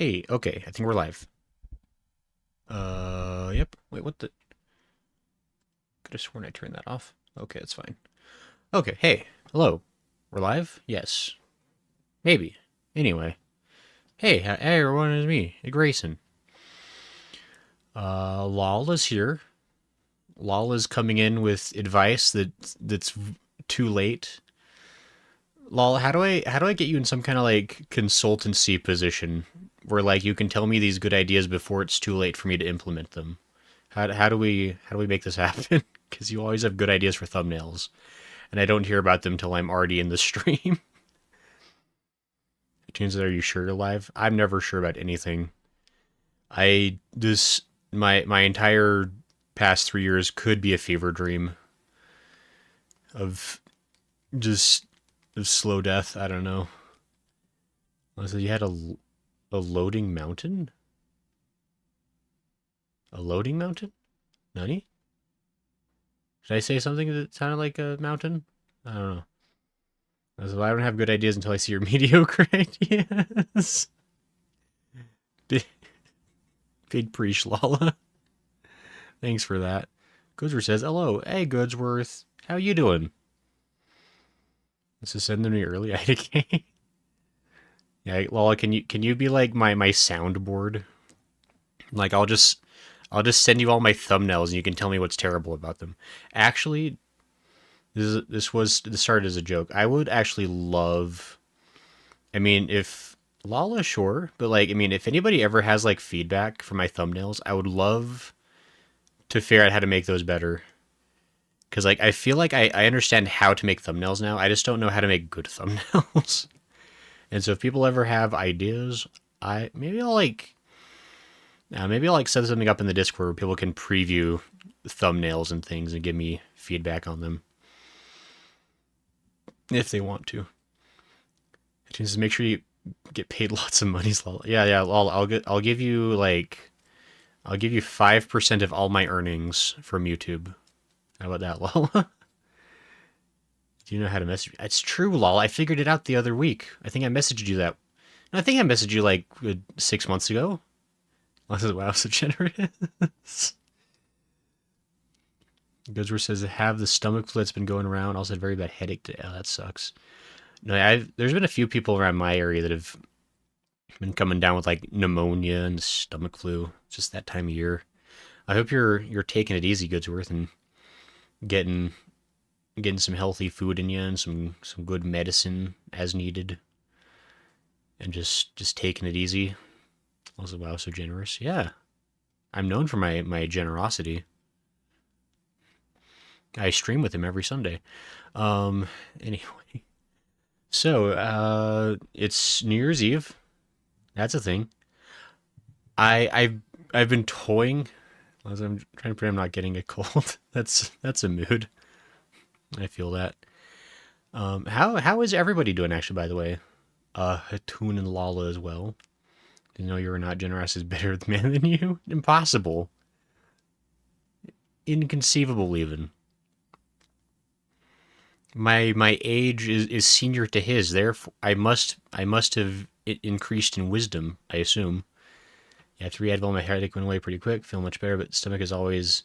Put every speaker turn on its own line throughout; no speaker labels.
Hey, okay, I think we're live. Yep. Wait, what the? Could have sworn I turned that off. Okay, that's fine. Okay, hey, hello. We're live? Yes. Maybe. Anyway. Hey, hey everyone, it's me, Grayson. Lal is here. Lal is coming in with advice that's too late. Lal, how do I get you in some kind of like consultancy position where like you can tell me these good ideas before it's too late for me to implement them? How do we make this happen? Because you always have good ideas for thumbnails, and I don't hear about them till I'm already in the stream. Tunes, are you sure you're live? I'm never sure about anything. I this my entire past 3 years could be a fever dream of just of slow death. I don't know. So you had a loading mountain? A loading mountain? Nani? Did I say something that sounded like a mountain? I don't know. So I don't have good ideas until I see your mediocre ideas. Big preach, Lala. Thanks for that. Goodsworth says, hello. Hey, Goodsworth. How you doing? This is sending me early IDK. Yeah, Lala, can you be like my soundboard? Like I'll just send you all my thumbnails and you can tell me what's terrible about them. Actually, this started as a joke. I would actually love. I mean, if Lala, sure, but like, I mean, if anybody ever has like feedback for my thumbnails, I would love to figure out how to make those better. Because like, I feel like I understand how to make thumbnails now. I just don't know how to make good thumbnails. And so if people ever have ideas, I maybe I'll like set something up in the Discord where people can preview thumbnails and things and give me feedback on them if they want to. Just make sure you get paid lots of money. Yeah, yeah. I'll give you like I'll give you 5% of all my earnings from YouTube. How about that, lol? Do you know how to message? It's true, lol. I figured it out the other week. I think I messaged you that. I think I messaged you like 6 months ago. Wow, so generous. Goodsworth says, have the stomach flu that's been going around. Also, had a very bad headache today. Oh, that sucks. No, there's been a few people around my area that have been coming down with like pneumonia and stomach flu. It's just that time of year. I hope you're taking it easy, Goodsworth, and getting getting some healthy food in you and some good medicine as needed, and just taking it easy. Also, wow, so generous. Yeah, I'm known for my generosity. I stream with him every Sunday. Um, anyway, so it's New Year's Eve. That's a thing. I've been toying. As I'm trying to pretend I'm not getting a cold. That's a mood. I feel that. How is everybody doing actually? By the way, Hatun and Lala as well. You know you are not generous is better man than you. Impossible. Inconceivable even. My age is senior to his. Therefore, I must have increased in wisdom. I assume. Yeah, 3 Advil, my headache went away pretty quick. Feel much better, but stomach is always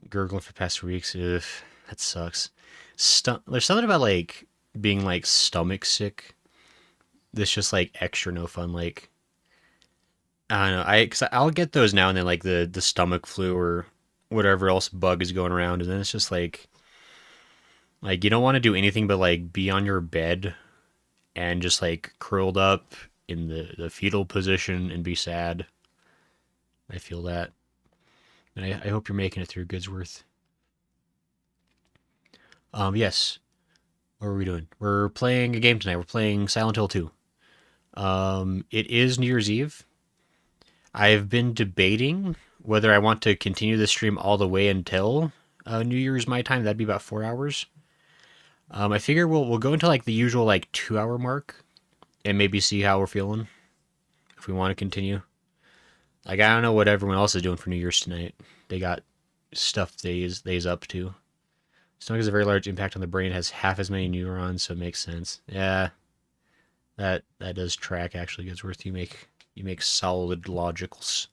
gurgling for the past 2 weeks. Ugh, that sucks. There's something about like being like stomach sick that's just like extra no fun. Like I don't know. Cause I'll get those now and then, like the stomach flu or whatever else bug is going around, and then it's just like you don't want to do anything but like be on your bed and just like curled up in the fetal position and be sad. I feel that. And I hope you're making it through, Goodsworth. Yes. What are we doing? We're playing a game tonight. We're playing Silent Hill 2. It is New Year's Eve. I've been debating whether I want to continue the stream all the way until New Year's my time. That'd be about 4 hours. I figure we'll go into like the usual like 2 hour mark and maybe see how we're feeling if we want to continue. Like I don't know what everyone else is doing for New Year's tonight. They got stuff they's up to. Stomach has a very large impact on the brain. It has half as many neurons, so it makes sense. Yeah, that does track. Actually, Goodsworth. You make solid logicals.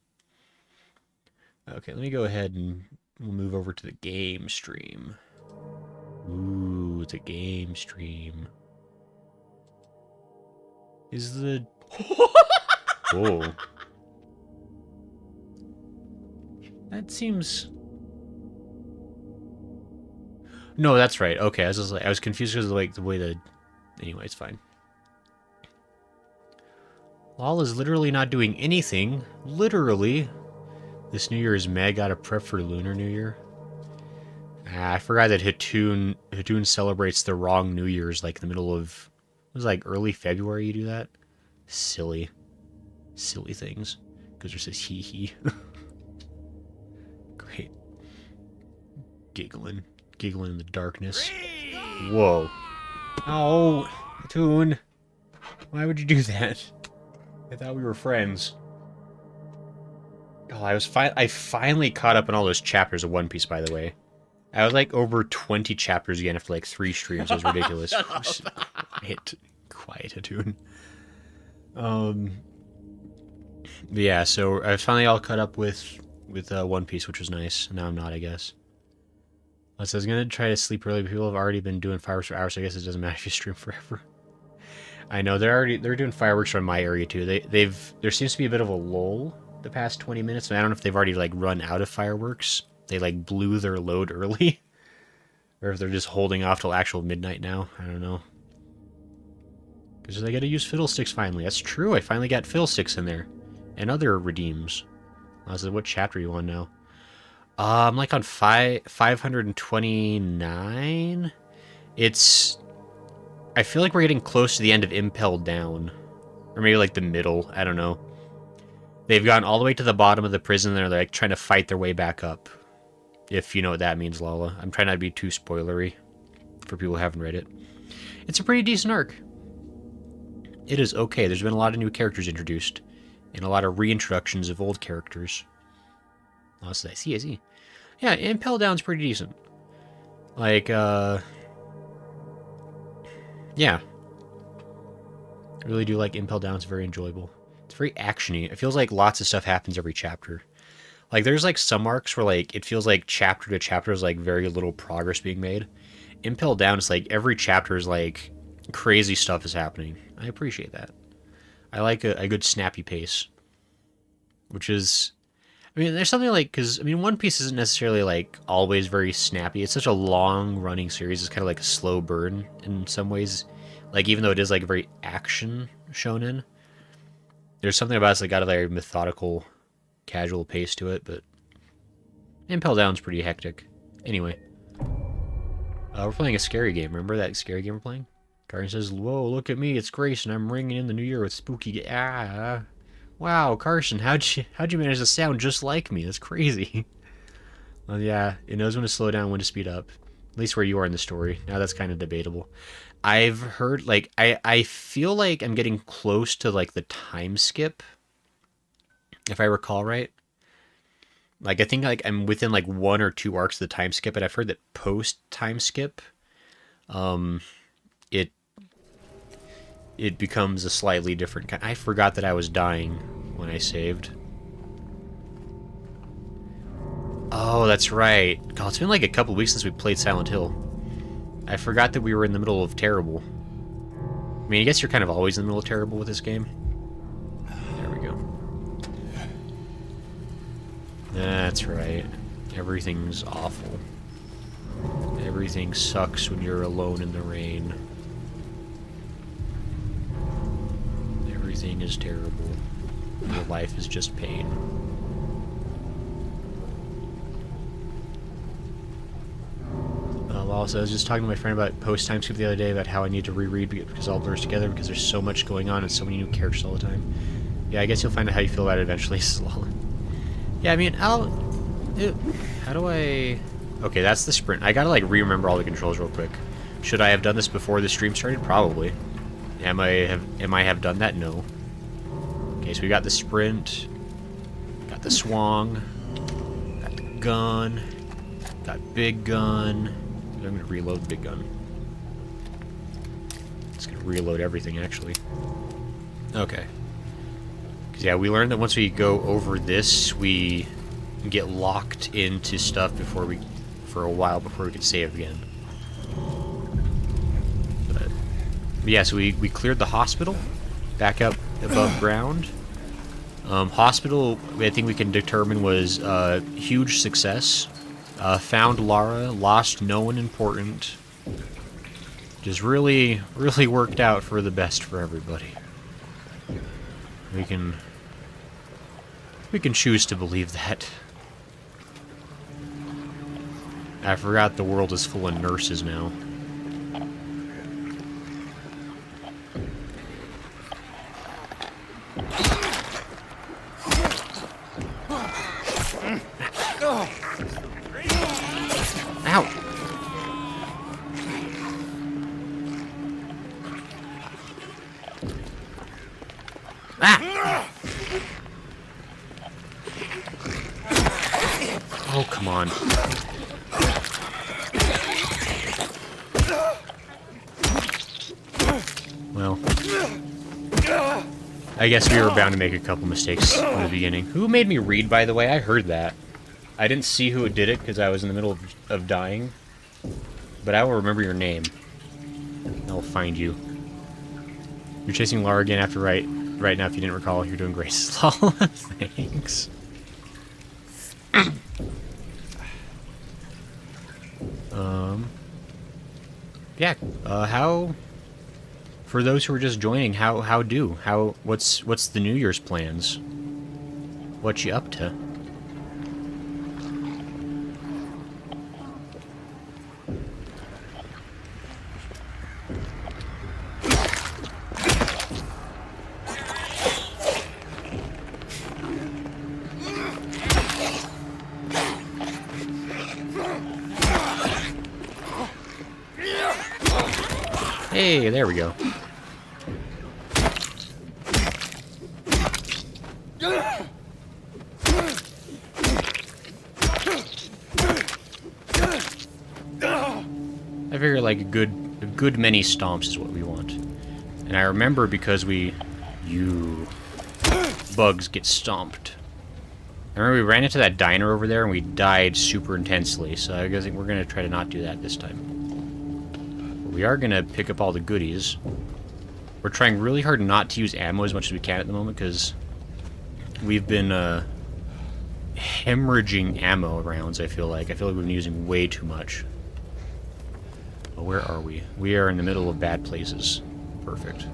Okay, let me go ahead and we'll move over to the game stream. Ooh, it's a game stream. Is the... Oh. That seems... No, that's right. Okay, I was confused because of like the way the... Anyway, it's fine. Lol is literally not doing anything. Literally. This New Year is mad got a prep for Lunar New Year. I forgot that Hatoon celebrates the wrong New Year's, like the middle of... It was like early February you do that? Silly. Silly things. Because it says hee hee. Great. Giggling. Giggling in the darkness. Whoa. Oh, Hatoon. Why would you do that? I thought we were friends. Oh, I finally caught up on all those chapters of One Piece, by the way. I was like over 20 chapters again after like 3 streams. It was ridiculous. Quiet, Hatoon. Yeah, so I was finally all caught up with One Piece, which was nice. Now I'm not, I guess. So I was gonna try to sleep early, but people have already been doing fireworks for hours, so I guess it doesn't matter if you stream forever. I know they're doing fireworks from my area too. There seems to be a bit of a lull the past 20 minutes, and I don't know if they've already like run out of fireworks. They like blew their load early, or if they're just holding off till actual midnight now. I don't know. Because I got to use fiddlesticks finally. That's true. I finally got fiddlesticks in there, and other redeems. I said, what chapter are you on now? I'm like on 529. It's... I feel like we're getting close to the end of Impel Down. Or maybe like the middle. I don't know. They've gone all the way to the bottom of the prison and they're like trying to fight their way back up. If you know what that means, Lala. I'm trying not to be too spoilery for people who haven't read it. It's a pretty decent arc. It is okay. There's been a lot of new characters introduced. And a lot of reintroductions of old characters. Oh, so I see. Yeah, Impel Down's pretty decent. Like, yeah. I really do like Impel Down. It's very enjoyable. It's very actiony. It feels like lots of stuff happens every chapter. Like, there's like some arcs where like it feels like chapter to chapter is like very little progress being made. Impel Down is like every chapter is like crazy stuff is happening. I appreciate that. I like a good snappy pace. Which is... I mean, there's something like... Because, I mean, One Piece isn't necessarily, like, always very snappy. It's such a long-running series. It's kind of like a slow burn in some ways. Like, even though it is, like, a very action shonen, there's something about it's, like, got a very methodical, casual pace to it, but... Impel Down's pretty hectic. Anyway. We're playing a scary game. Remember that scary game we're playing? Carson says, whoa, look at me. It's Grace, and I'm ringing in the new year with spooky... Wow, Carson, how'd you manage to sound just like me? That's crazy. Well, yeah, it knows when to slow down, when to speed up. At least where you are in the story. Now that's kind of debatable. I've heard, like, I feel like I'm getting close to, like, the time skip. If I recall right. Like, I think, like, I'm within, like, 1 or 2 arcs of the time skip, and I've heard that post-time skip, it becomes a slightly different kind. I forgot that I was dying when I saved. Oh, that's right. God, it's been like a couple weeks since we played Silent Hill. I forgot that we were in the middle of Terrible. I mean, I guess you're kind of always in the middle of Terrible with this game. There we go. That's right. Everything's awful. Everything sucks when you're alone in the rain. Everything is terrible. Your life is just pain. Also, I was just talking to my friend about post-time skip the other day about how I need to reread because it all blurs together because there's so much going on and so many new characters all the time. Yeah, I guess you'll find out how you feel about it eventually. Yeah, I mean, how do I... Okay, that's the sprint. I gotta, like, re-remember all the controls real quick. Should I have done this before the stream started? Probably. Am I have done that? No. Okay, so we got the sprint, got the swung, got the gun, got big gun. I'm gonna reload big gun. It's gonna reload everything actually. Okay. 'Cause yeah, we learned that once we go over this, we get locked into stuff for a while before we can save again. But yeah, so we cleared the hospital, back up above ground. Hospital, I think we can determine was a huge success. Found Lara, lost no one important. Just really, really worked out for the best for everybody. We can choose to believe that. I forgot the world is full of nurses now. Ow! Ah! Oh, come on. Well, I guess we were bound to make a couple mistakes in the beginning. Who made me read, by the way? I heard that. I didn't see who did it because I was in the middle of dying. But I will remember your name. I'll find you. You're chasing Lara again after right now. If you didn't recall, you're doing great. Thanks. Yeah. How? For those who are just joining, what's the New Year's plans? What you up to? Hey, there we go. I figure like a good many stomps is what we want. And I remember because you bugs get stomped. I remember we ran into that diner over there and we died super intensely, so I guess we're gonna try to not do that this time. We are going to pick up all the goodies. We're trying really hard not to use ammo as much as we can at the moment because we've been hemorrhaging ammo rounds, I feel like. I feel like we've been using way too much. Well, where are we? We are in the middle of bad places. Perfect.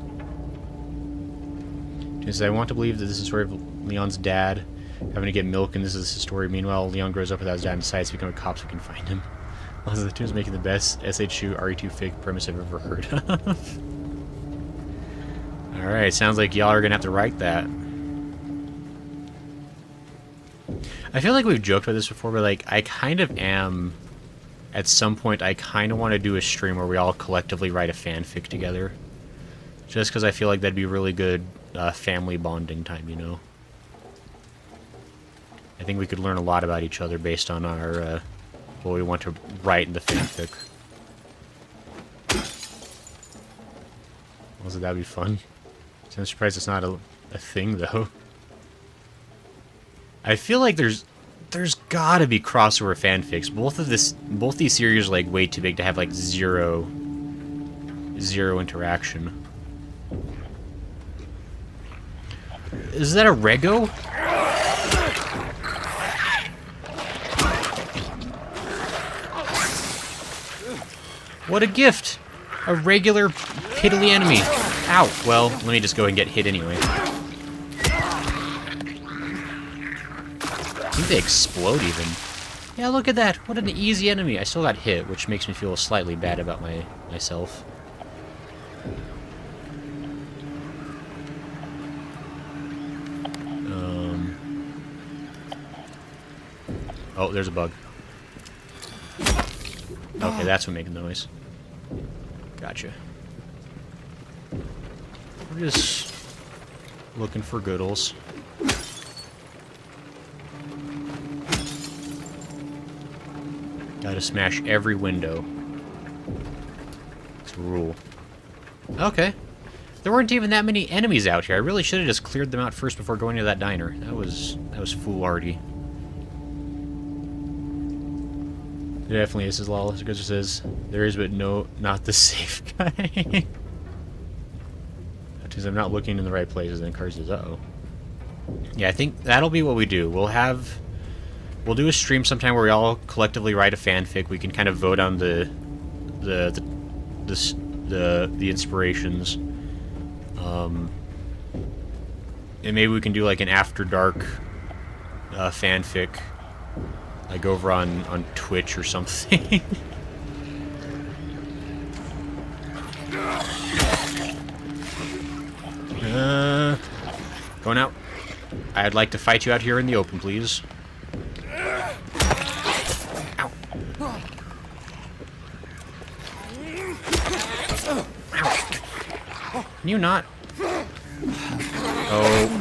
Just, I want to believe that this is the story of Leon's dad having to get milk, and this is the story. Meanwhile, Leon grows up without his dad and decides to become a cop so we can find him. Also, the tune's making the best SH2 RE2 fake premise I've ever heard of. Alright, sounds like y'all are gonna have to write that. I feel like we've joked about this before, but like, I kind of am... At some point, I kind of want to do a stream where we all collectively write a fanfic together. Just because I feel like that'd be really good family bonding time, you know? I think we could learn a lot about each other based on our... what we want to write in the fanfic. Also, that'd be fun. I'm surprised it's not a thing, though. I feel like there's gotta be crossover fanfics. Both these series are like way too big to have like zero interaction. Is that a Rego? What a gift! A regular piddly enemy. Ow! Well, let me just go and get hit anyway. I think they explode even. Yeah, look at that! What an easy enemy! I still got hit, which makes me feel slightly bad about myself. Oh, there's a bug. Okay, that's what making the noise. Gotcha. We're just looking for goodles. Gotta smash every window. It's a rule. Okay. There weren't even that many enemies out here. I really should have just cleared them out first before going to that diner. That was foolhardy. It definitely is, lol. It says, there is, but no, not the safe guy. Because I'm not looking in the right places, and Cars says, uh-oh. Yeah, I think that'll be what we do. We'll do a stream sometime where we all collectively write a fanfic. We can kind of vote on the inspirations. And maybe we can do like an after dark fanfic, like over on Twitch or something. Going out. I'd like to fight you out here in the open, please. Ow. Ow. Can you not?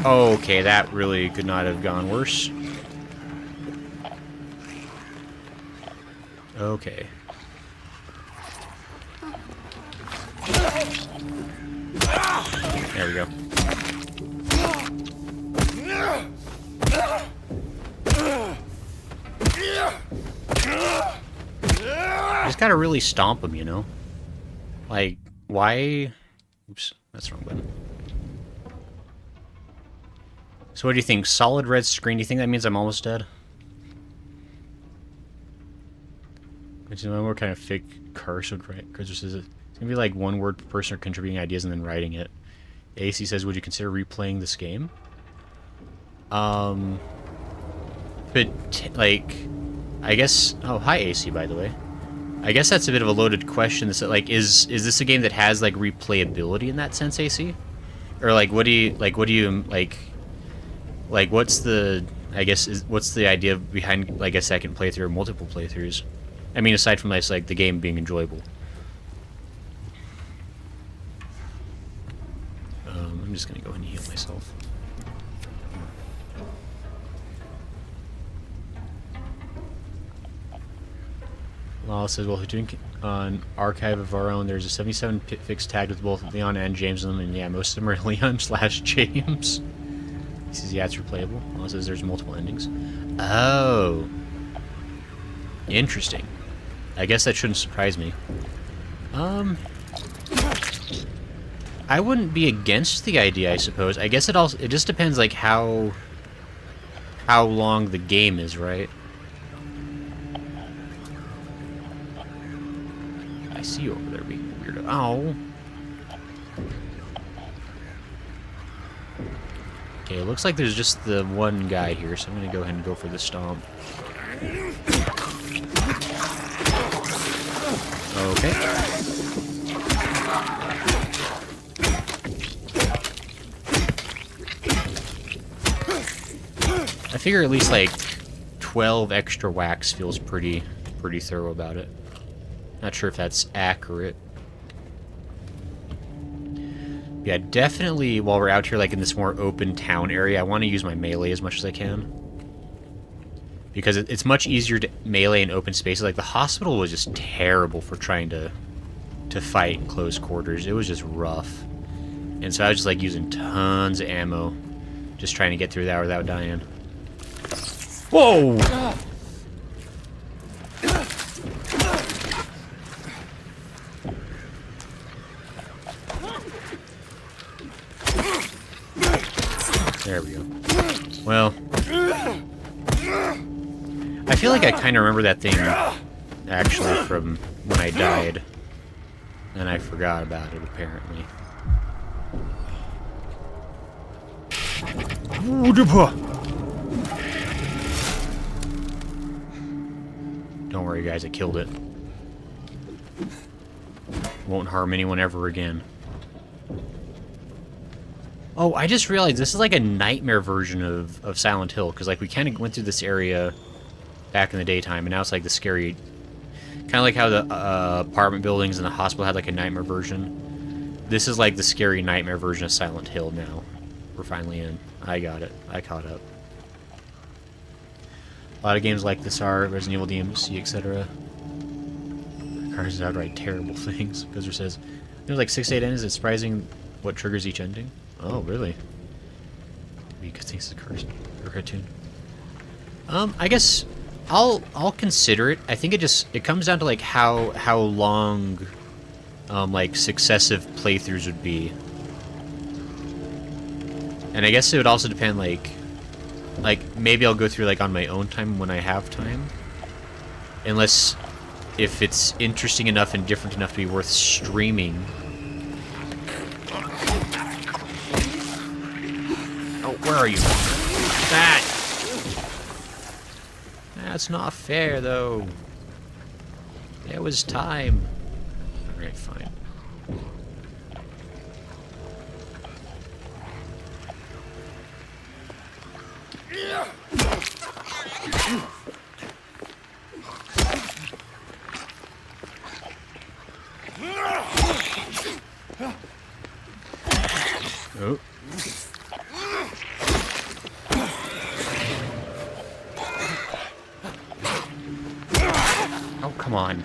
Oh, okay, that really could not have gone worse. Okay. There we go. Just gotta really stomp him, you know? Like, why... Oops, that's the wrong button. So what do you think? Solid red screen? Do you think that means I'm almost dead? Which is one more kind of fake curse of Chris says it's gonna be like one word per person contributing ideas and then writing it. AC says, would you consider replaying this game? But like, I guess. Oh, hi AC, by the way. I guess that's a bit of a loaded question. Is like, is this a game that has like replayability in that sense, AC? Or like, what do you like? Like, what's the? I guess what's the idea behind like a second playthrough or multiple playthroughs? I mean, aside from like the game being enjoyable. I'm just gonna go ahead and heal myself. Lala says, well, we're doing an archive of our own. There's a 77 pitfix tagged with both Leon and James in them, and yeah, most of them are Leon/James. He says, yeah, it's replayable. Lala says there's multiple endings. Oh. Interesting. I guess that shouldn't surprise me. I wouldn't be against the idea, I suppose. I guess it just depends, like, how long the game is, right? I see you over there being weirdo. Ow. Okay, it looks like there's just the one guy here, so I'm gonna go ahead and go for the stomp. Okay. I figure at least like 12 extra whacks feels pretty thorough about it. Not sure if that's accurate. Yeah, definitely while we're out here like in this more open town area, I want to use my melee as much as I can. Because it's much easier to melee in open spaces. Like, the hospital was just terrible for trying to fight in close quarters. It was just rough. And so I was just, like, using tons of ammo. Just trying to get through that without dying. Whoa! There we go. Well... I feel like I kind of remember that thing, actually, from when I died. And I forgot about it, apparently. Don't worry, guys, I killed it. Won't harm anyone ever again. Oh, I just realized this is like a nightmare version of Silent Hill, because like we kind of went through this area back in the daytime, and now it's like the scary, kind of like how the apartment buildings and the hospital had like a nightmare version. This is like the scary nightmare version of Silent Hill now. We're finally in. I got it. I caught up. A lot of games like this are Resident Evil, DMC, etc. Cars is outright terrible things. Gozer says, there's like 6 to 8 ends. It's surprising What triggers each ending? Oh, really? Because things is cursed or cartoon. I guess I'll consider it. I think it comes down to like how long like successive playthroughs would be. And I guess it would also depend like maybe I'll go through like on my own time when I have time. Unless if it's interesting enough and different enough to be worth streaming. Oh, where are you? That! That's not fair, though. There was time. Alright, fine. Oh. Oh, come on.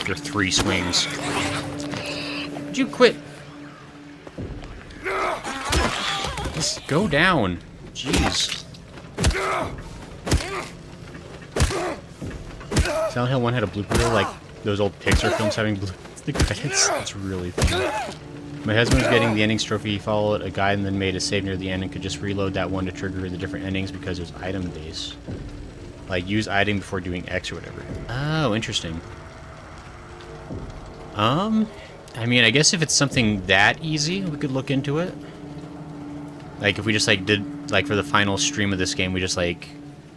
There are 3 swings. Would you quit? Just go down. Jeez. Silent Hill 1 had a blooper reel, like those old Pixar films having the credits. That's really funny. My husband was getting the endings trophy. He followed a guide and then made a save near the end and could just reload that one to trigger the different endings because it was item-based. Like, use item before doing X or whatever. Oh, interesting. I mean, I guess if it's something that easy, we could look into it. Like, if we just, like, did, like, for the final stream of this game, we just, like,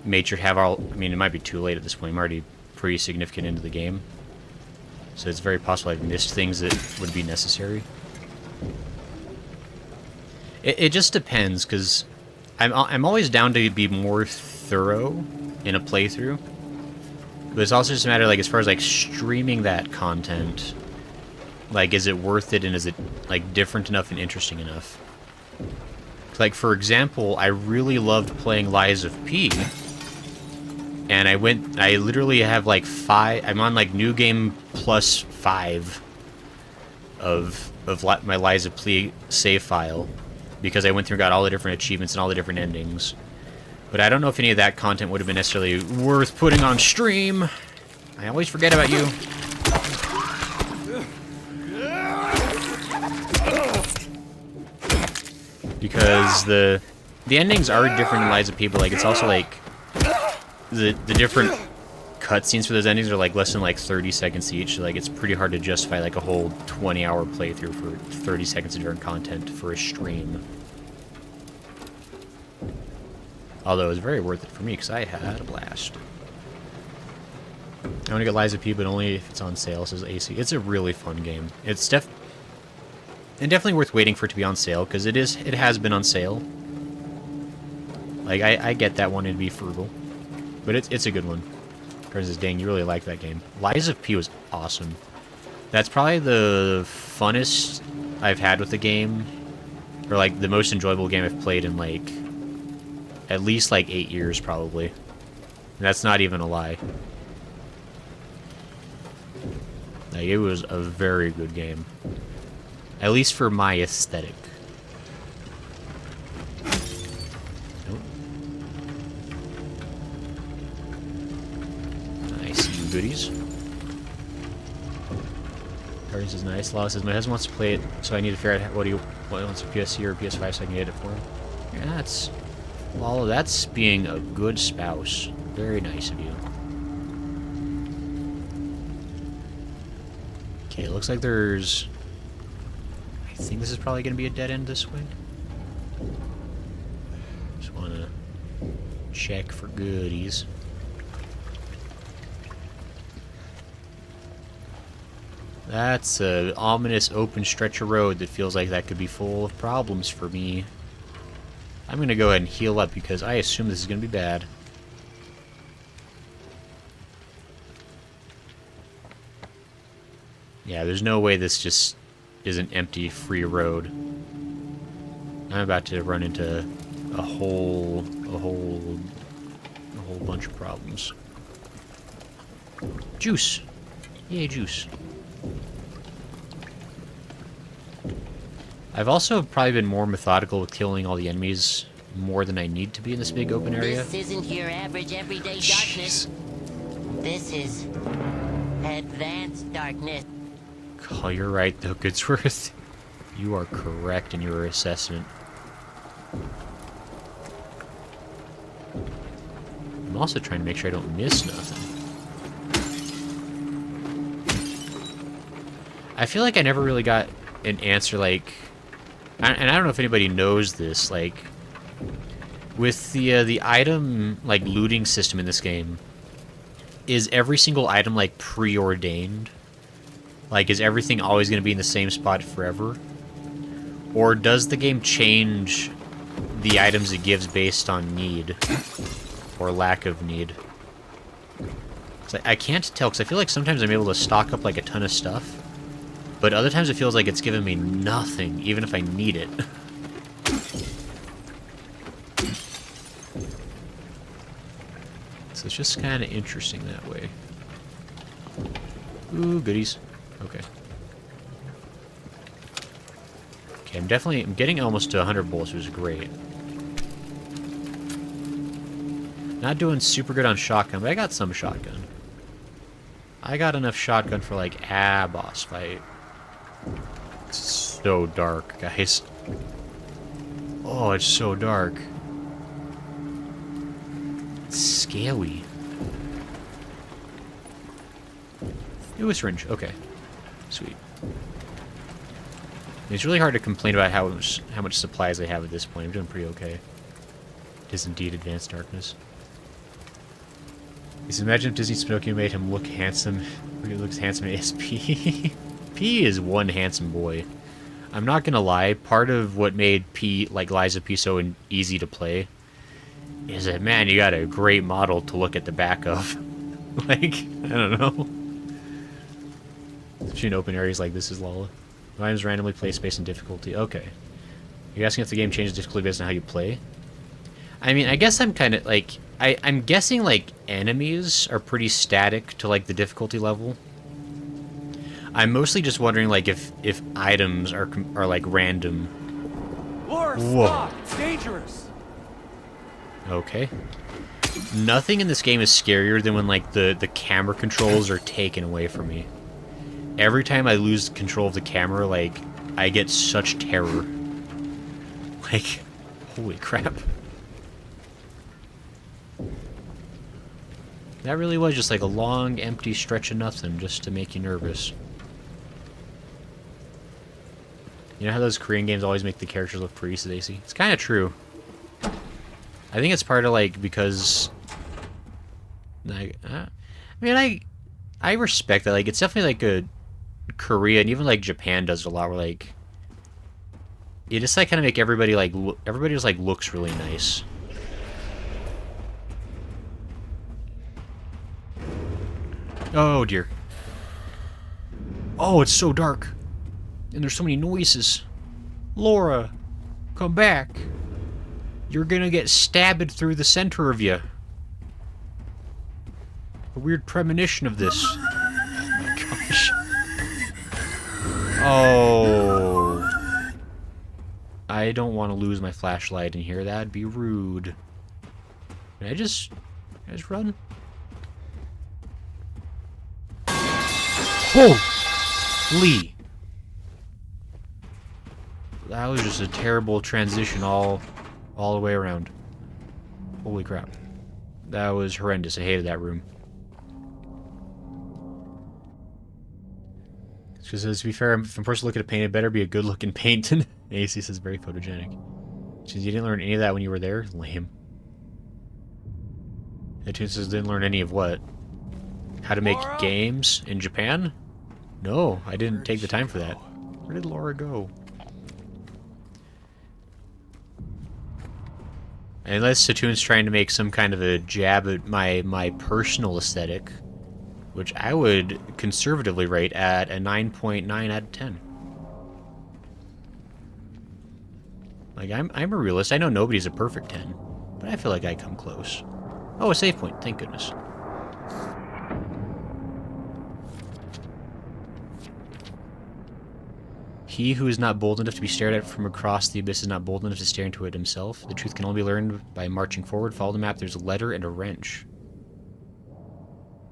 made sure to have all... I mean, it might be too late at this point. I'm already pretty significant into the game. So it's very possible I've missed things that would be necessary. It just depends, because I'm always down to be more thorough in a playthrough. But it's also just a matter, like, as far as, like, streaming that content, like, is it worth it and is it, like, different enough and interesting enough? Like, for example, I really loved playing Lies of P. And I literally have, like, 5... I'm on, like, New Game plus 5 of my Lies of P save file. Because I went through and got all the different achievements and all the different endings. But I don't know if any of that content would have been necessarily worth putting on stream. I always forget about you. Because the endings are different in Lies of P, but like it's also like the different cutscenes for those endings are like less than like 30 seconds each. So like it's pretty hard to justify like a whole 20-hour playthrough for 30 seconds of different content for a stream. Although it was very worth it for me because I had a blast. I want to get Lies of P, but only if it's on sale, says AC. It's a really fun game. It's definitely worth waiting for it to be on sale, because it has been on sale. Like, I get that one to be frugal. But it's a good one. Karen says, dang, you really like that game. Lies of P was awesome. That's probably the funnest I've had with the game. Or, like, the most enjoyable game I've played in, like, at least, like, 8 years, probably. And that's not even a lie. Like, it was a very good game. At least for my aesthetic. Nope. Nice, you goodies. Cards is nice. Law says, my husband wants to play it, so I need to figure out what he wants, a PSC or PS5 so I can get it for him. Yeah, that's... Lala, that's being a good spouse. Very nice of you. Okay, it looks like there's... I think this is probably going to be a dead end this way. Just want to check for goodies. That's an ominous open stretch of road that feels like that could be full of problems for me. I'm going to go ahead and heal up because I assume this is going to be bad. Yeah, there's no way this just is an empty, free road. I'm about to run into a whole bunch of problems. Juice! Yay, juice. I've also probably been more methodical with killing all the enemies more than I need to be in this big open area.
This isn't your average everyday darkness. This is advanced darkness.
Oh, you're right, though, Goodsworth. You are correct in your assessment. I'm also trying to make sure I don't miss nothing. I feel like I never really got an answer, like... And I don't know if anybody knows this, like... With the item, like, looting system in this game, is every single item, like, preordained? Like, is everything always going to be in the same spot forever? Or does the game change the items it gives based on need? Or lack of need? 'Cause I can't tell, because I feel like sometimes I'm able to stock up, like, a ton of stuff. But other times it feels like it's giving me nothing, even if I need it. So it's just kind of interesting that way. Ooh, goodies. Okay. Okay, I'm getting almost to 100 bullets, which is great. Not doing super good on shotgun, but I got some shotgun. I got enough shotgun for, like, a boss fight. It's so dark, guys. Oh, it's so dark. It's scary. Ooh, a syringe. Okay. Sweet. It's really hard to complain about how much supplies I have at this point. I'm doing pretty okay. It is indeed advanced darkness. Just imagine if Disney Pinocchio made him look handsome. He looks handsome as P. P is one handsome boy. I'm not gonna lie. Part of what made P, like Liza P, so easy to play is that, man, you got a great model to look at the back of. Like, I don't know. Especially in open areas like this is Lala. Items randomly placed based on difficulty. Okay. You're asking if the game changes difficulty based on how you play? I mean, I guess I'm kind of, like... I'm guessing, like, enemies are pretty static to, like, the difficulty level. I'm mostly just wondering, like, if items are like, random.
Laura, stop! It's dangerous!
Okay. Nothing in this game is scarier than when, like, the camera controls are taken away from me. Every time I lose control of the camera, like, I get such terror. Like, holy crap. That really was just like a long, empty stretch of nothing just to make you nervous. You know how those Korean games always make the characters look pretty Stacy? It's kind of true. I think it's part of, like, because... Like, I mean, I respect that. Like, it's definitely, like, a... Korea, and even, like, Japan does it a lot, where, like... You just, like, kind of make everybody, like... Everybody just, like, looks really nice. Oh, dear. Oh, it's so dark. And there's so many noises. Laura, come back. You're gonna get stabbed through the center of you. A weird premonition of this. Oh my gosh. Oh. I don't want to lose my flashlight in here. That'd be rude. Can I just run? Holy! That was just a terrible transition all the way around. Holy crap. That was horrendous. I hated that room. Because, to be fair, if I'm first looking at paint, it better be a good-looking paint. AC says very photogenic. Says you didn't learn any of that when you were there? Lame. The tune says didn't learn any of what? How to make games in Japan? No, I didn't take the time for that. Where did Laura go? Unless Satoon's trying to make some kind of a jab at my personal aesthetic, which I would conservatively rate at a 9.9 out of 10. Like, I'm a realist. I know nobody's a perfect 10, but I feel like I come close. Oh, a save point. Thank goodness. He who is not bold enough to be stared at from across the abyss is not bold enough to stare into it himself. The truth can only be learned by marching forward. Follow the map. There's a letter and a wrench.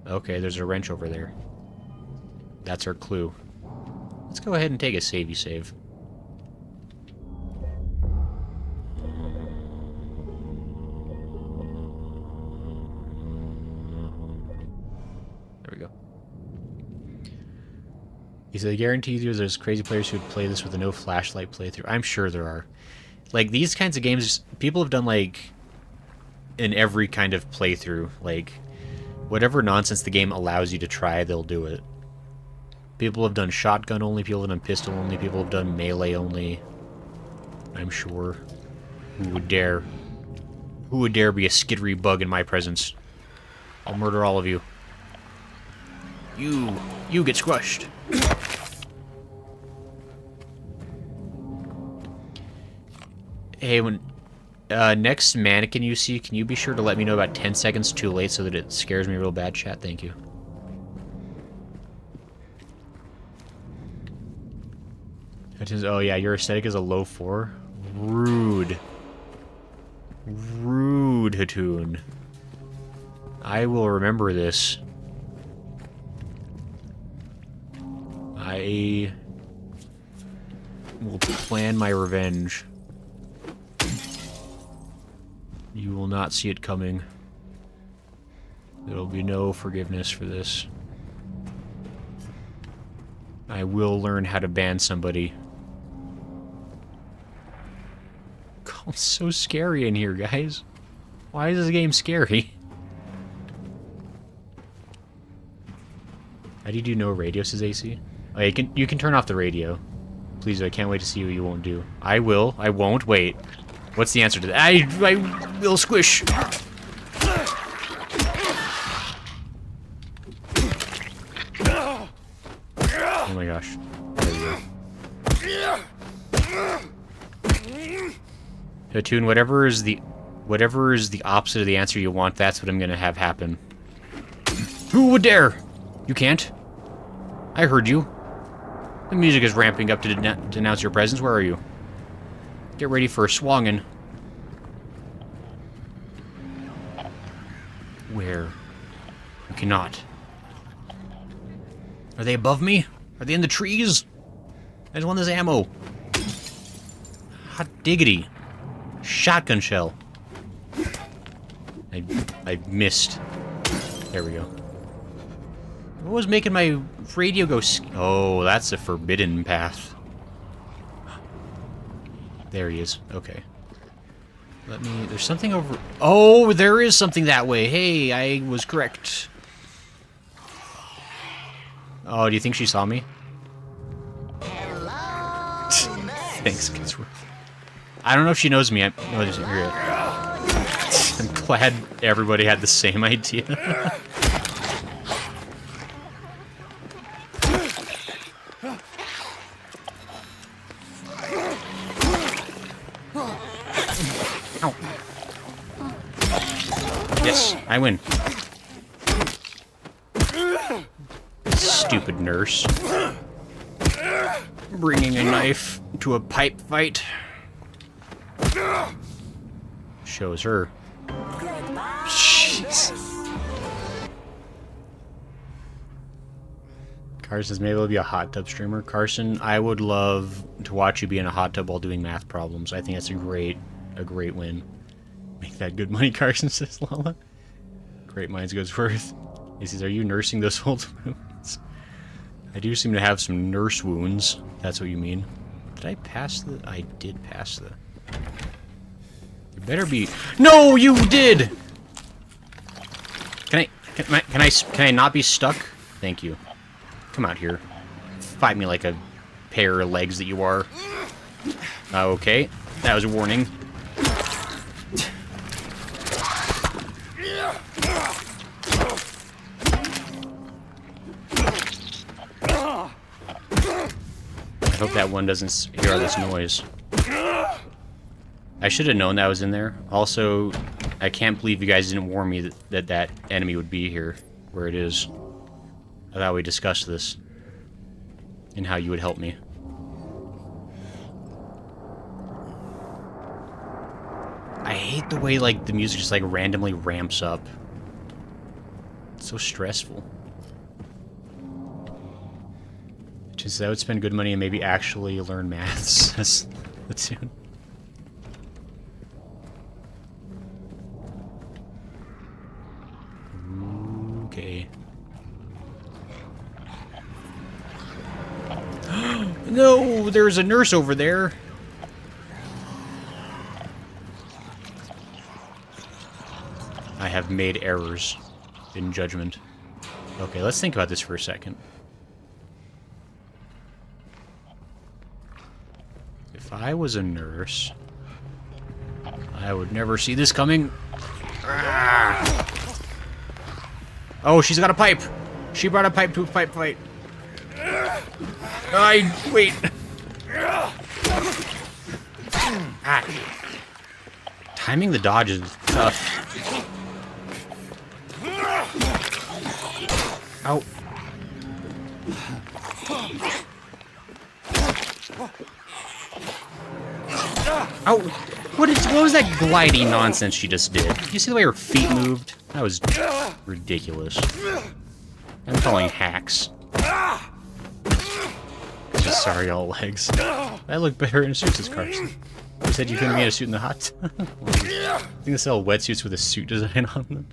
Okay, there's a wrench over there. That's our clue. Let's go ahead and take a savey save. There we go. He said, I guarantee you there's crazy players who would play this with a no flashlight playthrough. I'm sure there are. Like, these kinds of games, people have done, like, in every kind of playthrough. Like, whatever nonsense the game allows you to try, they'll do it. People have done shotgun only, people have done pistol only, people have done melee only. I'm sure. Who would dare? Who would dare be a skittery bug in my presence? I'll murder all of you. You get squashed. Hey, when next mannequin you see, can you be sure to let me know about 10 seconds too late so that it scares me real bad, chat? Thank you. Oh yeah, your aesthetic is a low 4? Rude. Rude, Hatoon. I will remember this. I will plan my revenge. You will not see it coming. There will be no forgiveness for this. I will learn how to ban somebody. God, it's so scary in here, guys. Why is this game scary? How do you do no radio, says AC? Oh, you can turn off the radio. Please, I can't wait to see what you won't do. I will. I won't. Wait. What's the answer to that? I will squish. Oh my gosh. There we go. Hatoon, whatever is the opposite of the answer you want, that's what I'm gonna have happen. Who would dare? You can't. I heard you. The music is ramping up to denounce your presence. Where are you? Get ready for a swangin'. Where? You cannot. Are they above me? Are they in the trees? I just want this ammo. Hot diggity. Shotgun shell. I missed. There we go. What was making my radio go... Oh, that's a forbidden path. There he is. Okay. Let me... There's something over... Oh, there is something that way. Hey, I was correct. Oh, do you think she saw me?
Hello,
Thanks, Kidsworth. I don't know if she knows me. I'm glad everybody had the same idea. Ow. Yes, I win. Stupid nurse. Bringing a knife to a pipe fight. Shows her. Jeez. Carson says maybe it'll be a hot tub streamer. Carson, I would love to watch you be in a hot tub while doing math problems. I think that's a great win. Make that good money, Carson says Lala. Great minds goes worth. He says, are you nursing those old wounds? I do seem to have some nurse wounds. That's what you mean. Did I pass the... I did pass the... You better be... No, you did! Can I not be stuck? Thank you. Come out here. Fight me like a pair of legs that you are. Okay. That was a warning. I hope that one doesn't hear all this noise. I should have known that was in there. Also, I can't believe you guys didn't warn me that enemy would be here, where it is. I thought we discussed this, and how you would help me. the way, like, the music just, like, randomly ramps up. It's so stressful. Just, I would spend good money and maybe actually learn maths. That's the tune. Okay. No, there's a nurse over there. I have made errors in judgment. Okay, let's think about this for a second. If I was a nurse, I would never see this coming. Ah. Oh, she's got a pipe. She brought a pipe to a pipe fight. Wait. Ah. Timing the dodge is tough. Ow. Ow. What was that gliding nonsense she just did? You see the way her feet moved? That was ridiculous. I'm calling hacks. Just sorry, all legs. I look better in suits as Carson. You said you couldn't get a suit in the hot tub? I think they sell wetsuits with a suit design on them.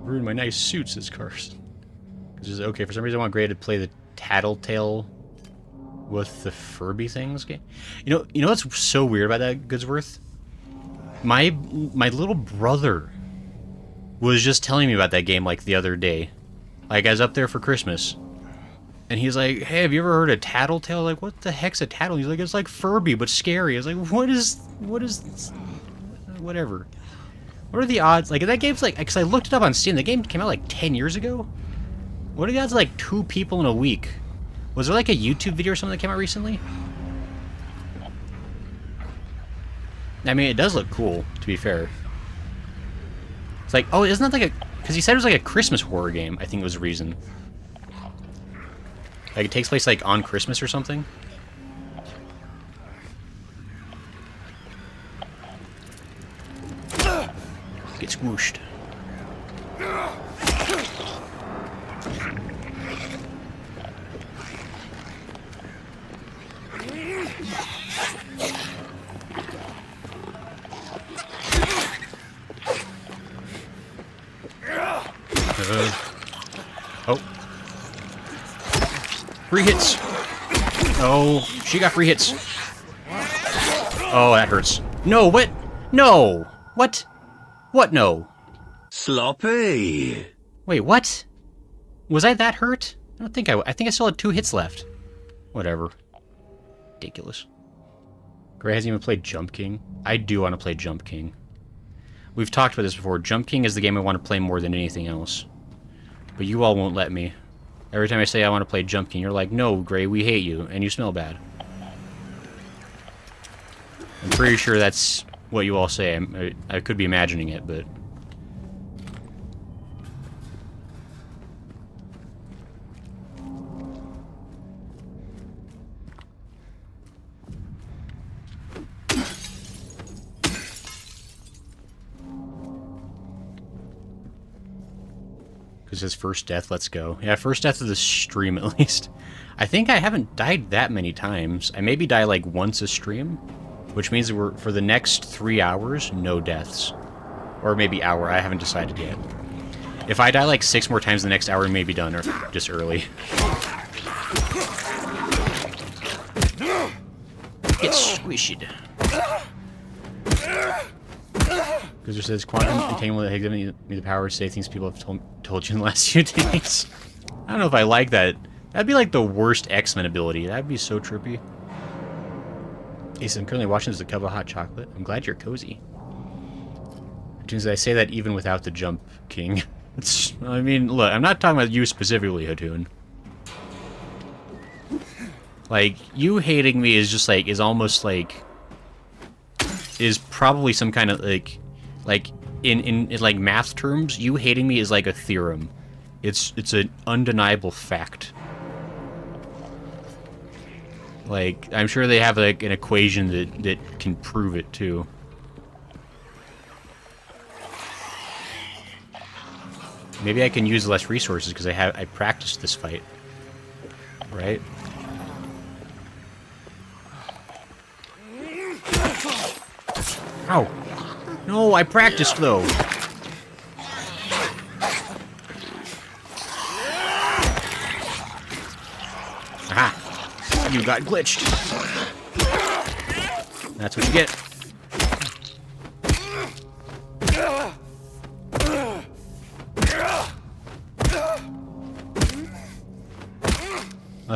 Ruined my nice suits, says Carson. Just, okay, for some reason I want Gray to play the Tattletale with the Furby things game. You know what's so weird about that, Goodsworth? My little brother was just telling me about that game like the other day. Like I was up there for Christmas. And he's like, hey, have you ever heard of Tattletale? Like, what the heck's a tattle? He's like, it's like Furby, but scary. I was like, what is whatever. What are the odds? Like, that game's like, because I looked it up on Steam. The game came out like 10 years ago. What are the odds of like 2 people in a week? Was there like a YouTube video or something that came out recently? I mean, it does look cool, to be fair. It's like, oh, isn't that like a... Because he said it was like a Christmas horror game, I think was the reason. Like, it takes place, like, on Christmas or something? Get squooshed. Oh. Free hits. Oh, she got free hits. Oh, that hurts. No, what? No. What? What no?
Sloppy.
Wait, what? Was I that hurt? I don't think I think I still had 2 hits left. Whatever. Ridiculous. Gray hasn't even played Jump King. I do want to play Jump King. We've talked about this before. Jump King is the game I want to play more than anything else. But you all won't let me. Every time I say I want to play Jump King, you're like, no, Gray, we hate you, and you smell bad. I'm pretty sure that's what you all say. I could be imagining it, but... Because his first death, let's go. Yeah, first death of the stream, at least. I think I haven't died that many times. I maybe die, like, once a stream. Which means we're, for the next 3 hours, no deaths. Or maybe hour, I haven't decided yet. If I die, like, 6 more times the next hour, we may be done, or just early. Get squished. Because it says quantum entanglement has given me the power to say things people have told you in the last few days. I don't know if I like that. That'd be like the worst X-Men ability. That'd be so trippy. Ace, I'm currently watching this a cup of hot chocolate. I'm glad you're cozy. As I say that even without the Jump King. I mean, look, I'm not talking about you specifically, Hatun. Like, you hating me is just like, is almost like... is probably some kind of, like in like math terms, you hating me is like a theorem. It's an undeniable fact. Like, I'm sure they have like an equation that can prove it too. Maybe I can use less resources because I practiced this fight. Right? Ow! No, I practiced though. Aha! You got glitched. That's what you get.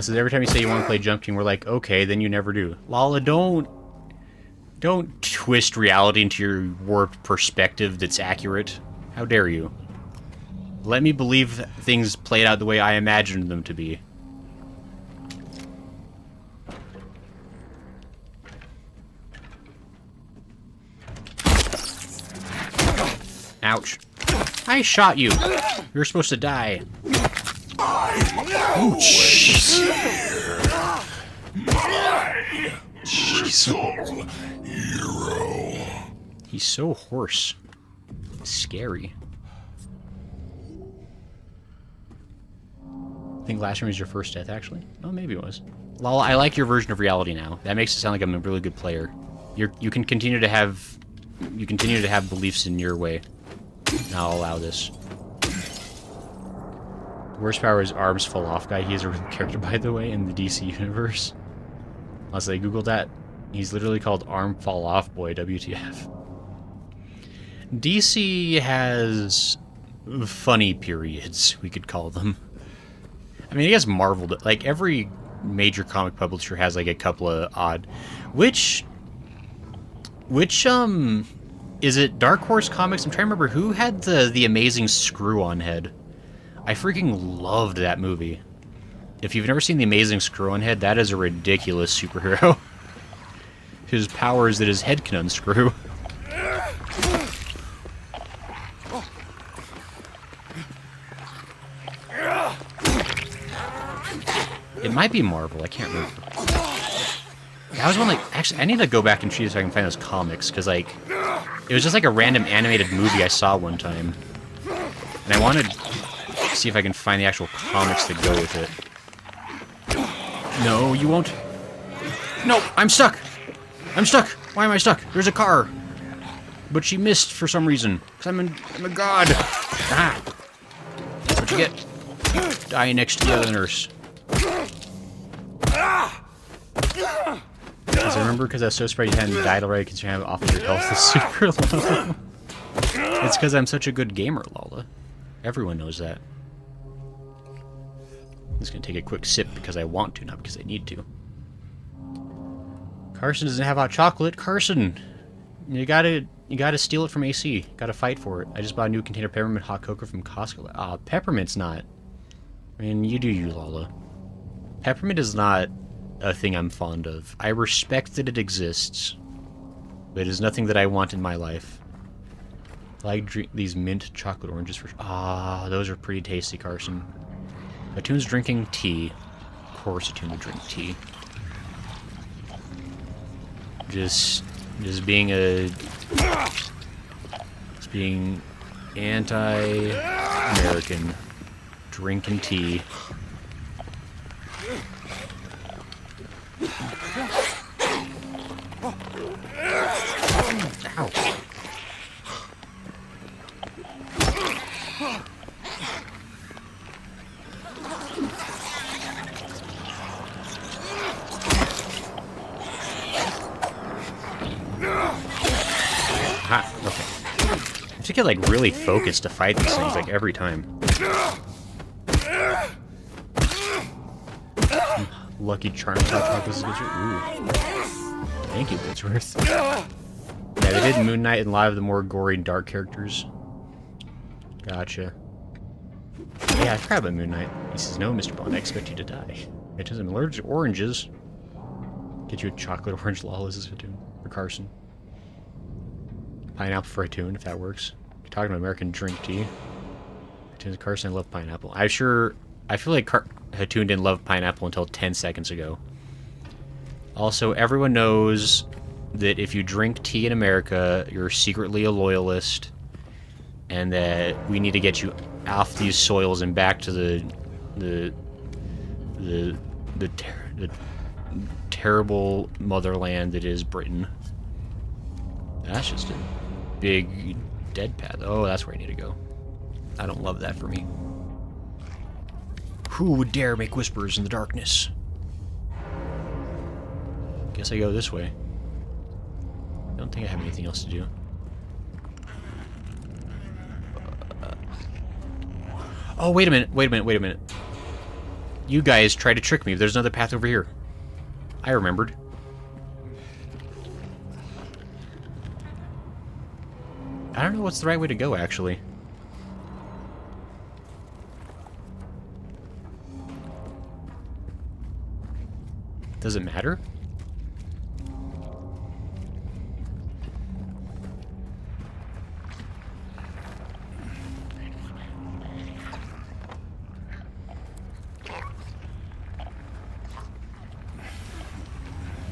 So every time you say you want to play Jump Team, we're like, okay, then you never do. Lala, don't twist reality into your warped perspective that's accurate. How dare you? Let me believe things played out the way I imagined them to be. Ouch. I shot you. You're supposed to die. Oh, jeez. He's so hoarse. Scary. I think last room was your first death, actually. Oh, maybe it was. Lala, I like your version of reality now. That makes it sound like I'm a really good player. You can continue to have beliefs in your way. And I'll allow this. Worst power is arms fall off guy. He is a real character, by the way, in the DC universe. Unless I googled that. He's literally called Arm Fall Off Boy, WTF. DC has funny periods, we could call them. I mean, I guess Marvel, like, every major comic publisher has, like, a couple of odd... Which, is it Dark Horse Comics? I'm trying to remember who had the amazing Screw-On head. I freaking loved that movie. If you've never seen The Amazing Screw-On Head, that is a ridiculous superhero. His power is that his head can unscrew. It might be Marvel, I can't remember. That was one, like, actually, I need to go back and see if I can find those comics, because, like, it was just like a random animated movie I saw one time. And I wanted to see if I can find the actual comics that go with it. No, you won't. No, I'm stuck! I'm stuck! Why am I stuck? There's a car! But she missed for some reason. Because I'm a god! Ah! That's what you get. Die next to the other nurse. Because I remember because I was so surprised you hadn't died already because you have off your health is super low. It's because I'm such a good gamer, Lola. Everyone knows that. I'm just gonna take a quick sip because I want to, not because I need to. Carson doesn't have hot chocolate. Carson, you gotta steal it from AC. Gotta fight for it. I just bought a new container of peppermint hot cocoa from Costco. Peppermint's not. I mean, you do you, Lola. Peppermint is not a thing I'm fond of. I respect that it exists, but it is nothing that I want in my life. I like drink these mint chocolate oranges for... those are pretty tasty, Carson. Atoon's drinking tea. Of course Atoon would drink tea. Just being anti-American. Drinking tea. Ow. Aha, okay. I have to get, like, really focused to fight these things, like, every time. Lucky Charms hot chocolates. Ooh. Thank you, Bitsworth. Yeah, they did Moon Knight and a lot of the more gory and dark characters. Gotcha. Yeah, I forgot about Moon Knight. He says, no, Mr. Bond, I expect you to die. It doesn't allergic to oranges. Get you a chocolate orange lawless for Carson. Pineapple for Atoon, if that works. You're talking about American drink tea. Carson, I love pineapple. I feel like Atoon didn't love pineapple until 10 seconds ago. Also, everyone knows that if you drink tea in America, you're secretly a loyalist, and that we need to get you off these soils and back to the terrible motherland that is Britain. That's just a big dead path. Oh, that's where I need to go. I don't love that for me. Who would dare make whispers in the darkness? Guess I go this way. I don't think I have anything else to do. Oh, wait a minute, wait a minute, wait a minute. You guys tried to trick me. There's another path over here. I remembered. I don't know what's the right way to go, actually. Does it matter?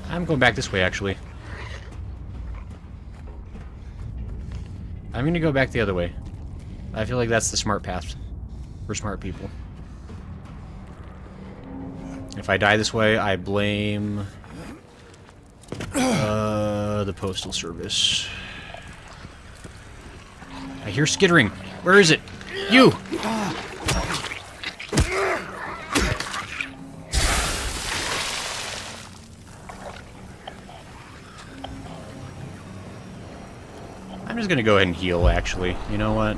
I'm going back this way, actually. I'm gonna go back the other way. I feel like that's the smart path for smart people. If I die this way, I blame the Postal Service. I hear skittering. Where is it? You! I'm just gonna go ahead and heal, actually. You know what?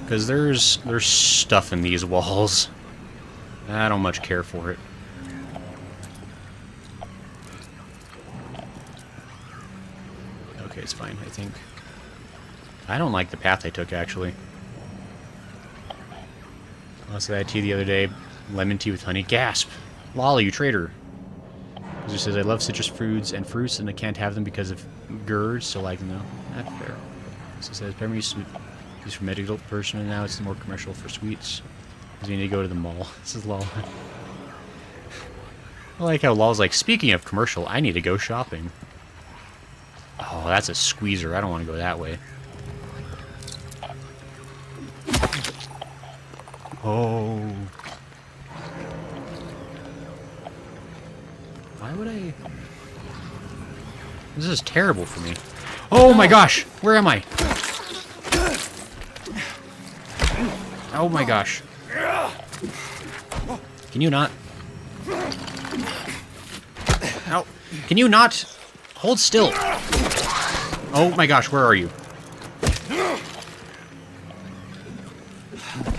Because there's stuff in these walls. I don't much care for it. Okay, it's fine, I think. I don't like the path I took, actually. I said that tea the other day. Lemon tea with honey. Gasp! Lolly, you traitor. Because it says, I love citrus fruits and I can't have them because of GERD, so like, no. That's fair. So it says, peppermint used to be used for medical person, and now it's more commercial for sweets. Because you need to go to the mall. This is lol. I like how lol's like, speaking of commercial, I need to go shopping. Oh, that's a squeezer. I don't want to go that way. Oh. Why would I... This is terrible for me. Oh my gosh! Where am I? Oh my gosh. Can you not? Ow. Can you not? Hold still. Oh my gosh, where are you?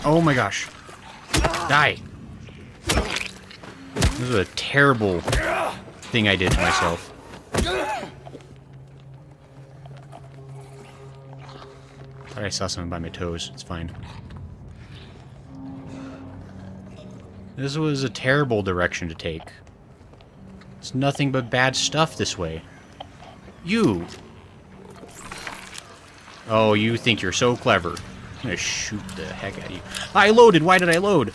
Oh my gosh. Die. This is a terrible thing I did to myself. Thought I saw something by my toes. It's fine. This was a terrible direction to take. It's nothing but bad stuff this way. You! Oh, you think you're so clever. I'm gonna shoot the heck out of you. I loaded! Why did I load?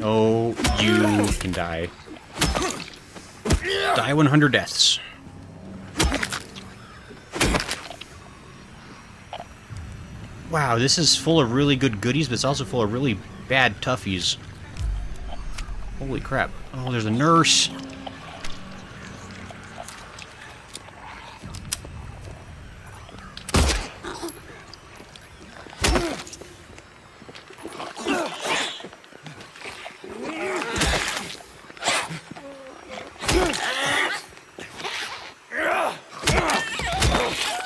Oh, you can die. Die 100 deaths. Wow, this is full of really good goodies, but it's also full of really bad toughies. Holy crap. Oh, there's a nurse.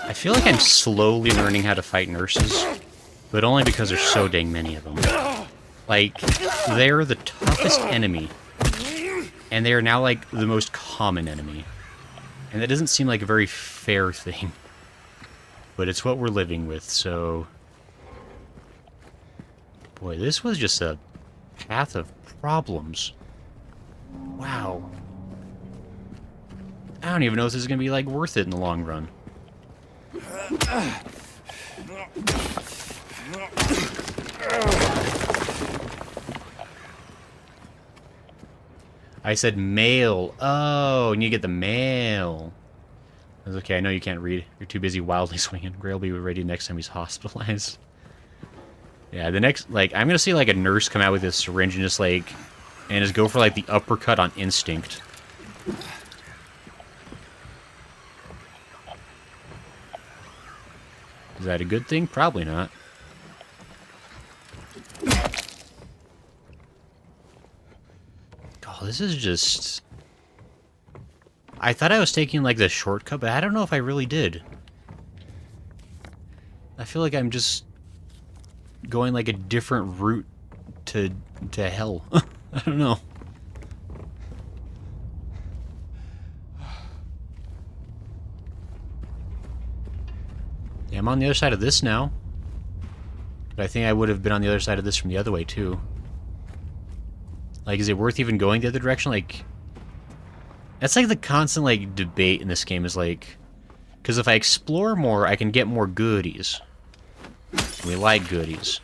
I feel like I'm slowly learning how to fight nurses, but only because there's so dang many of them. Like, they're the toughest enemy, and they are now, like, the most common enemy. And that doesn't seem like a very fair thing. But it's what we're living with, so... Boy, this was just a path of problems. Wow. I don't even know if this is going to be, like, worth it in the long run. I said mail. Oh, and you get the mail. That's okay, I know you can't read. You're too busy wildly swinging. Gray will be ready next time he's hospitalized. Yeah, the next, like, I'm gonna see, like, a nurse come out with this syringe and just, like, and just go for, like, the uppercut on instinct. Is that a good thing? Probably not. Oh, this is just... I thought I was taking, like, the shortcut, but I don't know if I really did. I feel like I'm just going, like, a different route to hell. I don't know. Yeah, I'm on the other side of this now. But I think I would have been on the other side of this from the other way, too. Like, is it worth even going the other direction? Like, that's like the constant, like, debate in this game is, like... Because if I explore more, I can get more goodies. We like goodies.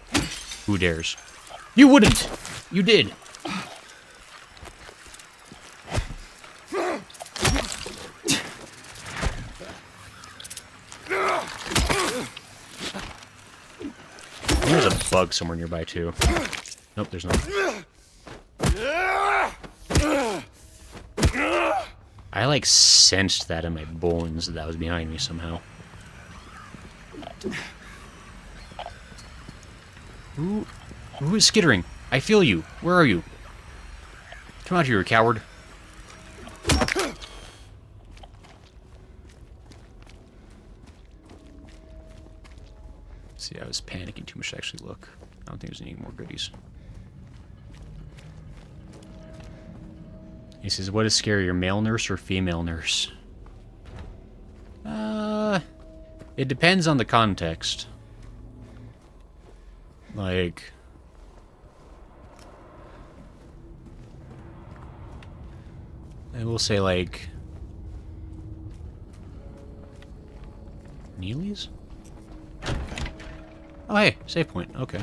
Who dares? You wouldn't! You did! There's a bug somewhere nearby, too. Nope, there's not. I, like, sensed that in my bones that was behind me somehow. Who is skittering? I feel you. Where are you? Come out here, you coward. See, I was panicking too much to actually look. I don't think there's any more goodies. He says, what is scarier, male nurse or female nurse? It depends on the context. Like... I will say, like... Neely's? Oh, hey, save point. Okay.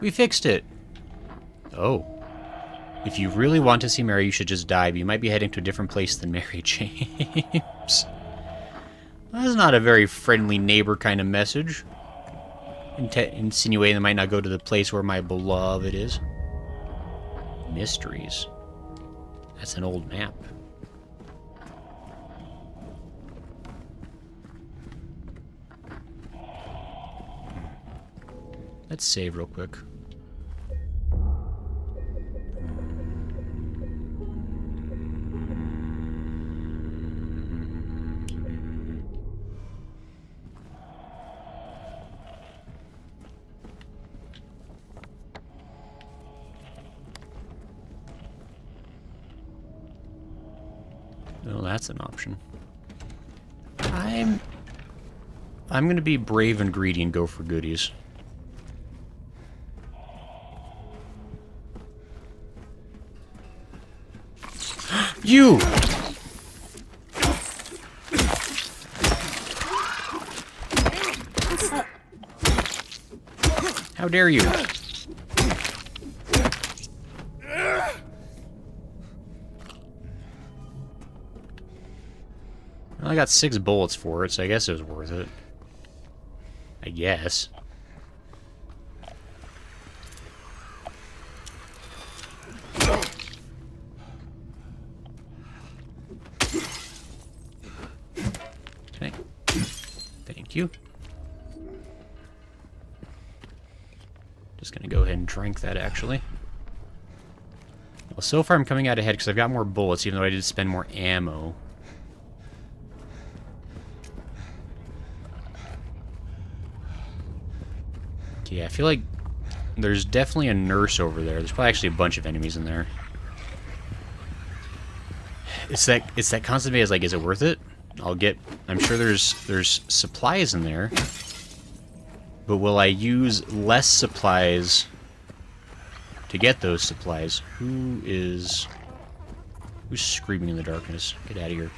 We fixed it. Oh. If you really want to see Mary, you should just die, but you might be heading to a different place than Mary James. That's not a very friendly neighbor kind of message. Insinuating I might not go to the place where my beloved is. Mysteries. That's an old map. Let's save real quick. No, that's an option. I'm gonna be brave and greedy and go for goodies. You! How dare you? Well, I got 6 bullets for it, so I guess it was worth it. I guess. Okay. Thank you. Just gonna go ahead and drink that, actually. Well, so far I'm coming out ahead because I've got more bullets, even though I did spend more ammo. Yeah, I feel like there's definitely a nurse over there. There's probably actually a bunch of enemies in there. It's that constant debate is like, is it worth it? I'm sure there's supplies in there. But will I use less supplies to get those supplies? Who's screaming in the darkness? Get out of here.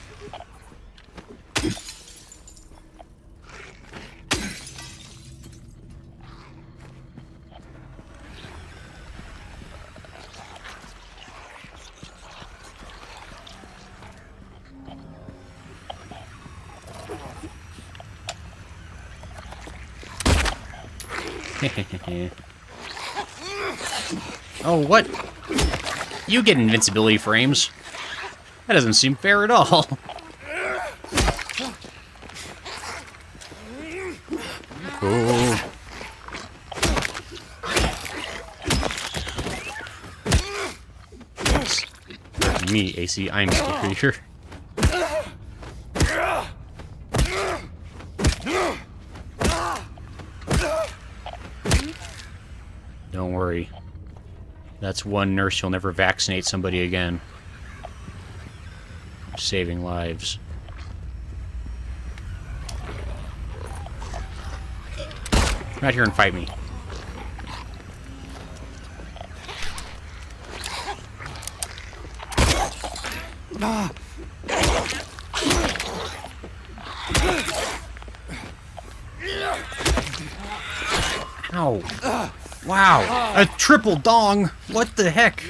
Oh, what? You get invincibility frames. That doesn't seem fair at all. Cool. Me, AC, I'm the creature. Don't worry. That's one nurse who'll never vaccinate somebody again. Saving lives. Come out here and fight me. Ow. Wow. A triple dong. What the heck?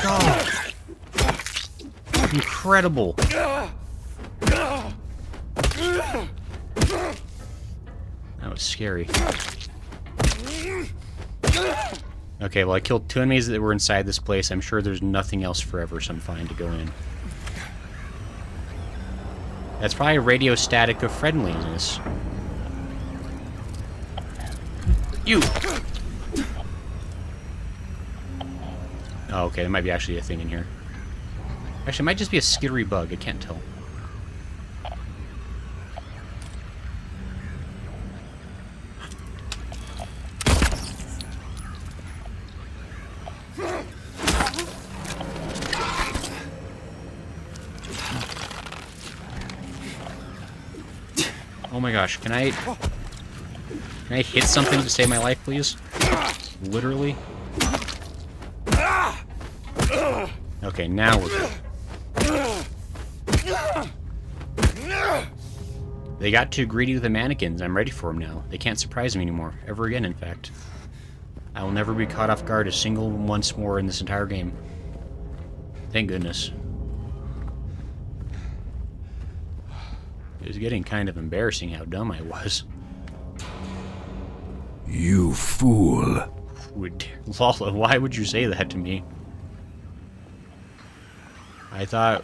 Oh. Incredible. That was scary. Okay, well I killed 2 enemies that were inside this place. I'm sure there's nothing else forever, so I'm fine to go in. That's probably radio static of friendliness. You! Oh, okay, there might be actually a thing in here. Actually, it might just be a skittery bug. I can't tell. Oh my gosh, can I hit something to save my life, please? Literally? Okay, now we're good. They got too greedy with the mannequins. I'm ready for them now. They can't surprise me anymore. Ever again, in fact. I will never be caught off guard a single once more in this entire game. Thank goodness. It was getting kind of embarrassing how dumb I was.
You fool.
Lala, why would you say that to me? I thought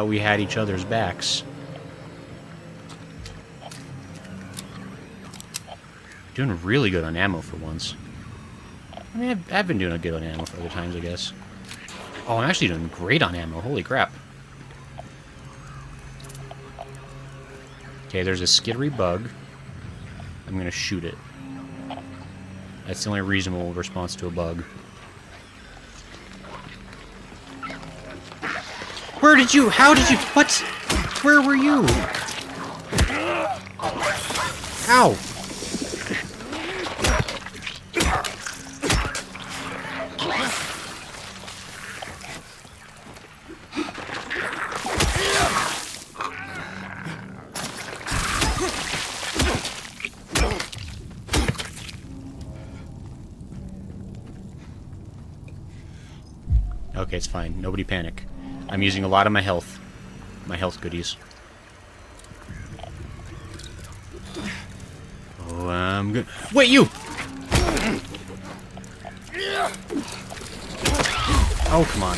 we had each other's backs. Doing really good on ammo for once. I mean, I've been doing good on ammo for other times, I guess. Oh, I'm actually doing great on ammo. Holy crap. Okay, there's a skittery bug. I'm gonna shoot it. That's the only reasonable response to a bug. How did you, what? Where were you? Ow! Okay, it's fine. Nobody panic. I'm using a lot of my health goodies. Oh, I'm good. Wait, you! Oh, come on.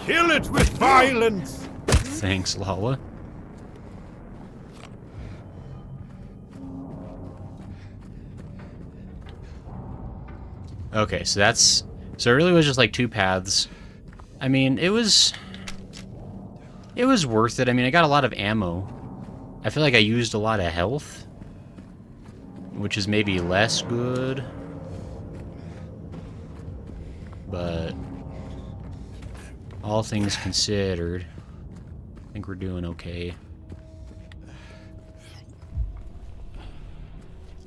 Kill it with violence!
Thanks, Lala. Okay, so it really was just like 2 paths. I mean, it was worth it. I mean, I got a lot of ammo. I feel like I used a lot of health, which is maybe less good. But all things considered, I think we're doing okay.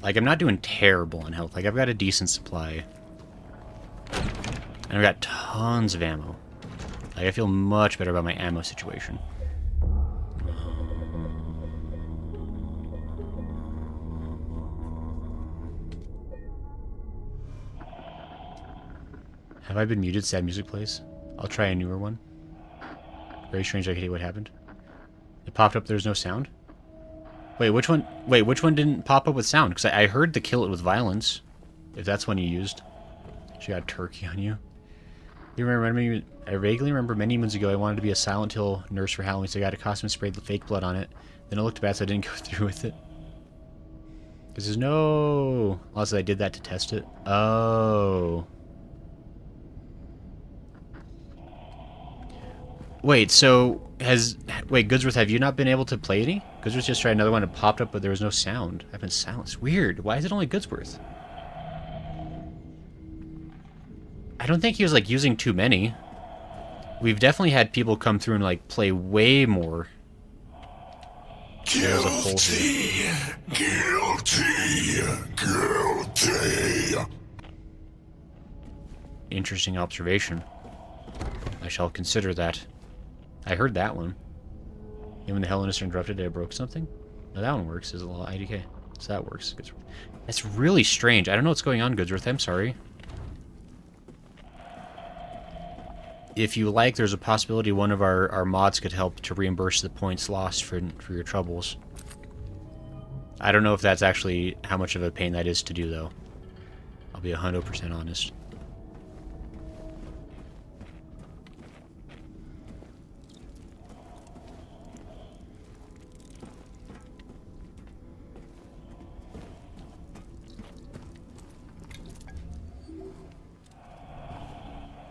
Like, I'm not doing terrible on health. Like, I've got a decent supply. And I've got tons of ammo. Like, I feel much better about my ammo situation. Have I been muted? Sad music plays. I'll try a newer one. Very strange. I can hear what happened. It popped up. There's no sound. Wait, which one? Wait, which one didn't pop up with sound? Because I heard the kill it with violence. If that's one you used. She got turkey on you. You remember me? I vaguely remember many moons ago I wanted to be a Silent Hill nurse for Halloween, so I got a costume and sprayed the fake blood on it. Then it looked bad, so I didn't go through with it. Because there's no... Also, I did that to test it. Oh. Wait, so has... Wait, Goodsworth, have you not been able to play any? Goodsworth just tried another one and popped up, but there was no sound. I've been silenced. Weird. Why is it only Goodsworth? I don't think he was, like, using too many. We've definitely had people come through and, like, play way more. There's a hole here. Guilty. Interesting observation. I shall consider that. I heard that one. And when the Hellenists are interrupted, I broke something? No, that one works. There's a little IDK. So that works. That's really strange. I don't know what's going on, Goodsworth. I'm sorry. If you like, there's a possibility one of our mods could help to reimburse the points lost for your troubles. I don't know if that's actually how much of a pain that is to do, though. I'll be 100% honest.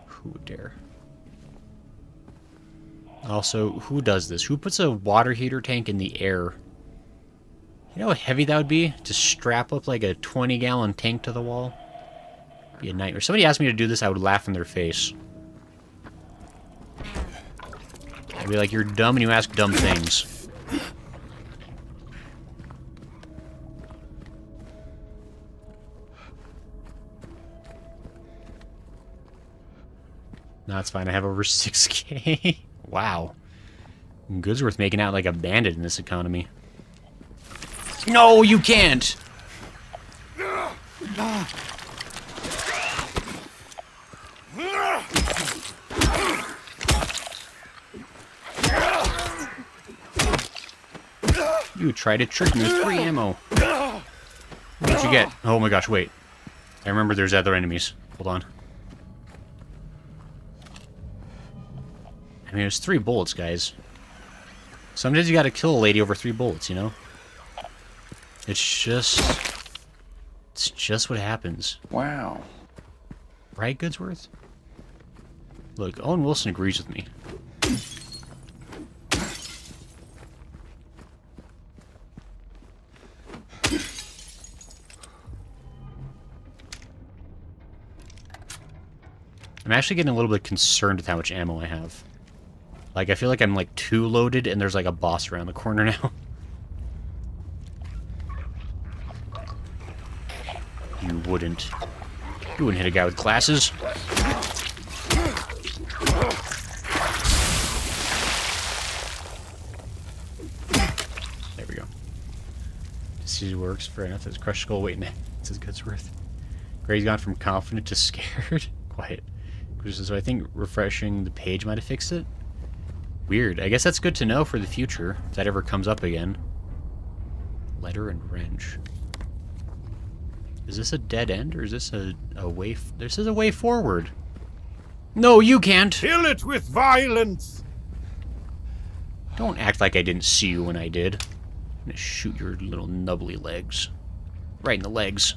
Who would dare? Also, who does this? Who puts a water heater tank in the air? You know how heavy that would be? To strap up like a 20-gallon tank to the wall? It'd be a nightmare. If somebody asked me to do this, I would laugh in their face. I'd be like, you're dumb and you ask dumb things. No, it's fine. I have over 6K. Wow. Goodsworth making out like a bandit in this economy. No, you can't! You tried to trick me with free ammo. What'd you get? Oh my gosh, wait. I remember there's other enemies. Hold on. I mean, there's 3 bullets, guys. Sometimes you gotta kill a lady over 3 bullets, you know? It's just what happens.
Wow.
Right, Goodsworth? Look, Owen Wilson agrees with me. I'm actually getting a little bit concerned with how much ammo I have. Like, I feel like I'm, like, too loaded, and there's, like, a boss around the corner now. You wouldn't. You wouldn't hit a guy with glasses. There we go. See, works. Fair enough. There's crushed skull waiting. This is Goodsworth. Gray's gone from confident to scared. Quiet. So I think refreshing the page might have fixed it. Weird. I guess that's good to know for the future, if that ever comes up again. Letter and wrench. Is this a dead end, or is this a way... This is a way forward. No, you can't!
Kill it with violence!
Don't act like I didn't see you when I did. I'm gonna shoot your little nubbly legs. Right in the legs.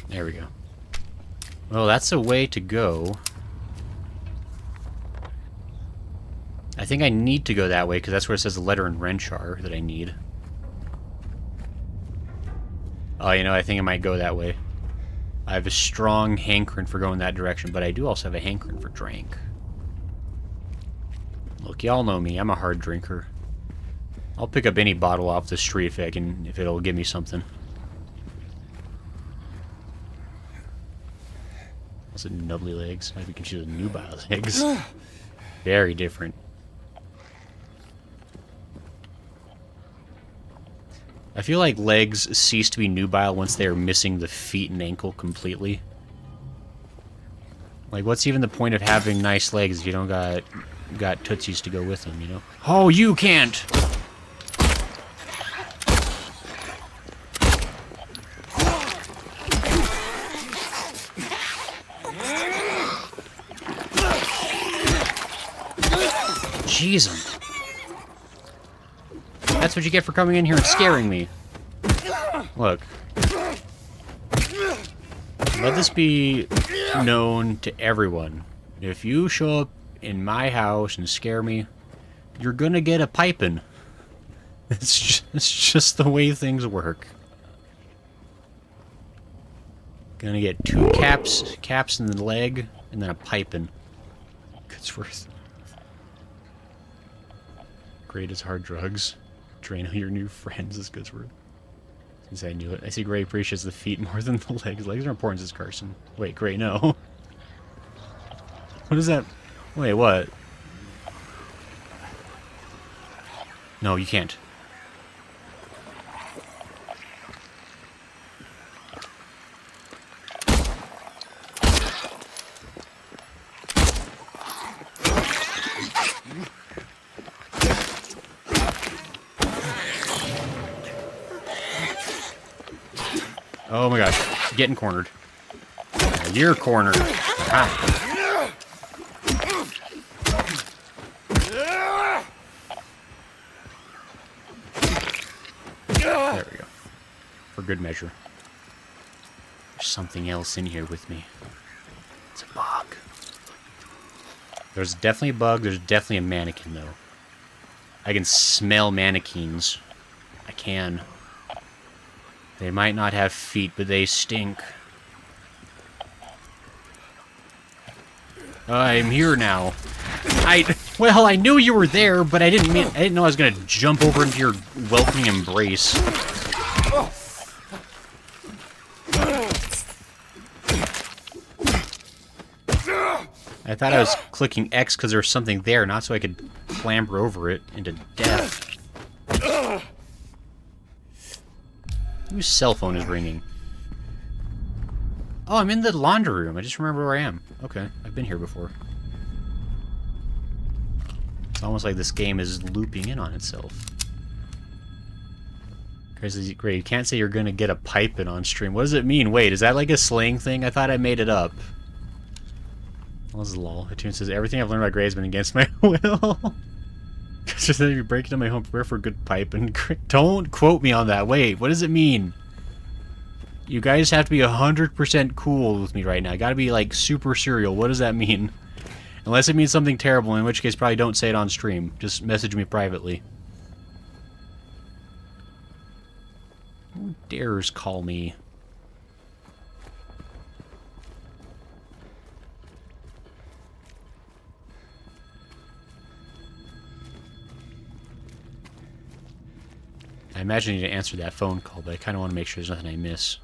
There we go. Well, that's a way to go. I think I need to go that way, because that's where it says the letter and wrench are that I need. Oh, you know, I think I might go that way. I have a strong hankering for going that direction, but I do also have a hankering for drink. Look, y'all know me. I'm a hard drinker. I'll pick up any bottle off the street if I can, if it'll give me something. Also, nubbly legs. Might be confused with nubile legs. Very different. I feel like legs cease to be nubile once they are missing the feet and ankle completely. Like, what's even the point of having nice legs if you don't got tootsies to go with them, you know? Oh, you can't! Jeez. That's what you get for coming in here and scaring me. Look. Let this be known to everyone. If you show up in my house and scare me, you're gonna get a piping. It's just the way things work. Gonna get 2 caps in the leg, and then a piping. Goodsworth. Great as hard drugs. Drain on your new friends is Goodsworth. Since I knew it. I see Gray appreciates the feet more than the legs. Legs are important, says Carson. Wait, Gray, no. What is that? Wait, what? No, you can't. Oh my gosh, getting cornered. You're cornered. Aha. There we go. For good measure. There's something else in here with me. It's a bug. There's definitely a bug, there's definitely a mannequin though. I can smell mannequins. I can. They might not have feet, but they stink. I'm here now. Well, I knew you were there, but I didn't know I was gonna jump over into your welcoming embrace. I thought I was clicking X because there was something there, not so I could clamber over it into death. Whose cell phone is ringing? Oh, I'm in the laundry room. I just remember where I am. Okay, I've been here before. It's almost like this game is looping in on itself. Crazy, great. You can't say you're gonna get a pipe in on stream. What does it mean? Wait, is that like a slang thing? I thought I made it up. What was the lol? It says everything I've learned about Gray has been against my will. Just that you break into my home, prepare for a good pipe, and don't quote me on that. Wait, what does it mean? You guys have to be 100% cool with me right now. Gotta be like super serial. What does that mean? Unless it means something terrible, in which case probably don't say it on stream. Just message me privately. Who dares call me? I imagine you didn't answer that phone call, but I kind of want to make sure there's nothing I miss.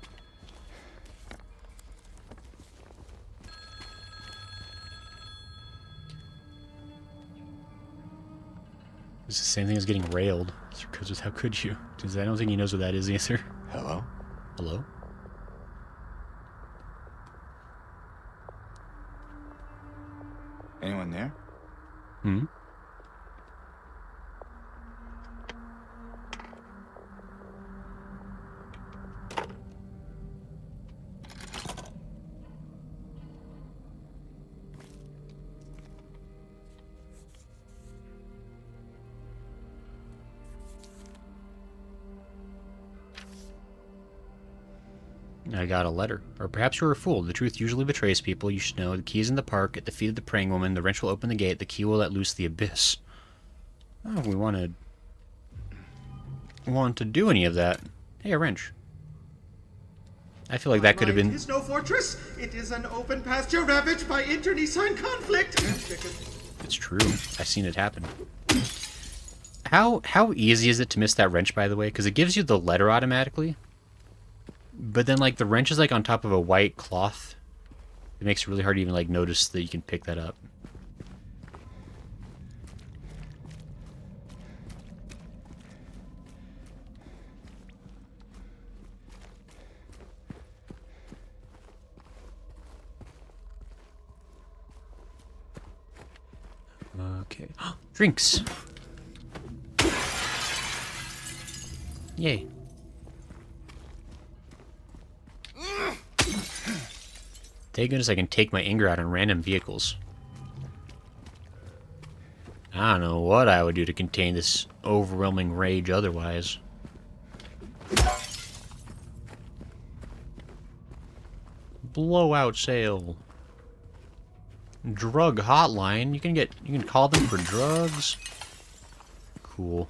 It's the same thing as getting railed. Because how could you? Because I don't think he knows what that is either.
Hello?
Hello?
Anyone there?
Hmm? I got a letter. Or perhaps you were a fool. The truth usually betrays people. You should know. The key is in the park, at the feet of the praying woman. The wrench will open the gate. The key will let loose the abyss. Oh, we want to do any of that. Hey, a wrench. I feel like that could have been...
It is no fortress. It is an open pasture ravaged by internecine conflict.
It's true. I've seen it happen. How easy is it to miss that wrench, by the way? Because it gives you the letter automatically. But then, like, the wrench is, like, on top of a white cloth. It makes it really hard to even, like, notice that you can pick that up. Okay. Drinks! Yay. Thank goodness I can take my anger out on random vehicles. I don't know what I would do to contain this overwhelming rage otherwise. Blowout sale. Drug hotline. You can call them for drugs. Cool.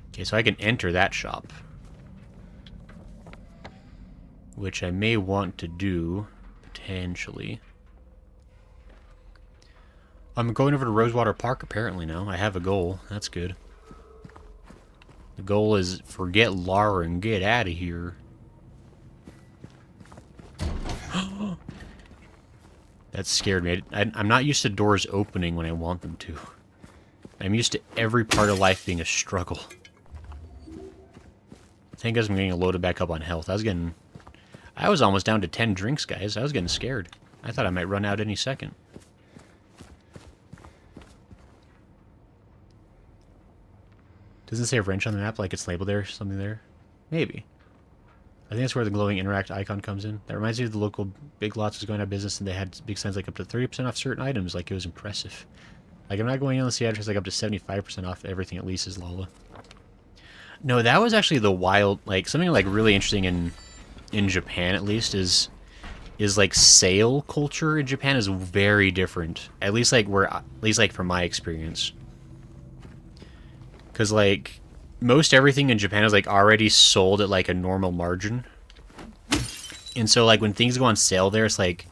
Okay, so I can enter that shop. Which I may want to do, potentially. I'm going over to Rosewater Park apparently now. I have a goal. That's good. The goal is forget Lara and get out of here. That scared me. I'm not used to doors opening when I want them to. I'm used to every part of life being a struggle. Thank goodness I'm getting loaded back up on health. I was almost down to 10 drinks, guys. I was getting scared. I thought I might run out any second. Doesn't it say wrench on the map like it's labeled there? Something there? Maybe. I think that's where the glowing interact icon comes in. That reminds me of the local Big Lots was going out of business and they had big signs like up to 30% off certain items. Like, it was impressive. Like, I'm not going in unless the address like up to 75% off everything at least, is Lola. No, that was actually the wild, like, something like really interesting in Japan at least is like sale culture in Japan is very different. At least from my experience. Cause like most everything in Japan is like already sold at like a normal margin. And so like when things go on sale there, it's like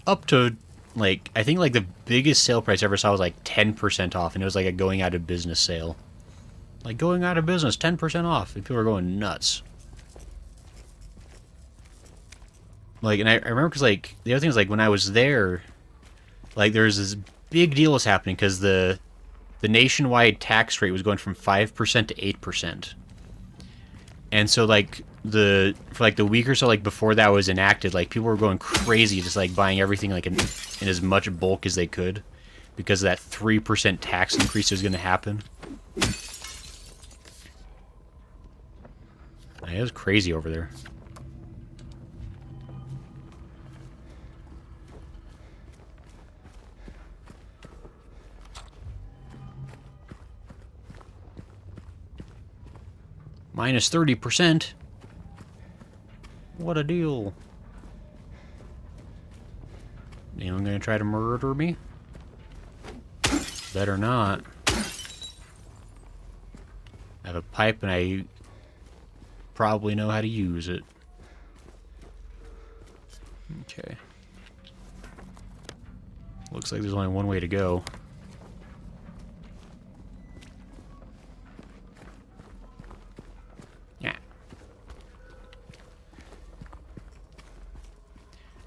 up to like I think like the biggest sale price I ever saw was like 10% off, and it was like a going out of business sale. Like going out of business, 10% off, and people are going nuts. Like, and I remember because, like, the other thing is, like, when I was there, like, there's this big deal was happening because the nationwide tax rate was going from 5% to 8%. And so, like, for, like, the week or so, like, before that was enacted, like, people were going crazy just, like, buying everything, like, in as much bulk as they could because of that 3% tax increase was going to happen. It was crazy over there. Minus 30%. What a deal. Anyone gonna try to murder me? Better not. I have a pipe and I probably know how to use it. Okay. Looks like there's only one way to go.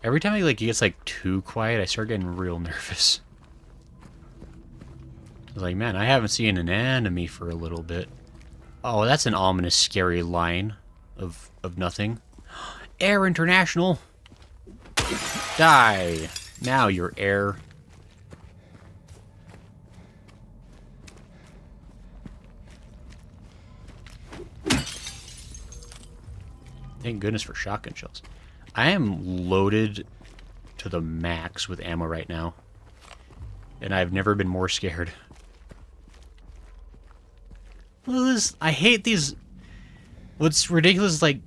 Every time it gets like too quiet, I start getting real nervous. I was like, man, I haven't seen an enemy for a little bit. Oh, that's an ominous, scary line of nothing. Air International! Die! Now you're air. Thank goodness for shotgun shells. I am loaded to the max with ammo right now. And I've never been more scared. I hate these... What's ridiculous is, like,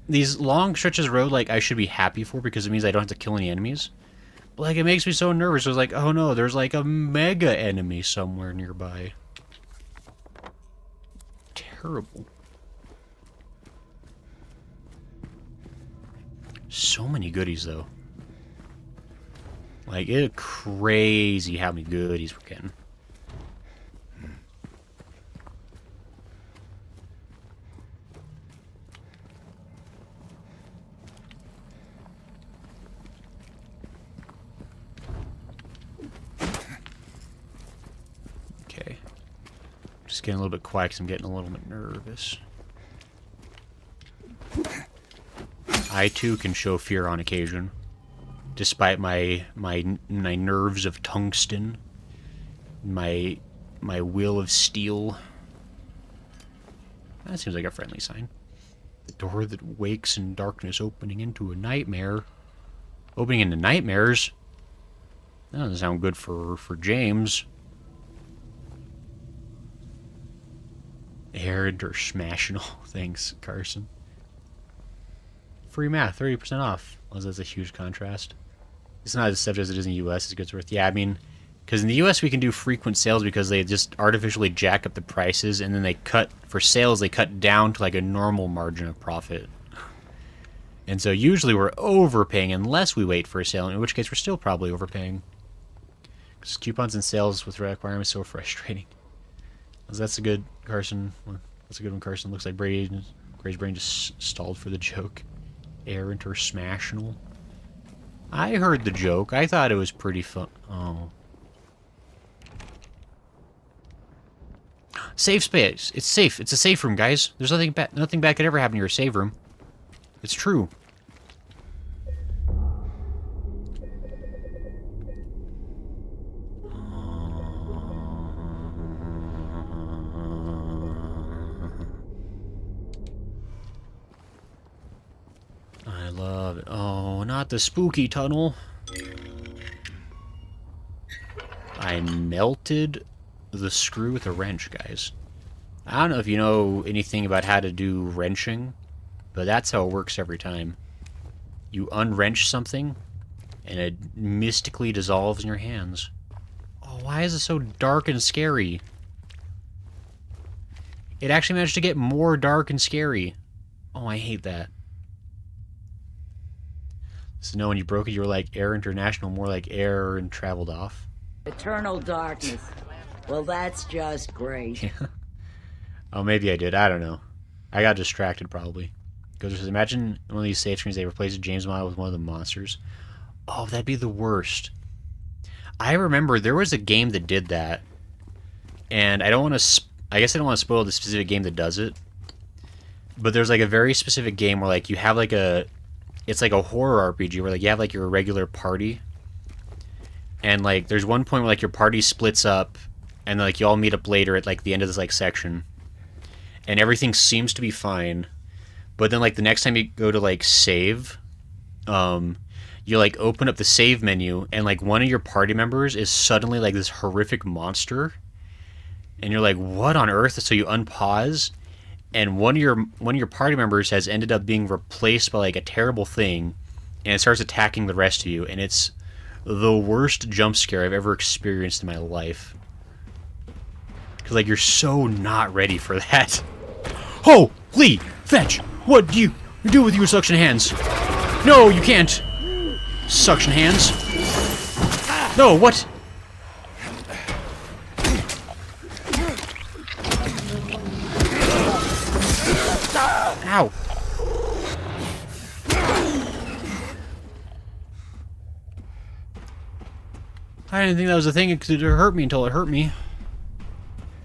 these long stretches of road, like, I should be happy for because it means I don't have to kill any enemies. But, like, it makes me so nervous. It was like, oh no, there's, like, a mega enemy somewhere nearby. Terrible. So many goodies, though. Like, it's crazy how many goodies we're getting. Okay. Just getting a little bit quiet because I'm getting a little bit nervous. I, too, can show fear on occasion. despite my nerves of tungsten, my will of steel. That seems like a friendly sign. The door that wakes in darkness, opening into a nightmare. Opening into nightmares? That doesn't sound good for James. Errant or smashinal. Thanks, Carson. Free math, 30% off. Well, that's a huge contrast. It's not as subject as it is in the US, it's good worth. Yeah, I mean, because in the US we can do frequent sales because they just artificially jack up the prices, and then they cut, for sales, they cut down to like a normal margin of profit. And so usually we're overpaying unless we wait for a sale, in which case we're still probably overpaying. Because coupons and sales with requirements are so frustrating. That's a good Carson. That's a good one, Carson. Looks like Gray's brain just stalled for the joke. Errant or smashinal. I heard the joke. I thought it was pretty fun. Oh. Safe space. It's safe. It's a safe room, guys. There's nothing bad could ever happen to your save room. It's true. I love it. Oh, not the spooky tunnel. I melted the screw with a wrench, guys. I don't know if you know anything about how to do wrenching, but that's how it works every time. You unwrench something, and it mystically dissolves in your hands. Oh, why is it so dark and scary? It actually managed to get more dark and scary. Oh, I hate that. So no, when you broke it, you were like Air International, more like Air and traveled off.
Eternal darkness. Well, that's just great.
Yeah. Oh, maybe I did. I don't know. I got distracted, probably. Because imagine one of these save screens, they replace a James model with one of the monsters. Oh, that'd be the worst. I remember there was a game that did that. And I don't want to... I guess I don't want to spoil the specific game that does it. But there's like a very specific game where like you have like a... It's like a horror RPG where like you have like your regular party. And like there's one point where like your party splits up. And like you all meet up later at like the end of this like section. And everything seems to be fine. But then like the next time you go to like save, you like open up the save menu and like one of your party members is suddenly like this horrific monster. And you're like, what on earth? So you unpause, and one of your party members has ended up being replaced by like a terrible thing, and it starts attacking the rest of you, and it's the worst jump scare I've ever experienced in my life. Cause like you're so not ready for that. Oh, Lee, fetch! What do you do with your suction hands? No, you can't. Suction hands. No, what? Ow. I didn't think that was a thing. It could hurt me until it hurt me.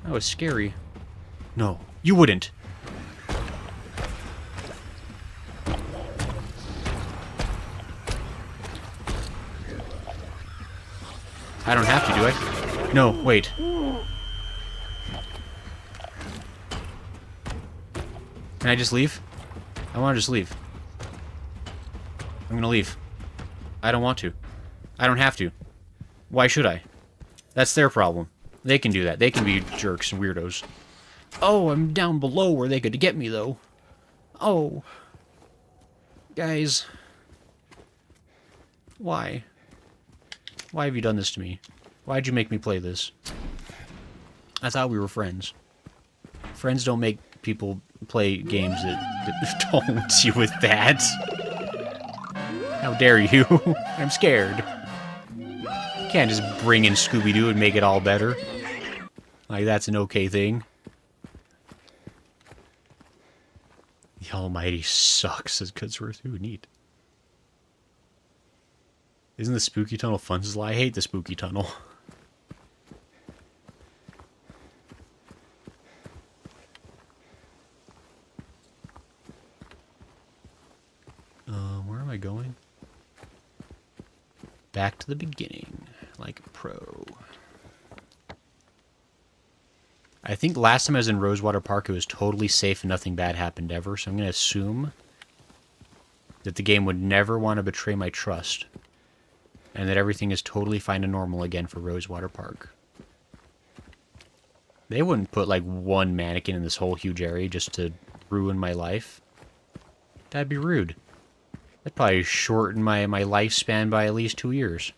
That was scary. No, you wouldn't. I don't have to, do I? No, wait. Can I just leave? I want to just leave. I'm gonna leave. I don't want to. I don't have to. Why should I? That's their problem. They can do that. They can be jerks and weirdos. Oh, I'm down below where they could get me, though. Oh. Guys. Why? Why have you done this to me? Why'd you make me play this? I thought we were friends. Friends don't make people play games that taunt you with that. How dare you? I'm scared. You can't just bring in Scooby-Doo and make it all better. Like, that's an okay thing. The Almighty sucks, says Cudsworth. Ooh, neat. Isn't the spooky tunnel fun? I hate the spooky tunnel. Where am I going? back to the beginning, like a pro. I think last time I was in Rosewater Park, it was totally safe and nothing bad happened ever, so I'm going to assume that the game would never want to betray my trust, and that everything is totally fine and normal again for Rosewater Park. They wouldn't put, like, one mannequin in this whole huge area just to ruin my life. That'd be rude. That'd probably shorten my lifespan by at least 2 years.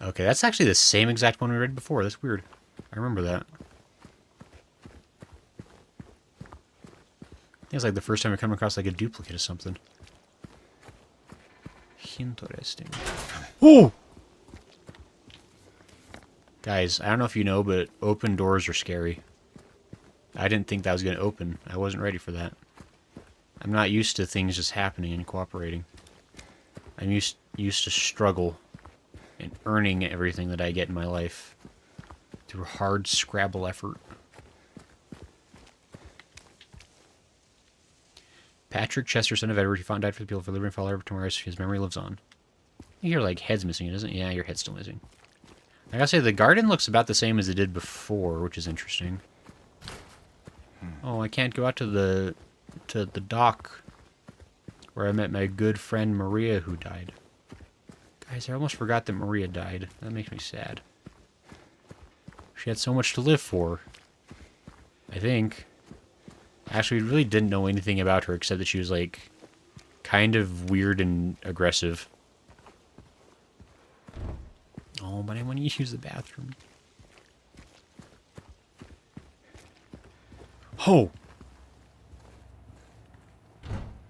Okay, that's actually the same exact one we read before. That's weird. I remember that. I think it's like the first time I come across like a duplicate of something. Interesting. Oh! Guys, I don't know if you know, but open doors are scary. I didn't think that was going to open. I wasn't ready for that. I'm not used to things just happening and cooperating. I'm used to struggle and earning everything that I get in my life through hard Scrabble effort. Patrick Chester, son of Edward, he fought and died for the people for liberty and follow over tomorrow. His memory lives on. Your like head's missing, isn't it? Yeah, your head's still missing. I gotta say, the garden looks about the same as it did before, which is interesting. Oh, I can't go out to the dock where I met my good friend Maria, who died. Guys, I almost forgot that Maria died. That makes me sad. She had so much to live for. I think. Actually, we really didn't know anything about her except that she was, like, kind of weird and aggressive. Oh, but I want to use the bathroom. Oh!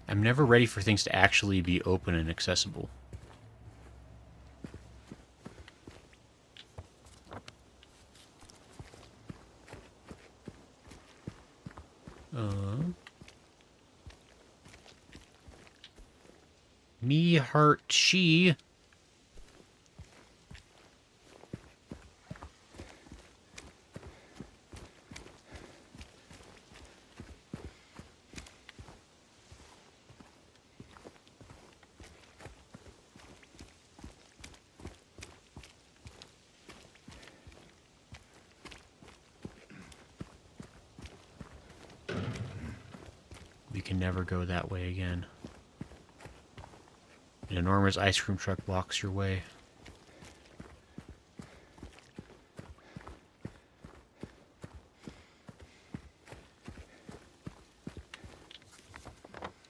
I'm never ready for things to actually be open and accessible. Me heart she. We can never go that way again. An enormous ice cream truck blocks your way.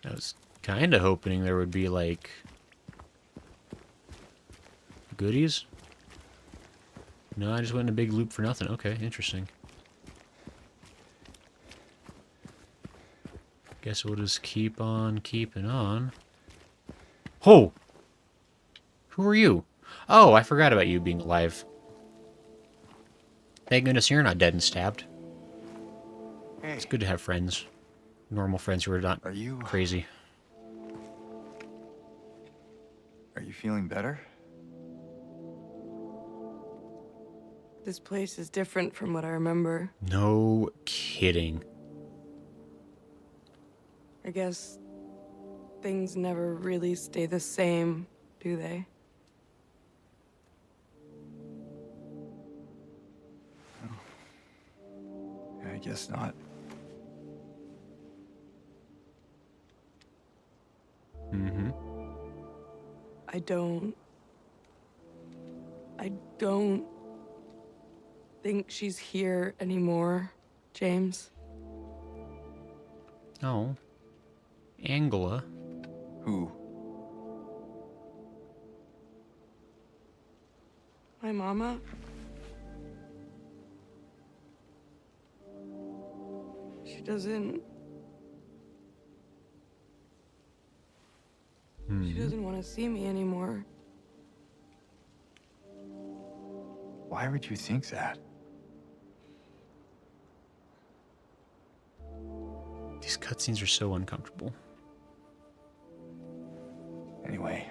I was kind of hoping there would be, like, goodies. No, I just went in a big loop for nothing. Okay, interesting. Guess we'll just keep on keeping on. Oh! Who are you? Oh, I forgot about you being alive. Thank goodness you're not dead and stabbed.
Hey.
It's good to have friends. Normal friends who are not crazy.
Are you feeling better?
This place is different from what I remember.
No kidding.
I guess things never really stay the same, do they?
I guess not.
Mm-hmm.
I don't think she's here anymore, James.
Oh. Angela.
Who?
My mama. She doesn't want to see me anymore.
Why would you think that?
These cutscenes are so uncomfortable.
Anyway,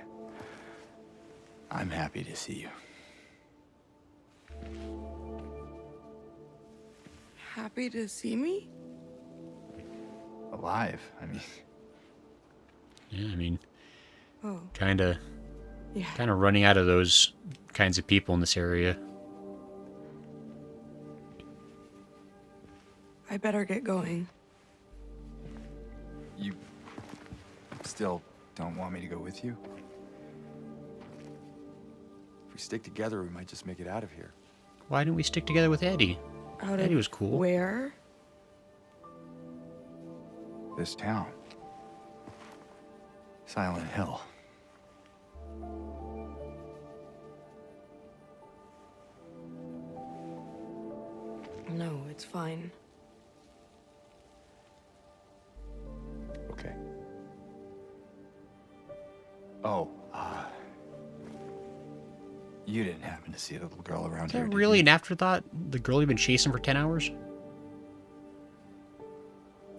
I'm happy to see you.
Happy to see me?
Alive. I mean,
Yeah, I mean,
Oh,
kind of
yeah.
running out of those kinds of people in this area.
I better get going.
You still don't want me to go with you? If we stick together, we might just make it out of here.
Why didn't we stick together with Eddie?
Out
Eddie
of
was cool.
where?
This town. Silent Hill.
No, it's fine.
Okay. Oh, you didn't happen to see a little girl around
Is
here,
that
did
really
you?
an afterthought? The girl you've been chasing for 10 hours?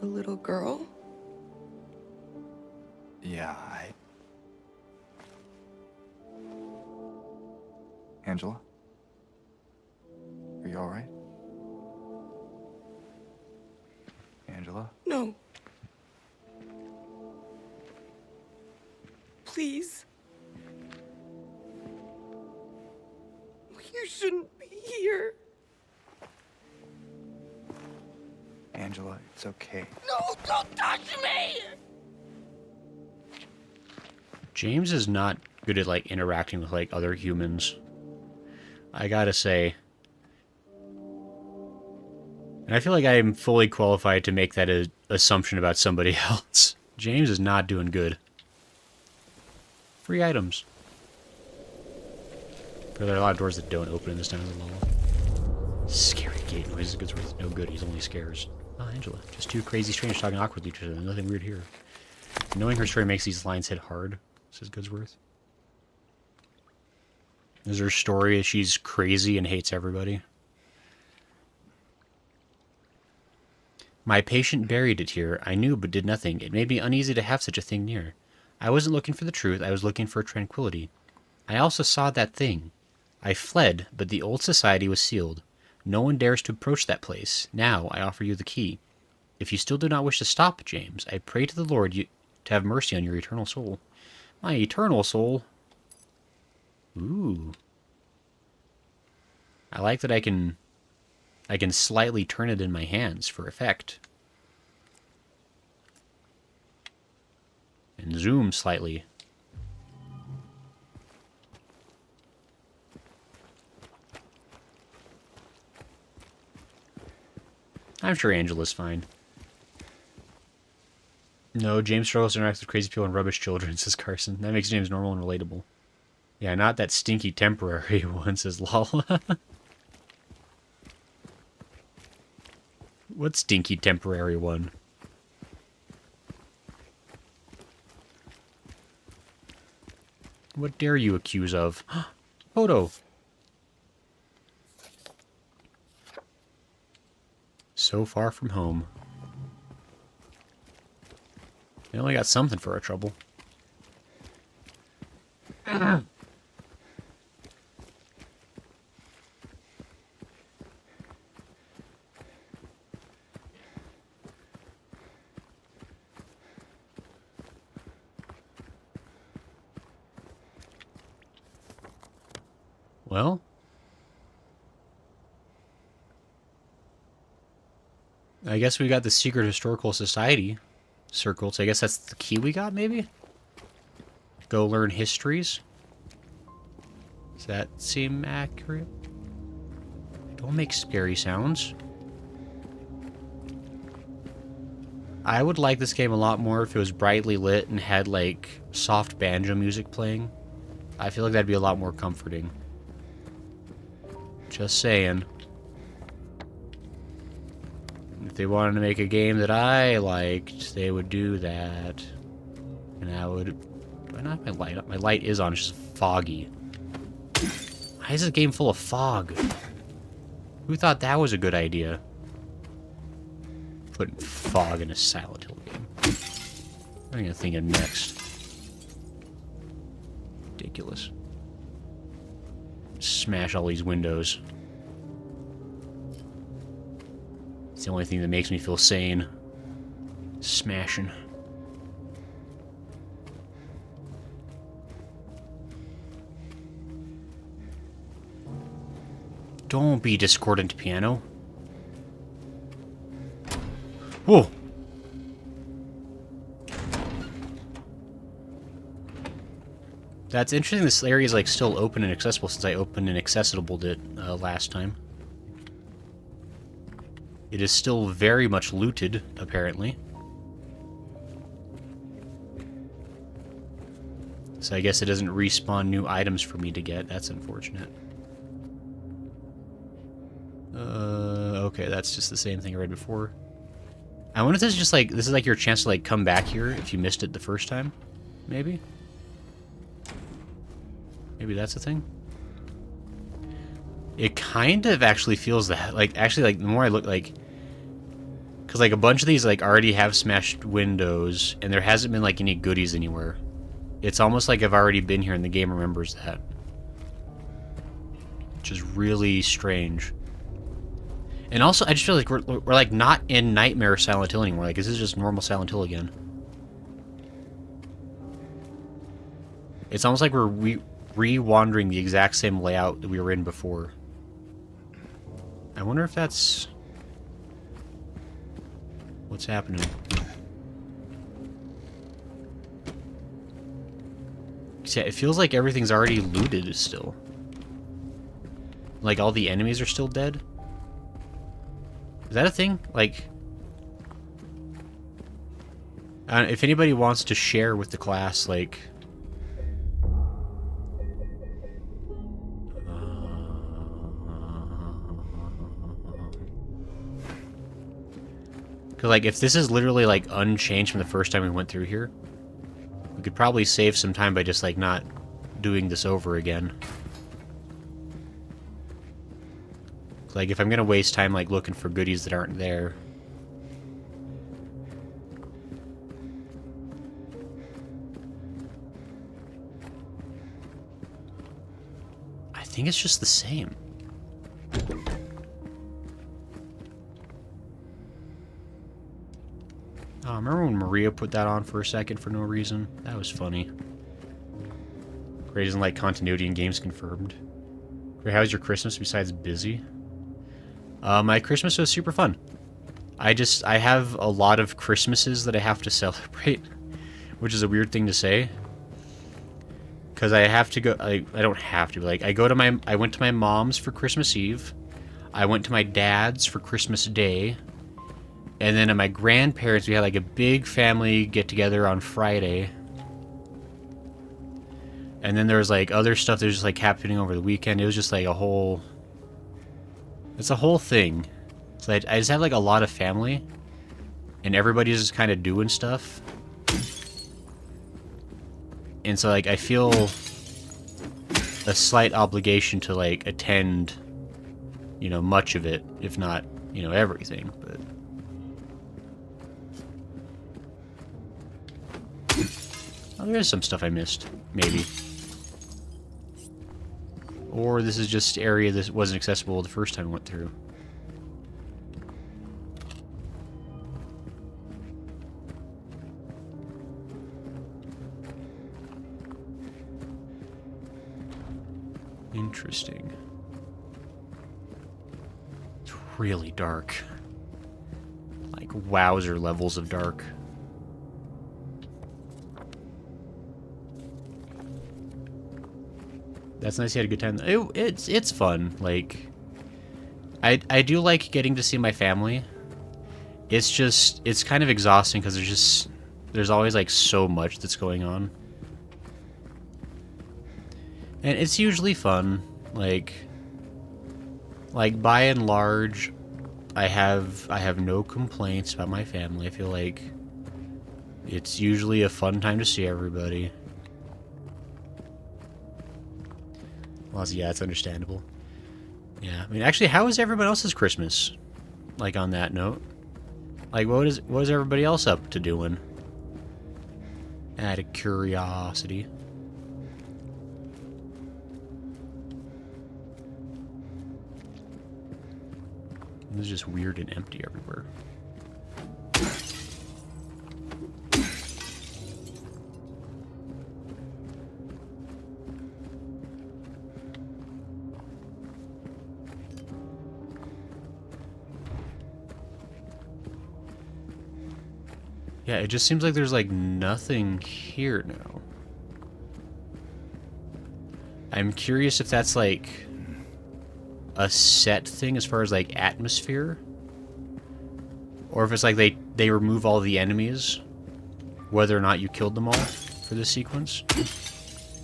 A little girl?
Yeah, Angela? Are you alright? Angela?
No. Please. You shouldn't be here.
Angela, it's okay.
No, don't touch me!
James is not good at, like, interacting with, like, other humans. I gotta say. And I feel like I am fully qualified to make that assumption about somebody else. James is not doing good. Free items. But there are a lot of doors that don't open in this town at all. Scary gate noises. Goodsworth no good. He's only scares. Oh, Angela. Just two crazy strangers talking awkwardly to each other. Nothing weird here. Knowing her story makes these lines hit hard, says Goodsworth. Is her story she's crazy and hates everybody? My patient buried it here. I knew but did nothing. It made me uneasy to have such a thing near. I wasn't looking for the truth. I was looking for tranquility. I also saw that thing. I fled, but the old society was sealed. No one dares to approach that place. Now I offer you the key. If you still do not wish to stop, James, I pray to the Lord to have mercy on your eternal soul. My eternal soul? Ooh. I like that I can slightly turn it in my hands for effect. And zoom slightly. I'm sure Angela's fine. No, James struggles to interact with crazy people and rubbish children, says Carson. That makes James normal and relatable. Yeah, not that stinky temporary one, says Lol. What stinky temporary one? What dare you accuse of? Photo! So far from home. We only got something for our trouble. Well, I guess we got the Secret Historical Society circled, so I guess that's the key we got, maybe? Go learn histories? Does that seem accurate? Don't make scary sounds. I would like this game a lot more if it was brightly lit and had, like, soft banjo music playing. I feel like that'd be a lot more comforting. Just saying. If they wanted to make a game that I liked, they would do that. And I would... Do I not have my light up? My light is on, it's just foggy. Why is this game full of fog? Who thought that was a good idea? Putting fog in a Silent Hill game. What am I gonna think of next? Ridiculous. Smash all these windows. It's the only thing that makes me feel sane. Smashing. Don't be discordant, piano. Whoa! That's interesting. This area is like still open and accessible since I opened and accessibled it last time. It is still very much looted, apparently. So I guess it doesn't respawn new items for me to get. That's unfortunate. Okay, that's just the same thing I read before. I wonder if this is just like, this is like your chance to like come back here if you missed it the first time, maybe? Maybe that's the thing? It kind of actually feels that, like, actually, like, the more I look, like, because, like, a bunch of these, like, already have smashed windows, and there hasn't been, like, any goodies anywhere. It's almost like I've already been here and the game remembers that. Which is really strange. And also, I just feel like we're like, not in Nightmare Silent Hill anymore. Like, this is just normal Silent Hill again. It's almost like we're re-wandering the exact same layout that we were in before. I wonder if that's what's happening. Yeah, it feels like everything's already looted still. Like, all the enemies are still dead? Is that a thing? Like, if anybody wants to share with the class, like, because, like, if this is literally, like, unchanged from the first time we went through here, we could probably save some time by just, like, not doing this over again. Like, if I'm gonna waste time, like, looking for goodies that aren't there. I think it's just the same. Oh, remember when Maria put that on for a second for no reason? That was funny. Great isn't like continuity in games confirmed. Great, how was your Christmas besides busy? My Christmas was super fun. I have a lot of Christmases that I have to celebrate, which is a weird thing to say. Because I have to go, I don't have to, like, I went to my mom's for Christmas Eve. I went to my dad's for Christmas Day. And then at my grandparents', we had like a big family get-together on Friday. And then there was like other stuff that was just like happening over the weekend. It was just like a whole... It's a whole thing. So I just have like a lot of family. And everybody's just kind of doing stuff. And so like I feel a slight obligation to like attend, you know, much of it. If not, you know, everything. But... Oh, there is some stuff I missed, maybe. Or this is just area that wasn't accessible the first time I went through. Interesting. It's really dark. Like wowzer levels of dark. That's nice you had a good time. It's fun. Like, I do like getting to see my family. It's just, it's kind of exhausting because there's always like so much that's going on. And it's usually fun. Like by and large, I have no complaints about my family. I feel like it's usually a fun time to see everybody. Well, yeah, it's understandable. Yeah, I mean, actually, how was everyone else's Christmas? Like, on that note. Like, what is everybody else up to doing? Out of curiosity. This is just weird and empty everywhere. Yeah, it just seems like there's like nothing here now. I'm curious if that's like a set thing as far as like atmosphere, or if it's like they remove all the enemies, whether or not you killed them all for this sequence.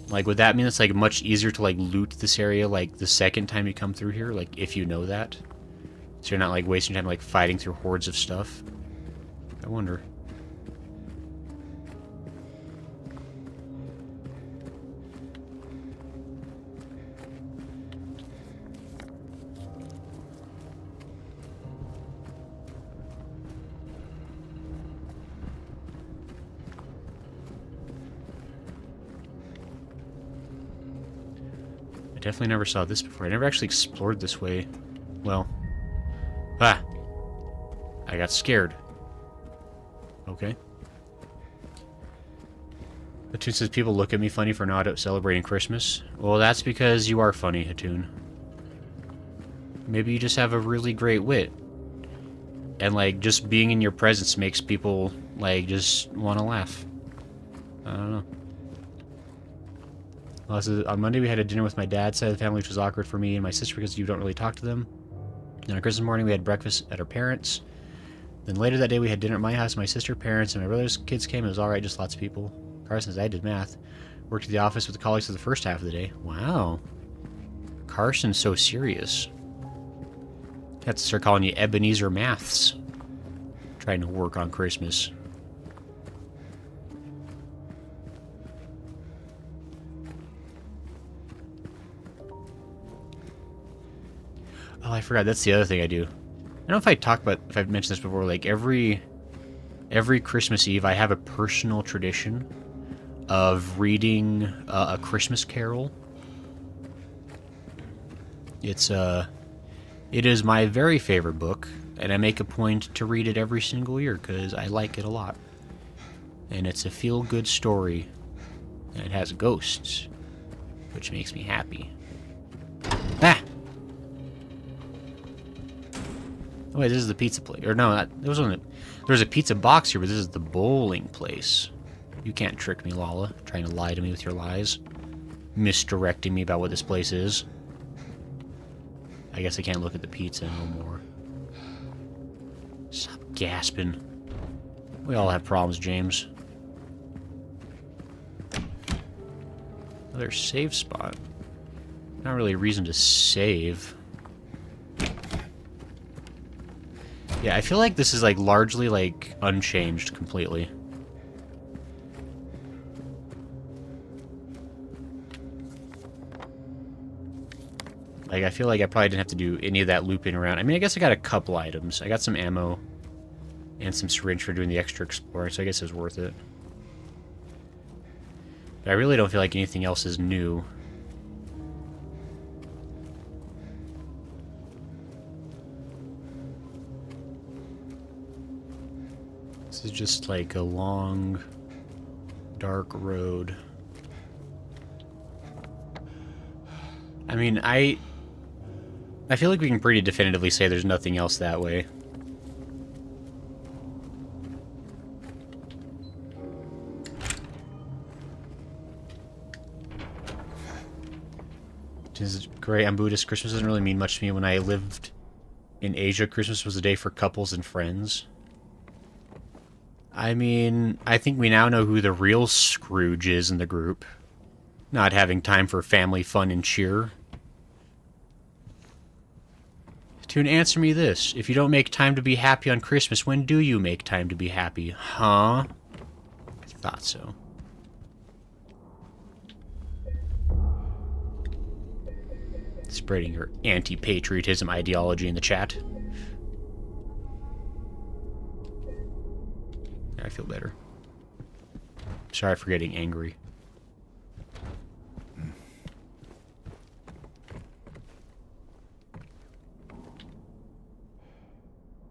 Like, would that mean it's like much easier to like loot this area like the second time you come through here, like if you know that, so you're not like wasting time like fighting through hordes of stuff? I wonder. I definitely never saw this before. I never actually explored this way. Well. Ah! I got scared. Okay. Hatun says people look at me funny for not celebrating Christmas. Well, that's because you are funny, Hatun. Maybe you just have a really great wit. And, like, just being in your presence makes people, like, just want to laugh. I don't know. Well, so on Monday we had a dinner with my dad's side of the family, which was awkward for me and my sister because you don't really talk to them. Then on Christmas morning we had breakfast at our parents'. Then later that day we had dinner at my house, my sister, parents, and my brother's kids came. It was alright, just lots of people. Carson says I did math. Worked at the office with the colleagues for the first half of the day. Wow. Carson's so serious. Have to start calling you Ebenezer Maths. Trying to work on Christmas. Oh, I forgot. That's the other thing I do. I don't know if if I've mentioned this before. Like every Christmas Eve, I have a personal tradition of reading a Christmas Carol. It is my very favorite book, and I make a point to read it every single year because I like it a lot. And it's a feel-good story, and it has ghosts, which makes me happy. Ah! Oh, wait, this is the pizza place. Or no, there was a pizza box here, but this is the bowling place. You can't trick me, Lala, trying to lie to me with your lies. Misdirecting me about what this place is. I guess I can't look at the pizza no more. Stop gasping. We all have problems, James. Another save spot. Not really a reason to save. Yeah, I feel like this is like largely like unchanged completely. Like, I feel like I probably didn't have to do any of that looping around. I mean, I guess I got a couple items. I got some ammo and some syringe for doing the extra exploring, so I guess it was worth it. But I really don't feel like anything else is new. This is just like a long, dark road. I mean, I feel like we can pretty definitively say there's nothing else that way. This is great. I'm Buddhist. Christmas doesn't really mean much to me. When I lived in Asia, Christmas was a day for couples and friends. I mean, I think we now know who the real Scrooge is in the group. Not having time for family fun and cheer. Tune, answer me this. If you don't make time to be happy on Christmas, when do you make time to be happy? Huh? I thought so. Spreading your anti-patriotism ideology in the chat. I feel better. Sorry for getting angry.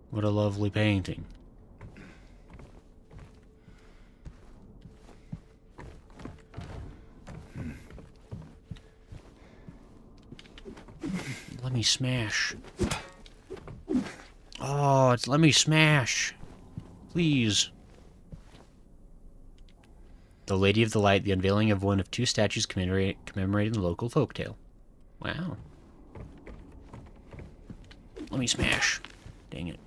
What a lovely painting. Let me smash. Oh, let me smash. Please. The Lady of the Light, the unveiling of one of 2 statues commemorating the local folktale. Wow. Let me smash. Dang it.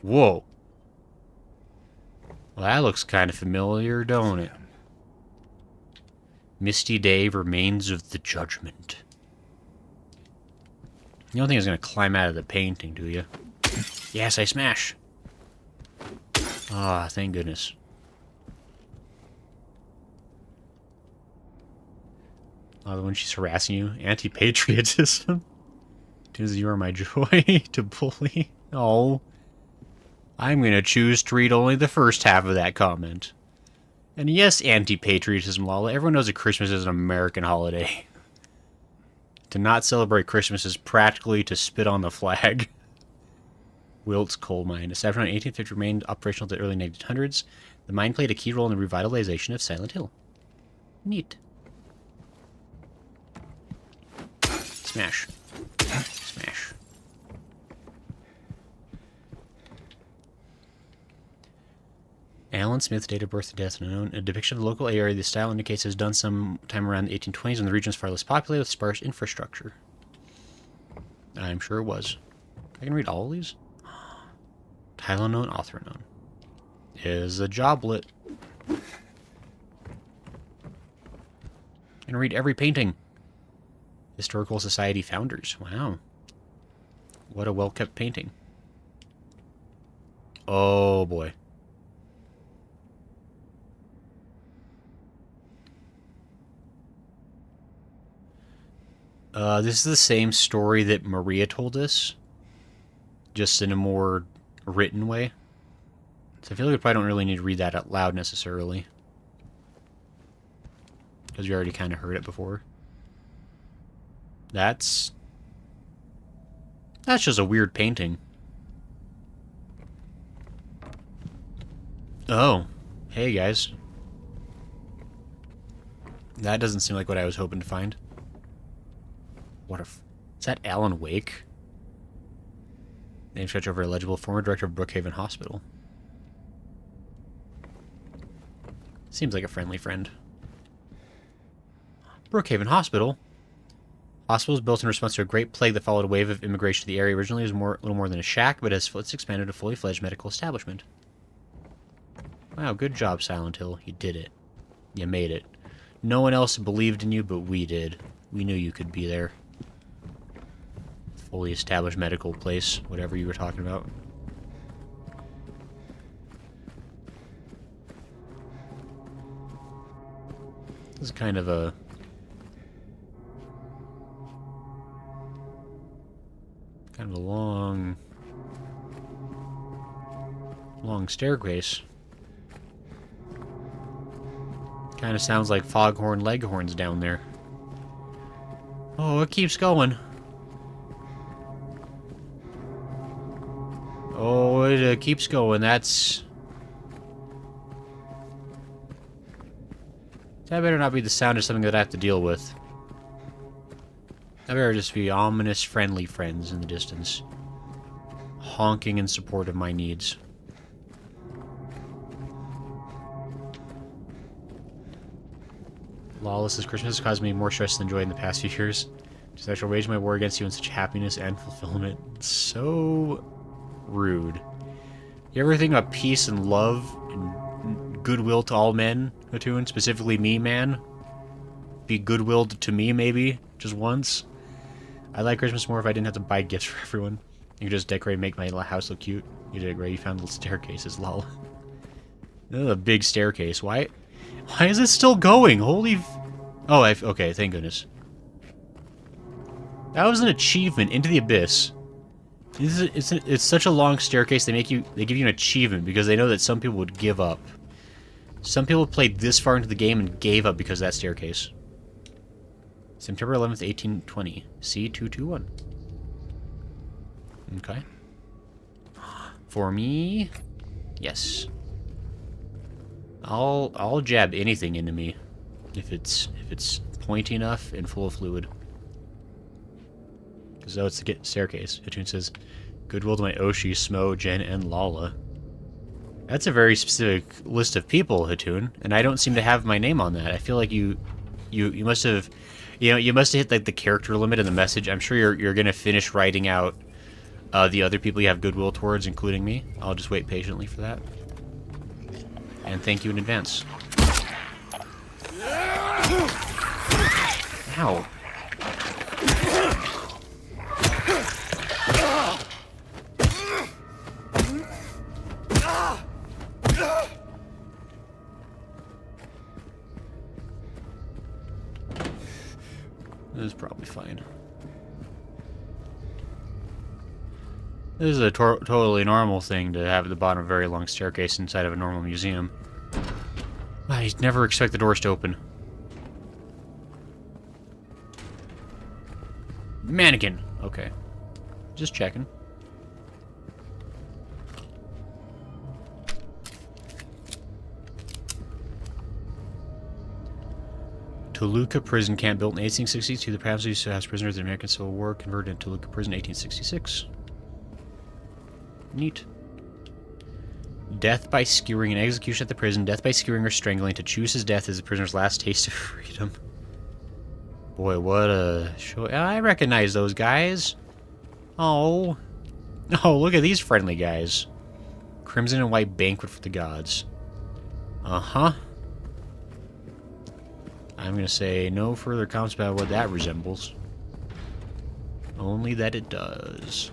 Whoa. Well, that looks kind of familiar, don't it? Misty Day, Remains of the Judgment. You don't think it's going to climb out of the painting, do you? Yes, I smash. Ah, thank goodness. Oh, the one she's harassing you. Anti-patriotism. Tis you are my joy to bully. Oh. I'm going to choose to read only the first half of that comment. And yes, anti-patriotism, Lala. Everyone knows that Christmas is an American holiday. To not celebrate Christmas is practically to spit on the flag. Wilt's coal mine. Established in 1850, remained operational to the early 1900s. The mine played a key role in the revitalization of Silent Hill. Neat. Smash. Smash. Alan Smith, date of birth and death unknown. A depiction of the local area. The style indicates it was done sometime around the 1820s when the region was far less populated with sparse infrastructure. I'm sure it was. I can read all of these? Title unknown, author unknown. Is a joblet. I can read every painting. Historical Society founders. Wow. What a well-kept painting. Oh, boy. This is the same story that Maria told us, just in a more written way. So I feel like we probably don't really need to read that out loud necessarily, because we already kind of heard it before. That's just a weird painting. Oh, hey guys. That doesn't seem like what I was hoping to find. What if... Is that Alan Wake? Name stretch over illegible. Former director of Brookhaven Hospital. Seems like a friendly friend. Brookhaven Hospital? Hospital was built in response to a great plague that followed a wave of immigration to the area. Originally, it was a little more than a shack, but has it's expanded to a fully fledged medical establishment. Wow, good job, Silent Hill. You did it. You made it. No one else believed in you, but we did. We knew you could be there. Fully established medical place, whatever you were talking about. This is kind of a... long staircase. Kind of sounds like Foghorn Leghorns down there. Oh, it keeps going. Oh, it keeps going. That better not be the sound of something that I have to deal with. That better just be ominous friendly friends in the distance, honking in support of my needs. Lawless as Christmas has caused me more stress than joy in the past few years. Just I shall wage my war against you in such happiness and fulfillment. So rude. You ever think about peace and love and goodwill to all men, Hatun? Specifically me, man? Be goodwilled to me, maybe? Just once? I like Christmas more if I didn't have to buy gifts for everyone. You could just decorate and make my house look cute. You did it great. You found little staircases, lol. A big staircase. Why is it still going? Holy... okay, thank goodness. That was an achievement. Into the Abyss. It's such a long staircase, they give you an achievement because they know that some people would give up. Some people played this far into the game and gave up because of that staircase. September 11th, 1820. C221. Okay. For me... Yes. I'll jab anything into me if it's pointy enough and full of fluid. Because though it's the staircase. Hatun says, goodwill to my Oshi, Smo, Jen, and Lala. That's a very specific list of people, Hatun, and I don't seem to have my name on that. I feel like you must have, you must have hit like the character limit in the message. I'm sure you're gonna finish writing out the other people you have goodwill towards, including me. I'll just wait patiently for that. And thank you in advance. Ow. This is probably fine. This is a totally normal thing to have at the bottom of a very long staircase inside of a normal museum. I never expect the doors to open. Mannequin. Okay. Just checking. Toluca prison camp built in 1862. The past used to house prisoners in the American Civil War, converted into Toluca prison in 1866. Neat. Death by skewering and execution at the prison. Death by skewering or strangling. To choose his death is the prisoner's last taste of freedom. Boy, what a show. I recognize those guys. Oh. Oh, look at these friendly guys. Crimson and white banquet for the gods. Uh-huh. I'm going to say no further comments about what that resembles. Only that it does.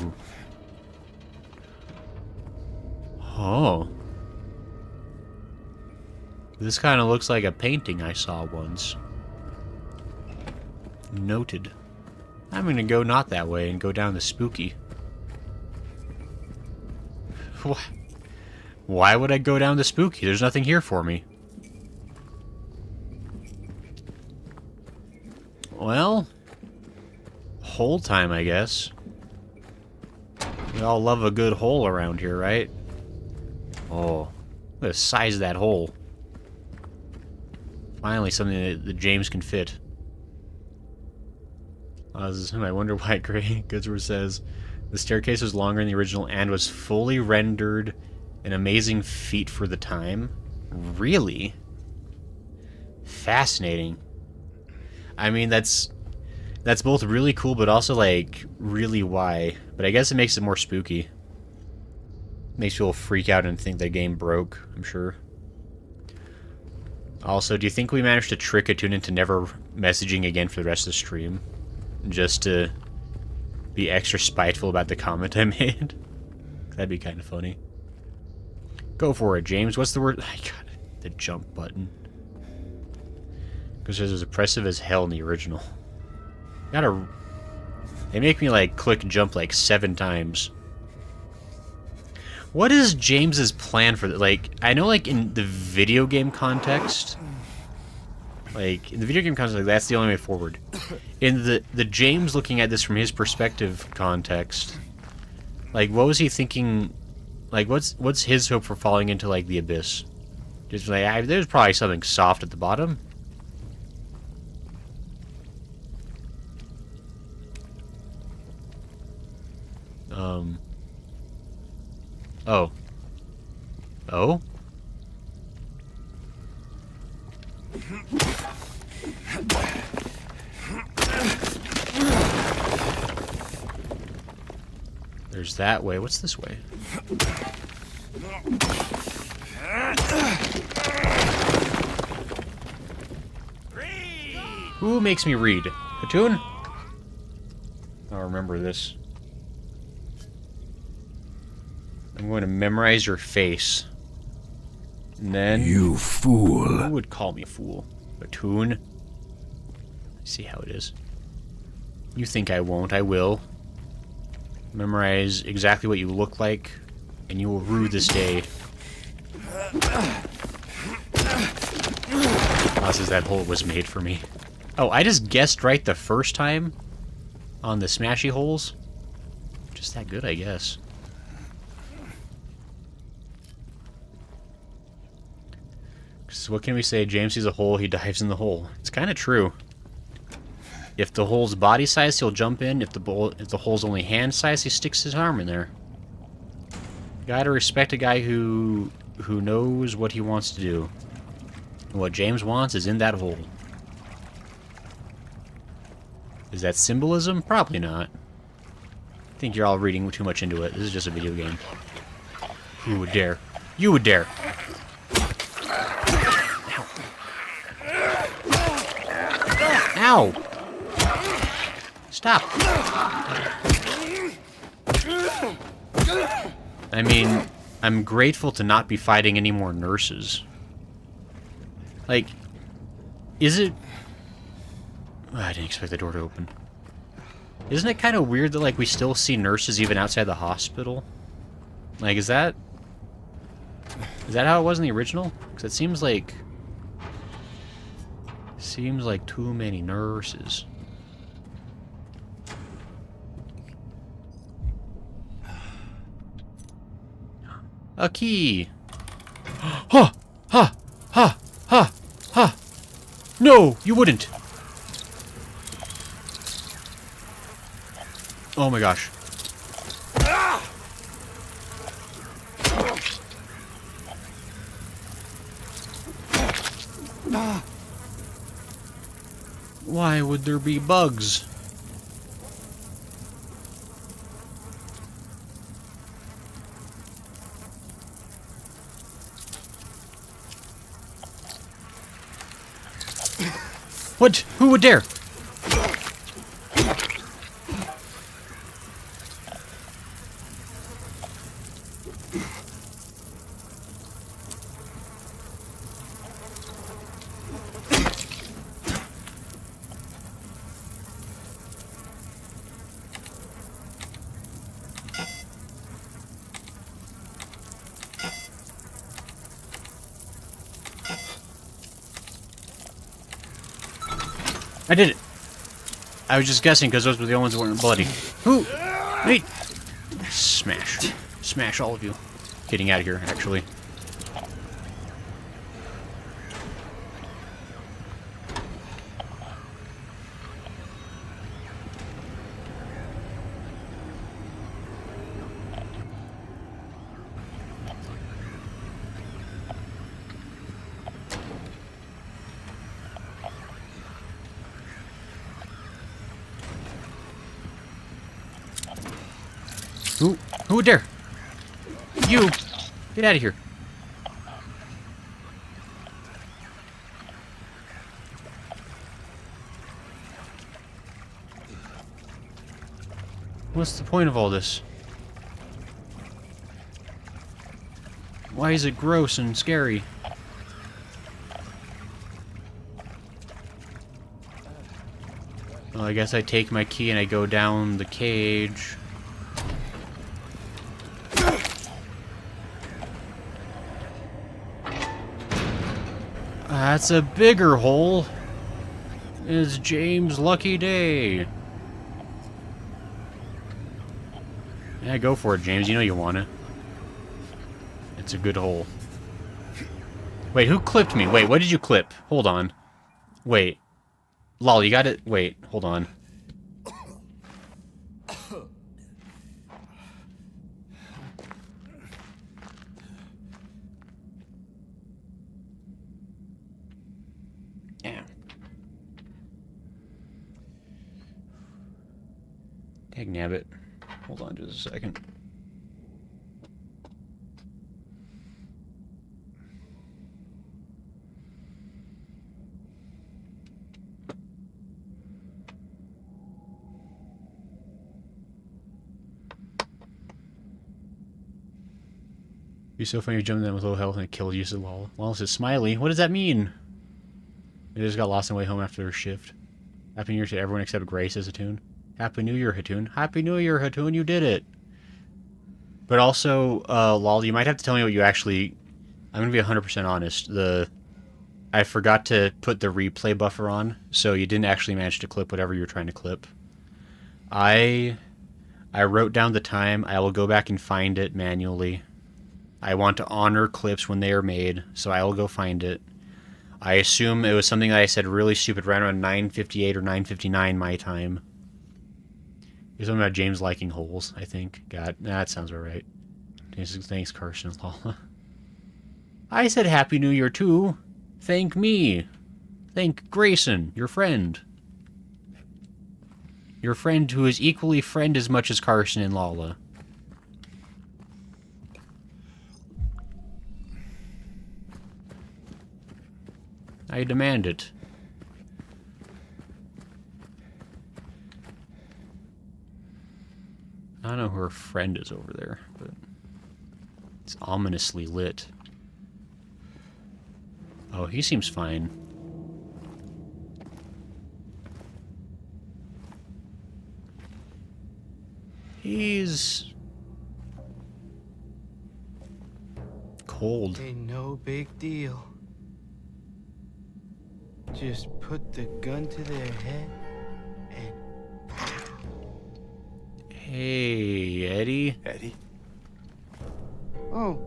Ooh. Oh. This kind of looks like a painting I saw once. Noted. I'm going to go not that way and go down the spooky. Why would I go down the spooky? There's nothing here for me. Well, hole time, I guess. We all love a good hole around here, right? Oh, look at the size of that hole. Finally, something that James can fit. I wonder why Gray Goodsworth says the staircase was longer than the original and was fully rendered. An amazing feat for the time. Really? Fascinating. I mean, that's both really cool, but also, like, really why. But I guess it makes it more spooky. Makes people freak out and think the game broke, I'm sure. Also, do you think we managed to trick Attune into never messaging again for the rest of the stream? Just to be extra spiteful about the comment I made? That'd be kind of funny. Go for it, James. What's the word? I got it. The jump button. Because it was oppressive as hell in the original. They make me, like, click jump, like, 7 times. What is James's plan for that? Like, I know, like, in the video game context... Like, in the video game context, like, that's the only way forward. In the James looking at this from his perspective context... Like, what was he thinking... Like, what's his hope for falling into, like, the abyss? Just like, there's probably something soft at the bottom. Oh. Oh? There's that way. What's this way? Who makes me read? Hatun? I'll remember this. I'm going to memorize your face. And then...
You fool.
Who would call me a fool? Hatun? See how it is. You think I won't. I will. Memorize exactly what you look like, and you will rue this day. Says that hole was made for me. Oh, I just guessed right the first time on the smashy holes. Just that good, I guess. So what can we say? James sees a hole, he dives in the hole. It's kind of true. If the hole's body size, he'll jump in. If the hole's only hand size, he sticks his arm in there. Gotta respect a guy who knows what he wants to do. And what James wants is in that hole. Is that symbolism? Probably not. I think you're all reading too much into it. This is just a video game. Who would dare? You would dare! Ow! Stop! I mean, I'm grateful to not be fighting any more nurses. Like, is it... Oh, I didn't expect the door to open. Isn't it kind of weird that, like, we still see nurses even outside the hospital? Like, is that how it was in the original? Because it seems like too many nurses. A key. Ha! Ha! Ha! Ha! Ha! No, you wouldn't. Oh my gosh. Why would there be bugs? What? Who would dare? I did it. I was just guessing because those were the only ones that weren't bloody. Who? Wait. Smash. Smash all of you. Getting out of here, actually. Who would dare? You! Get out of here. What's the point of all this? Why is it gross and scary? Well, I guess I take my key and I go down the cage. That's a bigger hole. It's James' lucky day. Yeah, go for it, James. You know you want it. It's a good hole. Wait, who clipped me? Wait, what did you clip? Hold on. Wait. Lol, you got it? Wait, hold on. Dagnabbit. Hold on just a second. Be so funny you jumped in with low health and it killed you, so lol. Lol says smiley. What does that mean? They just got lost on the way home after their shift. Happy New Year to everyone except Grace, says Hattoon. Happy New Year, Hattoon. Happy New Year, Hattoon. You did it. But also, lol, you might have to tell me what you actually... I'm going to be 100% honest. I forgot to put the replay buffer on, so you didn't actually manage to clip whatever you were trying to clip. I wrote down the time. I will go back and find it manually. I want to honor clips when they are made, so I will go find it. I assume it was something that I said really stupid right around 9:58 or 9:59 my time. It was something about James liking holes, I think. God, that sounds about right. Thanks, Carson and Lala. I said Happy New Year too. Thank me. Thank Grayson, your friend. Your friend who is equally friend as much as Carson and Lala. I demand it. I don't know who her friend is over there, but it's ominously lit. Oh, he seems fine. He's cold.
Ain't no big deal. Just put the gun to their head and
Hey, Eddie.
Eddie?
oh,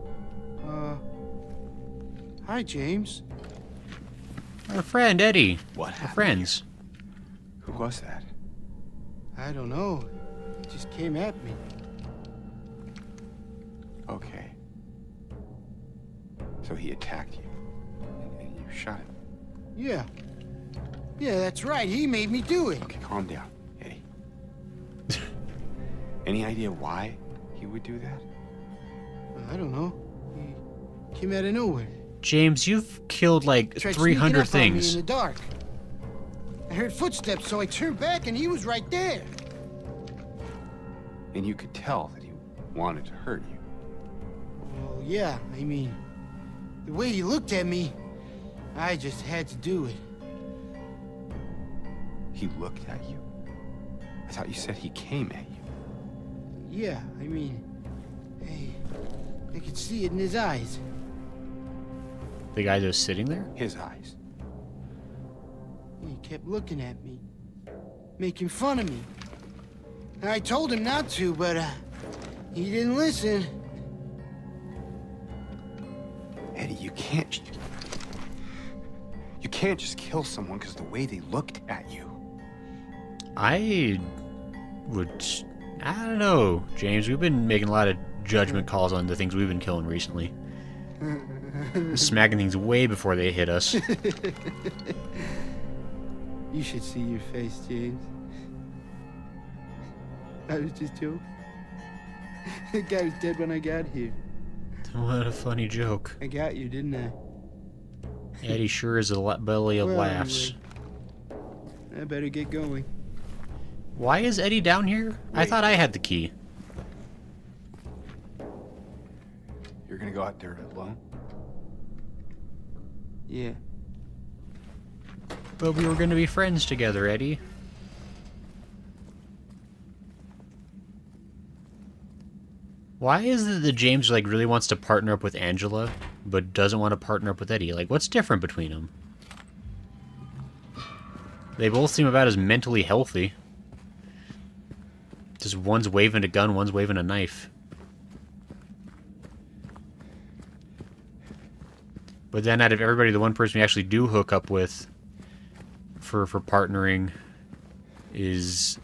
hi James.
Our friend, Eddie.
What
We're
happened?
friends.
Who was that?
I don't know. He just came at me.
Okay. So he attacked you. And you shot him.
Yeah. Yeah, that's right. He made me do it.
Okay, calm down, Eddie. Any idea why he would do that?
I don't know. He came out of nowhere.
James, you've killed like
Tried sneaking
300
up on me in
things.
the dark. I heard footsteps, so I turned back and he was right there.
And you could tell that he wanted to hurt you.
Well, yeah, I mean, the way he looked at me, I just had to do it.
He looked at you? I thought you said he came at you.
Yeah, I mean, hey, I could see it in his eyes.
The guy that was sitting there?
His eyes.
He kept looking at me, making fun of me. I told him not to, but he didn't listen.
Eddie, you can't... You can't just kill someone because the way they looked at you.
I don't know, James. We've been making a lot of judgment calls on the things we've been killing recently. Smacking things way before they hit us.
You should see your face, James. I was just joking. The guy was dead when I got here.
What a funny joke.
I got you, didn't I?
Eddie sure is a belly of
Well,
laughs.
I better get going.
Why is Eddie down here? I thought I had the key.
You're gonna go out there alone?
Yeah.
But we were going to be friends together, Eddie. Why is it that James like really wants to partner up with Angela, but doesn't want to partner up with Eddie? Like, what's different between them? They both seem about as mentally healthy. Just one's waving a gun, one's waving a knife. But then out of everybody, the one person we actually do hook up with for partnering is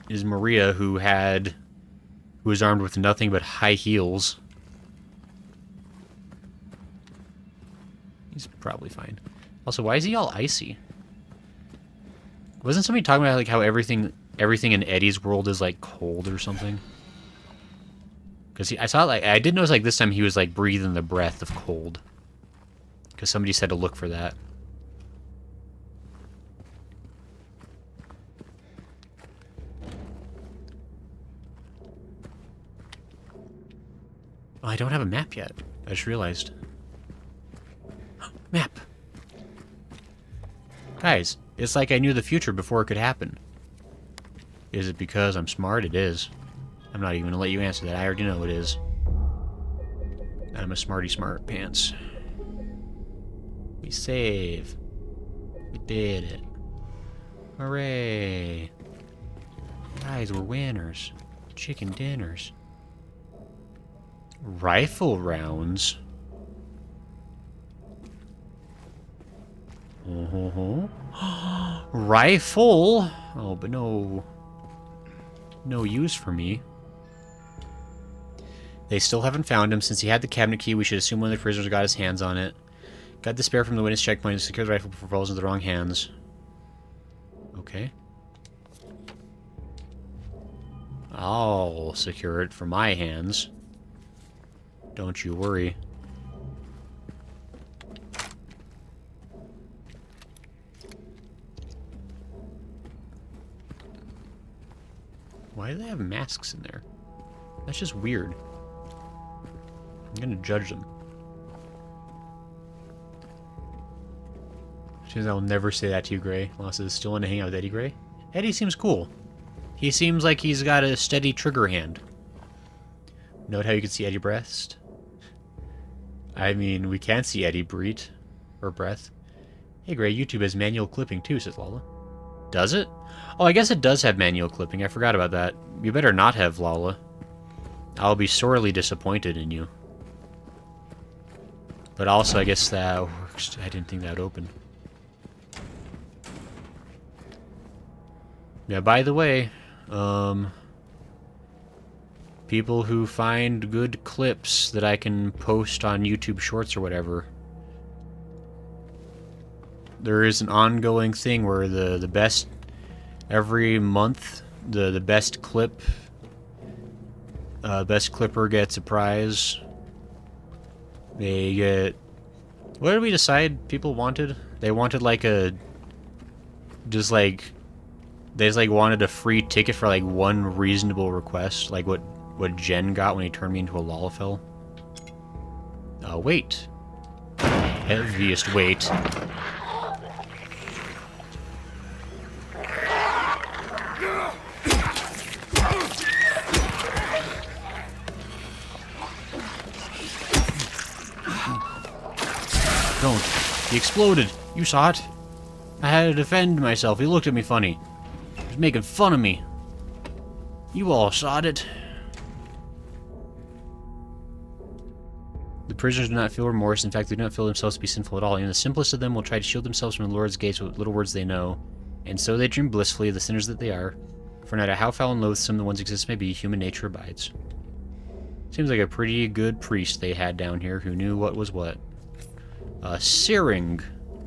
Maria, who was armed with nothing but high heels. He's probably fine. Also, why is he all icy? Wasn't somebody talking about like how everything in Eddie's world is like cold or something? Because I did notice like this time he was like breathing the breath of cold. Because somebody said to look for that. Oh, I don't have a map yet. I just realized. Map! Guys, it's like I knew the future before it could happen. Is it because I'm smart? It is. I'm not even gonna let you answer that. I already know it is. I'm a smarty smart pants. We save. We did it. Hooray! Guys, we're winners. Chicken dinners. Rifle rounds? Rifle? Oh, but no use for me. They still haven't found him. Since he had the cabinet key, we should assume one of the prisoners got his hands on it. Got the spare from the witness checkpoint and secured the rifle before falls into the wrong hands. Okay. I'll secure it for my hands. Don't you worry. Why do they have masks in there? That's just weird. I'm gonna judge them. Since I'll never say that to you, Gray. Loss is still in to hang out with Eddie Gray. Eddie seems cool. He seems like he's got a steady trigger hand. Note how you can see Eddie breast? I mean, we can see Eddie breathe. Or breath. Hey Gray, YouTube has manual clipping too, says Lala. Does it? Oh, I guess it does have manual clipping. I forgot about that. You better not have, Lala. I'll be sorely disappointed in you. But also, I guess that works. I didn't think that would open. Yeah, by the way, people who find good clips that I can post on YouTube Shorts or whatever, there is an ongoing thing where the best, every month, the best clip, best clipper gets a prize. They get, what did we decide people wanted? They wanted like a, just like, they just like wanted a free ticket for like one reasonable request, like what Jen got when he turned me into a Lalafell. Weight. Heaviest weight. Don't. He exploded. You saw it. I had to defend myself. He looked at me funny. He was making fun of me. You all saw it. The prisoners do not feel remorse. In fact, they do not feel themselves to be sinful at all. Even the simplest of them will try to shield themselves from the Lord's gates with little words they know. And so they dream blissfully of the sinners that they are. For no matter how foul and loathsome the one's existence may be, human nature abides. Seems like a pretty good priest they had down here who knew what was what. A searing.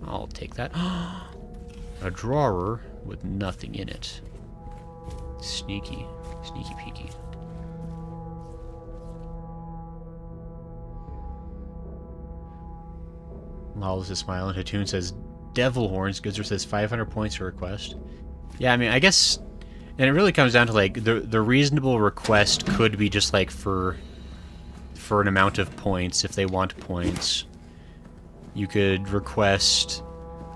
I'll take that. A drawer with nothing in it. Sneaky. Sneaky peeky. Lawless is smiling. Hatoon says devil horns. Goozer says 500 points to request. Yeah, I mean, I guess... And it really comes down to, like, the reasonable request could be just, like, for an amount of points, if they want points. You could request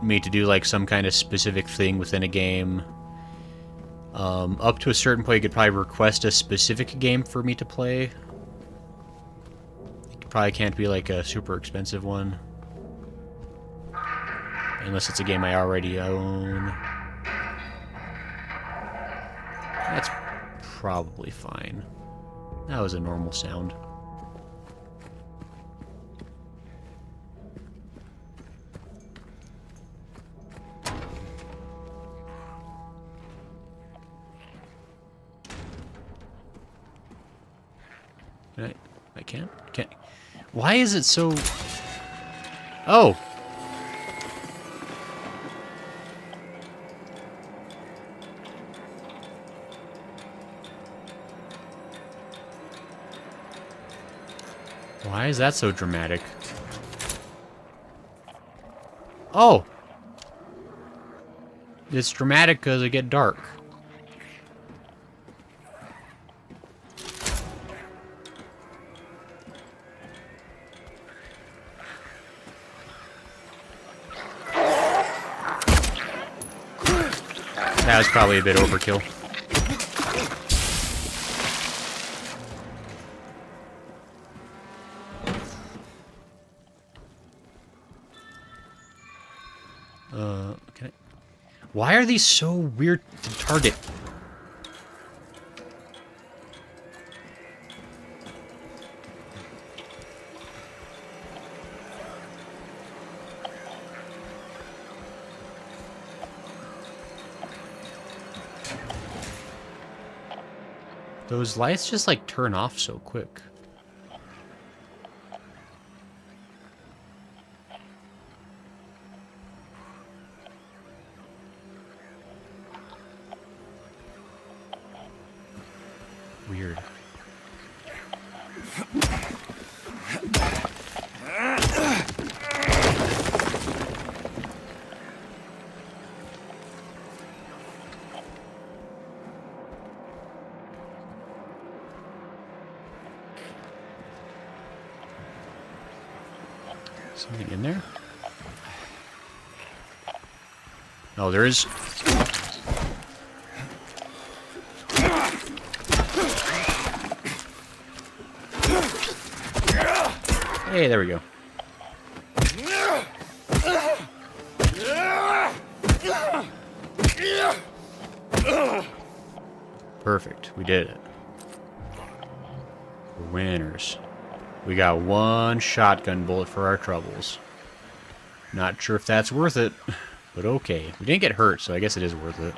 me to do, like, some kind of specific thing within a game. Up to a certain point, you could probably request a specific game for me to play. It probably can't be, like, a super expensive one. Unless it's a game I already own. That's probably fine. That was a normal sound. I can't? Can't. Why is it so... Oh! Why is that so dramatic? Oh! It's dramatic because it get dark. That was probably a bit overkill. Okay. Why are these so weird to target? Those lights just, like, turn off so quick. weird. Something in there? Oh, there is. Hey, there we go. Perfect. We did it. We're winners. We got one shotgun bullet for our troubles. Not sure if that's worth it, but okay. We didn't get hurt, so I guess it is worth it.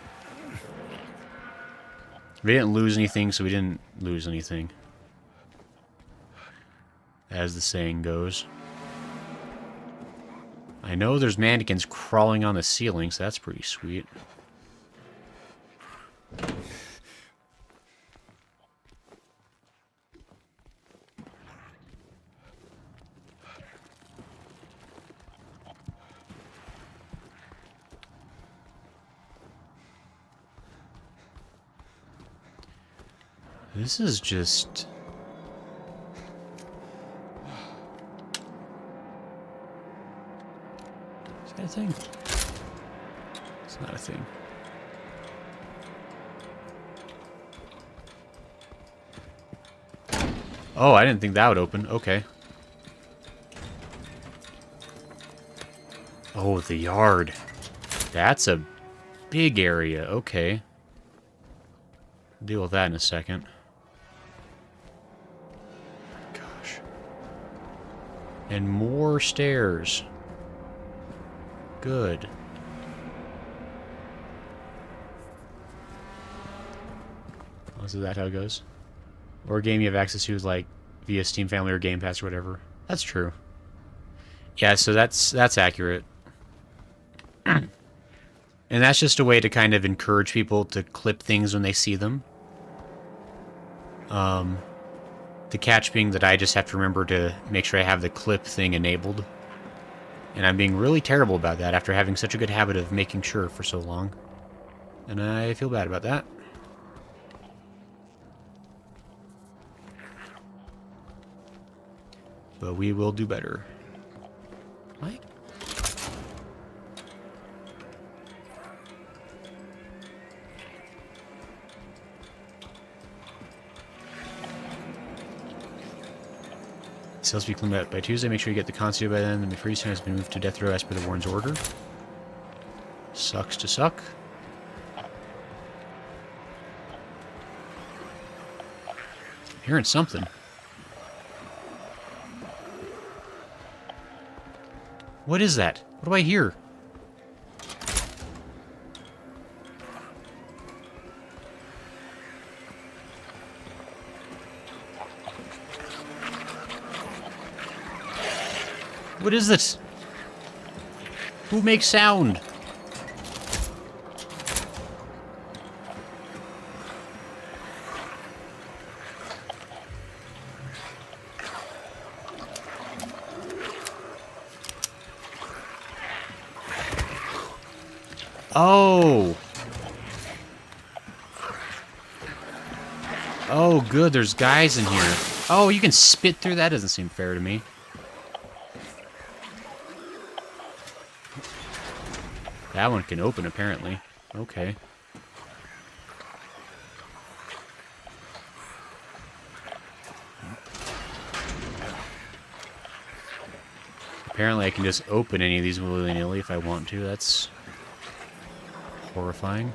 We didn't lose anything, so we didn't lose anything. As the saying goes. I know there's mannequins crawling on the ceiling, so that's pretty sweet. This is just... Is that a thing? It's not a thing. Oh, I didn't think that would open. Okay. Oh, the yard. That's a big area. Okay. Deal with that in a second. Gosh. And more stairs. Good. Oh, so that's how it goes? Or a game you have access to, like, via Steam Family or Game Pass or whatever. That's true. Yeah, so that's accurate. And that's just a way to kind of encourage people to clip things when they see them. The catch being that I just have to remember to make sure I have the clip thing enabled. And I'm being really terrible about that after having such a good habit of making sure for so long. And I feel bad about that. But we will do better. Mike? Cells be cleaned up by Tuesday. Make sure you get the constitute by then. The freeze time has been moved to death row as per the warden's order. Sucks to suck. I'm hearing something. What is that? What do I hear? What is this? Who makes sound? Oh. Oh, good. There's guys in here. Oh, you can spit through that? Doesn't seem fair to me. That one can open, apparently. Okay. Apparently I can just open any of these willy-nilly if I want to. That's horrifying.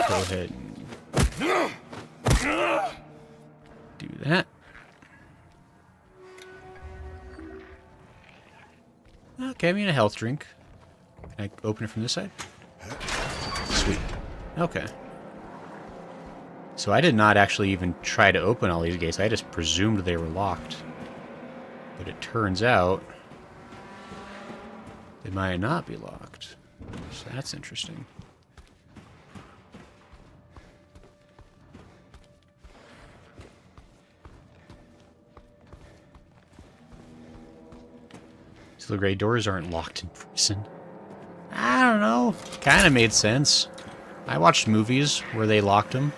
Go ahead and do that. Okay, I mean a health drink. Can I open it from this side? Sweet. Okay. So I did not actually even try to open all these gates. I just presumed they were locked. But it turns out they might not be locked. So that's interesting. So the gray doors aren't locked in prison. I don't know. Kind of made sense. I watched movies where they locked them.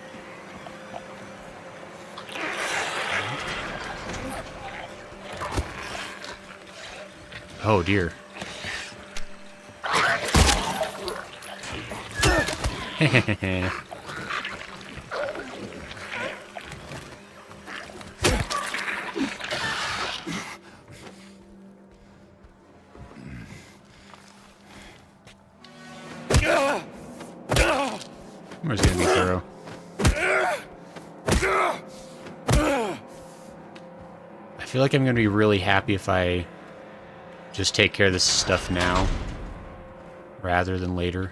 Oh dear. Where's gonna be thorough? I feel like I'm gonna be really happy if I just take care of this stuff now rather than later.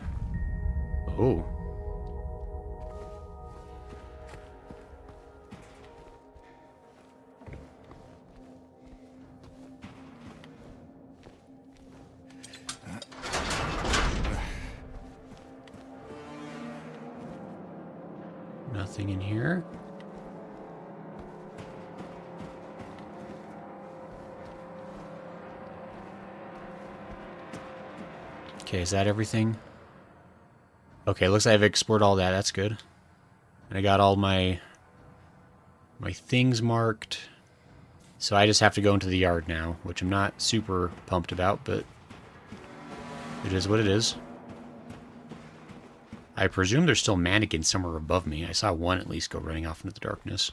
Oh. Nothing in here. Okay, is that everything? Okay, looks like I've explored all that. That's good. And I got all my things marked. So I just have to go into the yard now, which I'm not super pumped about, but it is what it is. I presume there's still mannequins somewhere above me. I saw one at least go running off into the darkness.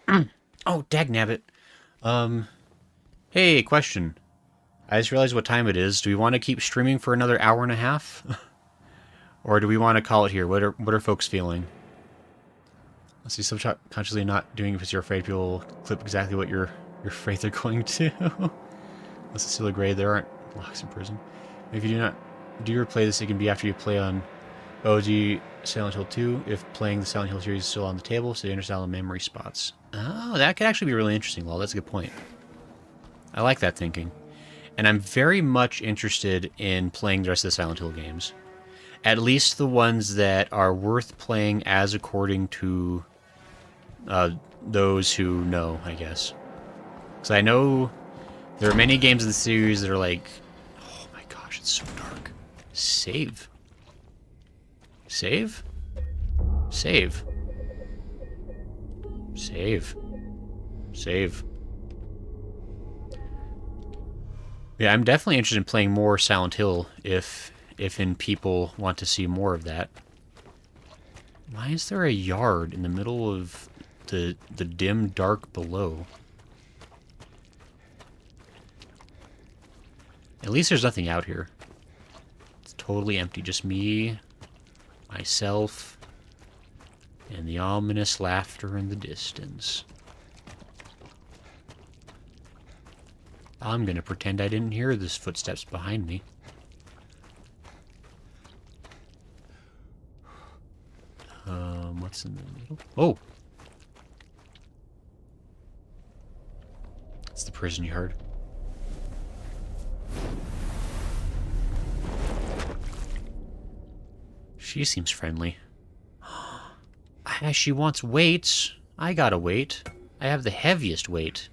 Oh, dagnabbit. Hey, question. I just realized what time it is. Do we want to keep streaming for another hour and a half? Or do we want to call it here? What are folks feeling? Let's see, subconsciously not doing it because you're afraid people will clip exactly what you're afraid they're going to. Let's see the grade. There aren't locks in prison. If you do not replay this, it can be after you play on OG Silent Hill 2, if playing the Silent Hill series is still on the table, so you understand the memory spots. Oh, that could actually be really interesting, Lol. That's a good point. I like that thinking. And I'm very much interested in playing the rest of the Silent Hill games. At least the ones that are worth playing as according to those who know, I guess. Because I know there are many games in the series that are like, oh my gosh, it's so dark. Save. Save? Save. Save. Save. Yeah, I'm definitely interested in playing more Silent Hill if people want to see more of that. Why is there a yard in the middle of the dim dark below? At least there's nothing out here. It's totally empty. Just me, myself, and the ominous laughter in the distance. I'm gonna pretend I didn't hear those footsteps behind me. What's in the middle? Oh! It's the prison yard. She seems friendly. She wants weights. I gotta wait. I have the heaviest weight.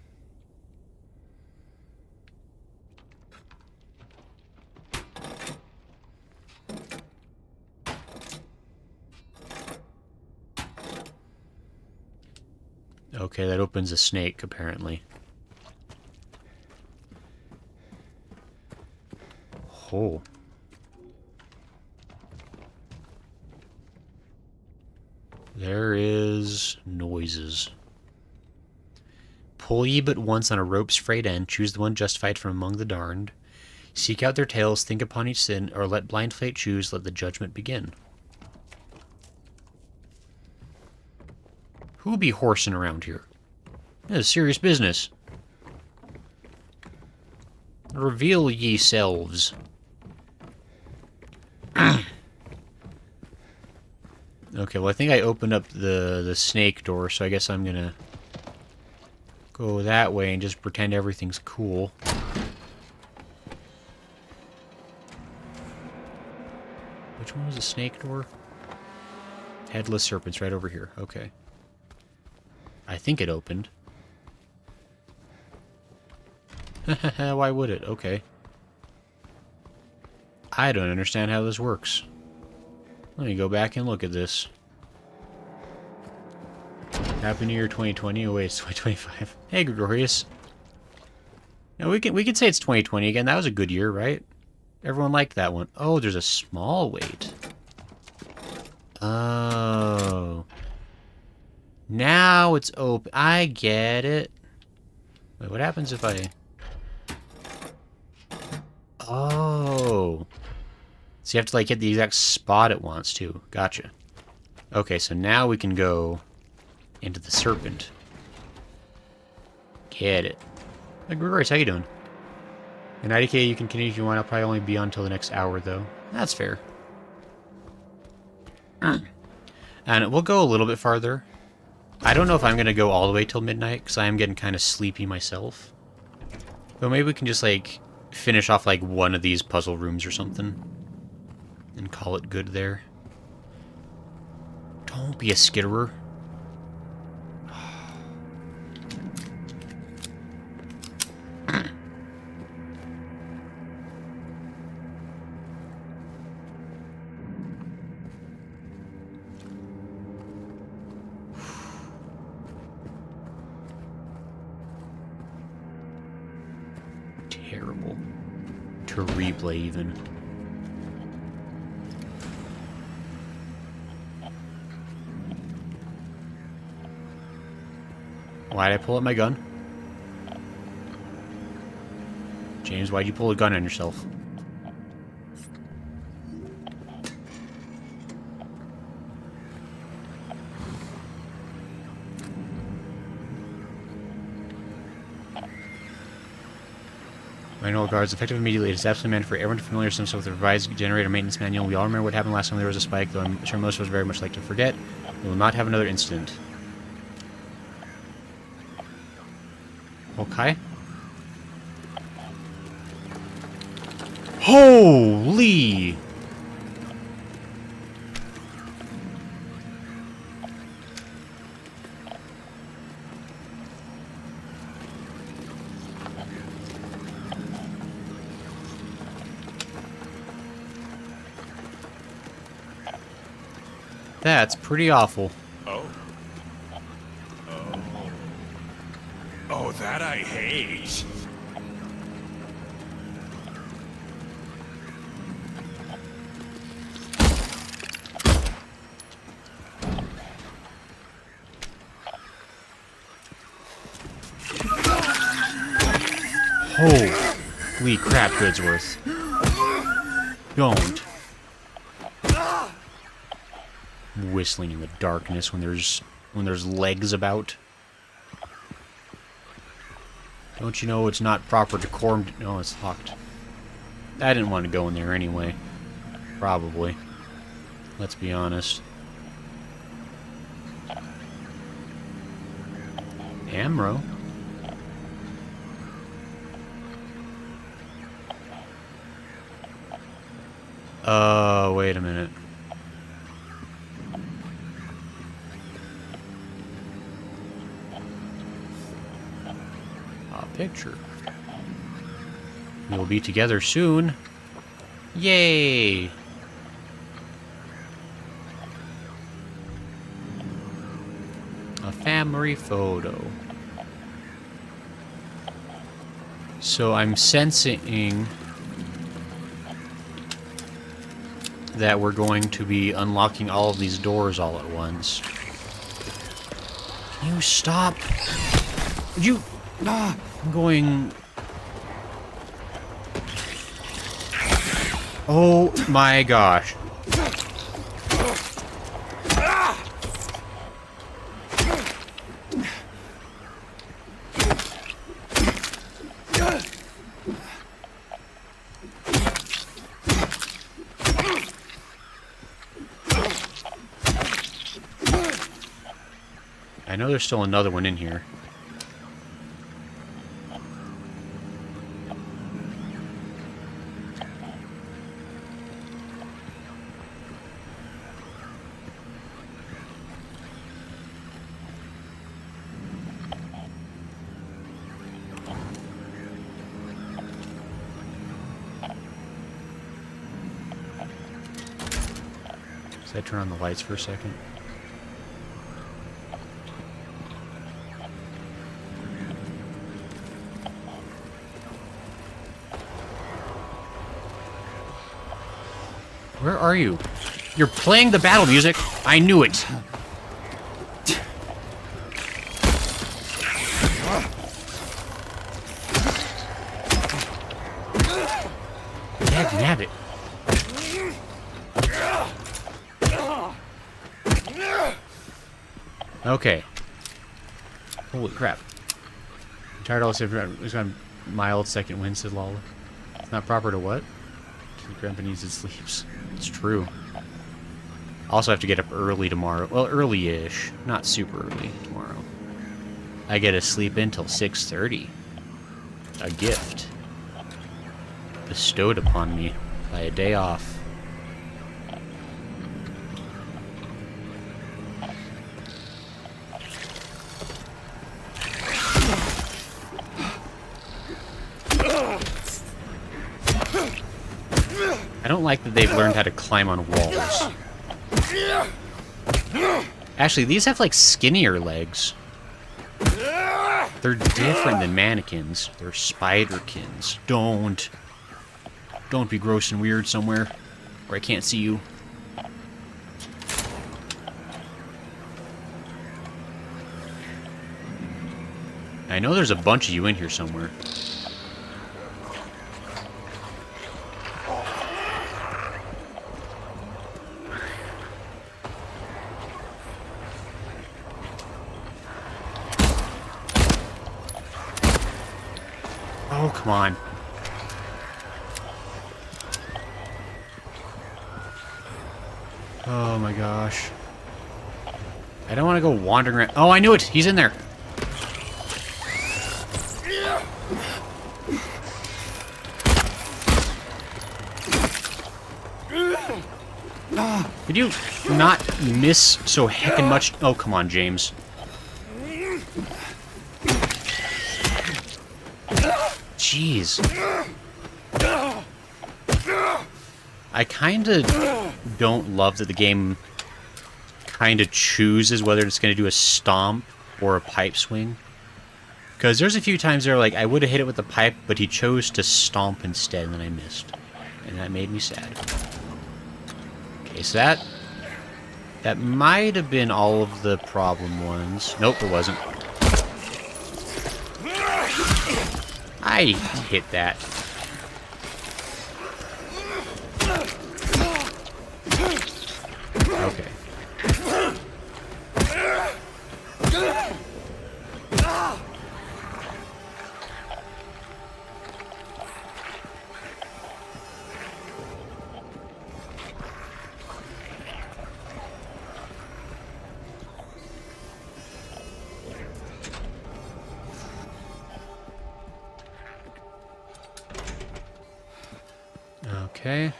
Okay, that opens a snake, apparently. Oh. There is noises. Pull ye but once on a rope's frayed end, choose the one justified from among the darned. Seek out their tales, think upon each sin, or let blind fate choose, let the judgment begin. Who be horsing around here? This is serious business. Reveal ye selves. Okay, well I think I opened up the snake door, so I guess I'm gonna go that way and just pretend everything's cool. Which one was the snake door? Headless serpent's right over here. Okay. I think it opened. Why would it? Okay. I don't understand how this works. Let me go back and look at this. Happy New Year 2020. Oh wait, it's 2025. Hey, Gregorius. No, we can say it's 2020 again. That was a good year, right? Everyone liked that one. Oh, there's a small weight. Oh. Now it's open. I get it. Wait, what happens if I... Oh. So you have to, like, hit the exact spot it wants to. Gotcha. Okay, so now we can go into the serpent. Get it. Hey, Gregorius, how you doing? And IDK, you can continue if you want. I'll probably only be on until the next hour, though. That's fair. And we'll go a little bit farther. I don't know if I'm going to go all the way till midnight, because I am getting kind of sleepy myself. But maybe we can just, like, finish off, like, one of these puzzle rooms or something. And call it good there. Don't be a skitterer. Terrible. To replay, even. Why'd I pull out my gun? James, why'd you pull a gun on yourself? Manual guards effective immediately. It is absolutely meant for everyone to familiarize themselves with the revised generator maintenance manual. We all remember what happened last time there was a spike, though I'm sure most of us very much like to forget. We will not have another incident. Okay. Holy! That's pretty awful.
Oh, that I hate.
Holy crap, Goodsworth. Don't. Whistling in the darkness when there's legs about. Don't you know it's not proper decorum? No, it's locked. I didn't want to go in there anyway. Probably. Let's be honest. Amro. Wait a minute. Picture. We'll be together soon. Yay! A family photo. So I'm sensing that we're going to be unlocking all of these doors all at once. Can you stop? Would you... I'm going... Oh my gosh. know there's still another one in here. Should I turn on the lights for a second? Where are you? You're playing the battle music. I knew it. Nabbit. Okay. Holy crap. I'm tired all this. It's got a mild second wind, said Lala. It's not proper to what? To Grandpa needs his sleeps. It's true. Also have to get up early tomorrow. Well, early-ish. Not super early tomorrow. I get to sleep until 6:30. A gift. Bestowed upon me by a day off. I don't like that they've learned how to climb on walls. Actually, these have like skinnier legs. They're different than mannequins. They're spiderkins. Don't be gross and weird somewhere where I can't see you. I know there's a bunch of you in here somewhere. Oh, come on. Oh my gosh. I don't want to go wandering around. Oh, I knew it! He's in there! Could you not miss so heckin' much? Oh, come on, James. Jeez. I kinda don't love that the game kinda chooses whether it's gonna do a stomp or a pipe swing. Because there's a few times there, like, I would have hit it with the pipe, but he chose to stomp instead, and then I missed. And that made me sad. Okay, so that might have been all of the problem ones. Nope, it wasn't. I hit that. Okay. Okay.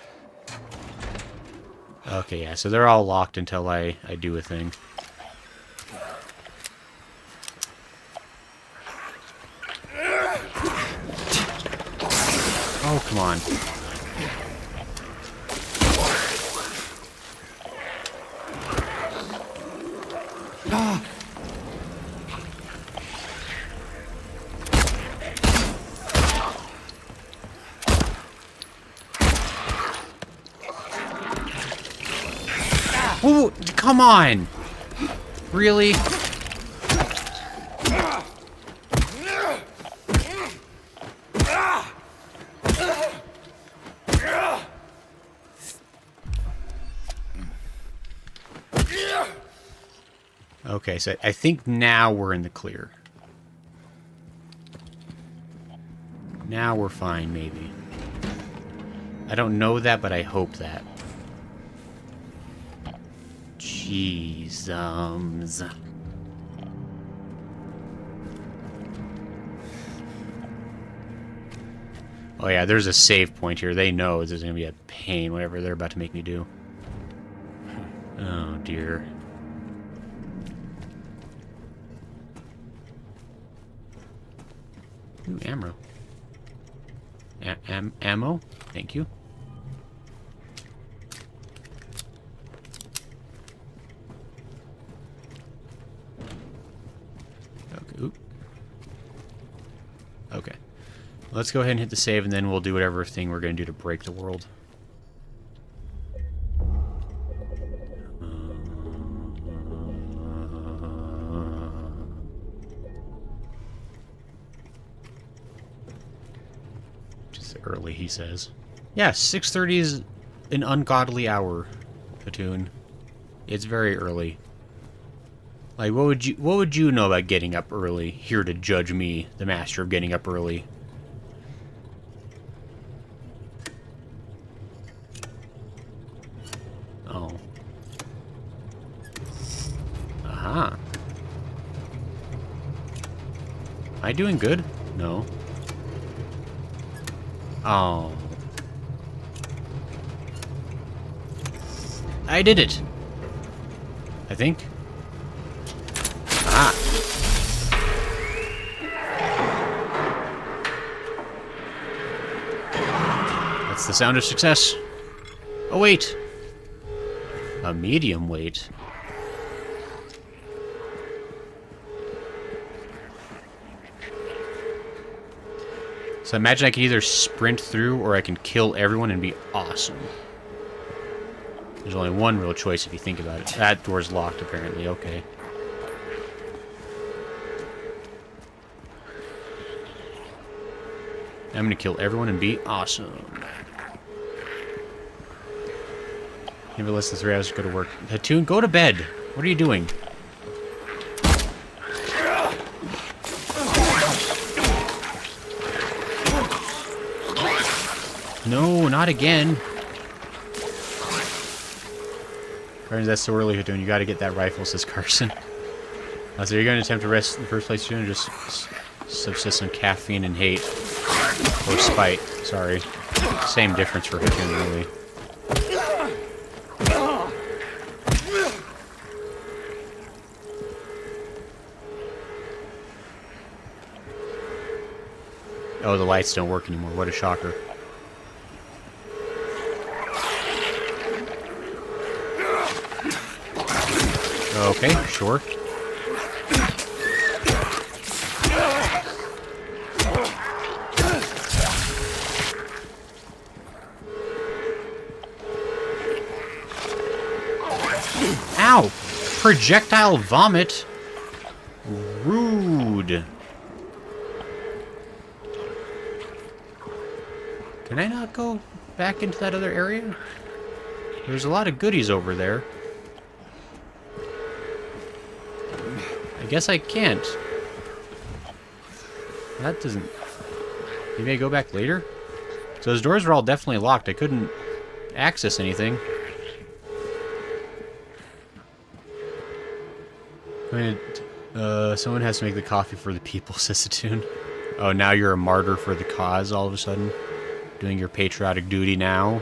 Okay, yeah, so they're all locked until I do a thing. Oh, come on. Ooh, come on! Really? Okay, so I think now we're in the clear. Now we're fine, maybe. I don't know that, but I hope that. Jeez, Oh yeah, there's a save point here. They know there's gonna be a pain, whatever they're about to make me do. Oh dear. Ooh, ammo. Ammo? Thank you. Okay. Oop. Okay. Let's go ahead and hit the save, and then we'll do whatever thing we're going to do to break the world. Just early, he says. Yeah, 6:30 is an ungodly hour, Platoon. It's very early. Like, what would you know about getting up early? Here to judge me, the master of getting up early. Oh. Aha. Am I doing good? No. Oh. I did it. I think. Ah. That's the sound of success. Oh, wait. A medium weight. So I imagine I can either sprint through or I can kill everyone and be awesome. There's only one real choice if you think about it. That door's locked, apparently. Okay. I'm gonna kill everyone and be awesome. Never less than 3 hours to go to work. Platoon, go to bed. What are you doing? No, not again. Carson, that's so early, Platoon. You gotta get that rifle, says Carson. So you're gonna attempt to rest in the first place, Platoon, or just subsist on caffeine and hate? Or spite, sorry. Same difference for Platoon, really. Oh, the lights don't work anymore. What a shocker. Okay, sure. Ow! Projectile vomit? Rude. Can I not go back into that other area? There's a lot of goodies over there. I guess I can't. That doesn't... Maybe I go back later? So those doors were all definitely locked. I couldn't access anything. Someone has to make the coffee for the people, says Satun. Oh, now you're a martyr for the cause all of a sudden? Doing your patriotic duty now?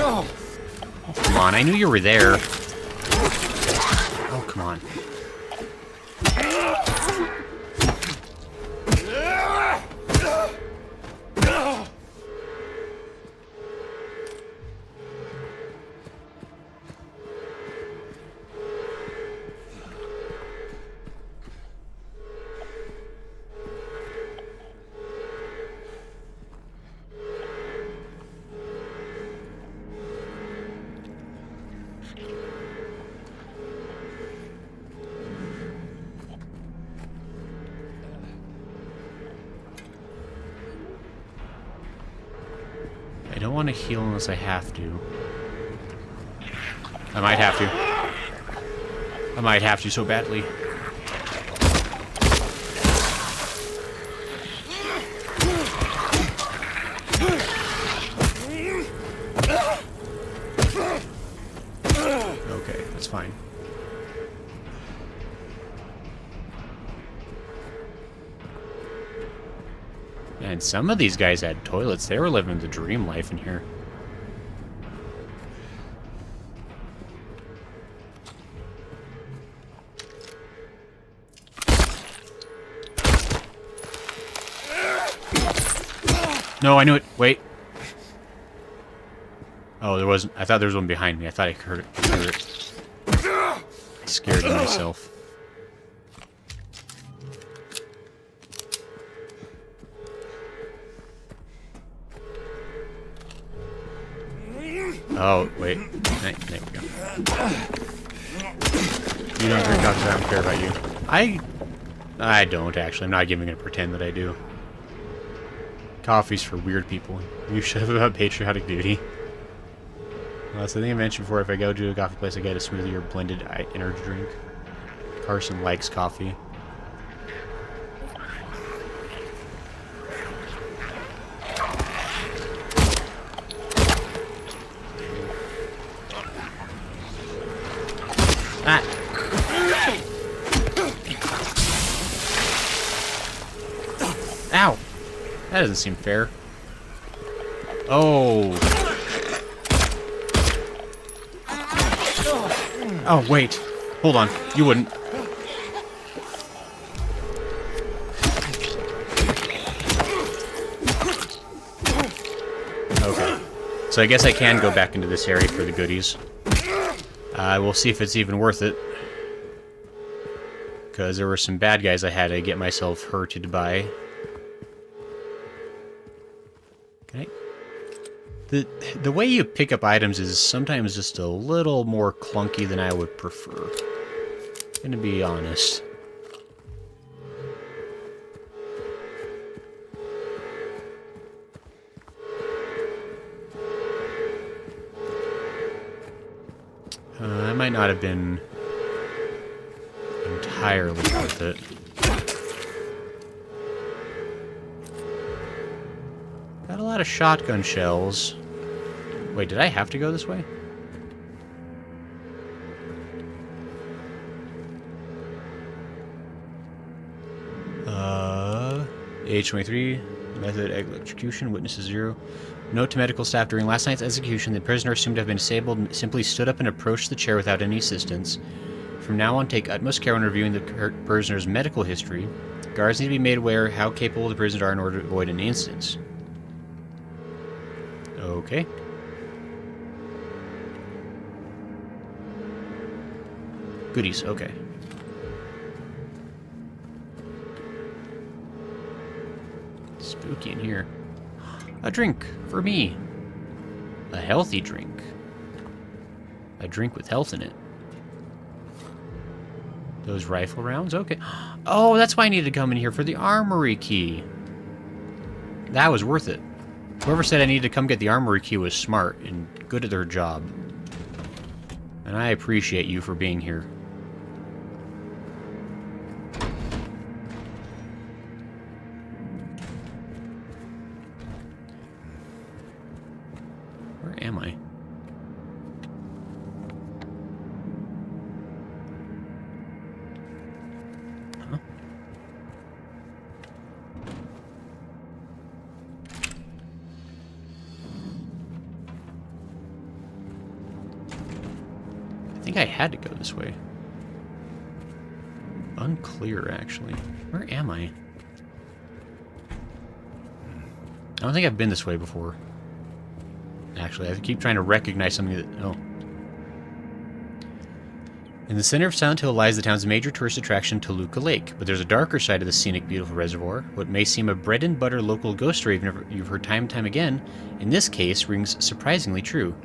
Oh, come on, I knew you were there. Oh, come on. I don't want to heal unless I have to. I might have to. I might have to so badly. Man, some of these guys had toilets. They were living the dream life in here. No, I knew it. Wait. Oh, there wasn't. I thought there was one behind me. I thought I heard it. I scared myself. Oh, wait. There we go. You don't drink coffee, I don't care about you. I don't, actually. I'm not even going to pretend that I do. Coffee's for weird people. You should have about patriotic duty. So I think I mentioned before, if I go to a coffee place, I get a smoothie or blended energy drink. Carson likes coffee. Ah! Ow! That doesn't seem fair. Oh! Oh, wait. Hold on. You wouldn't. Okay. So I guess I can go back into this area for the goodies. We'll see if it's even worth it. Because there were some bad guys I had to get myself hurted by. Okay. The way you pick up items is sometimes just a little more clunky than I would prefer. Gonna be honest. I might not have been entirely worth it. Got a lot of shotgun shells. Wait, did I have to go this way? H23, method execution, witnesses 0. Note to medical staff, during last night's execution, the prisoner assumed to have been disabled and simply stood up and approached the chair without any assistance. From now on, take utmost care when reviewing the prisoner's medical history. Guards need to be made aware how capable the prisoners are in order to avoid any incidents. Okay. Goodies, okay. Spooky in here. A drink for me. A healthy drink. A drink with health in it. Those rifle rounds? Okay. Oh, that's why I needed to come in here for the armory key. That was worth it. Whoever said I needed to come get the armory key was smart and good at their job. And I appreciate you for being here. Where am I? Huh? I think I had to go this way. Unclear, actually. Where am I? I don't think I've been this way before. Actually, I keep trying to recognize something that... Oh. In the center of Silent Hill lies the town's major tourist attraction, Toluca Lake. But there's a darker side of the scenic, beautiful reservoir. What may seem a bread-and-butter local ghost story you've heard time and time again, in this case, rings surprisingly true.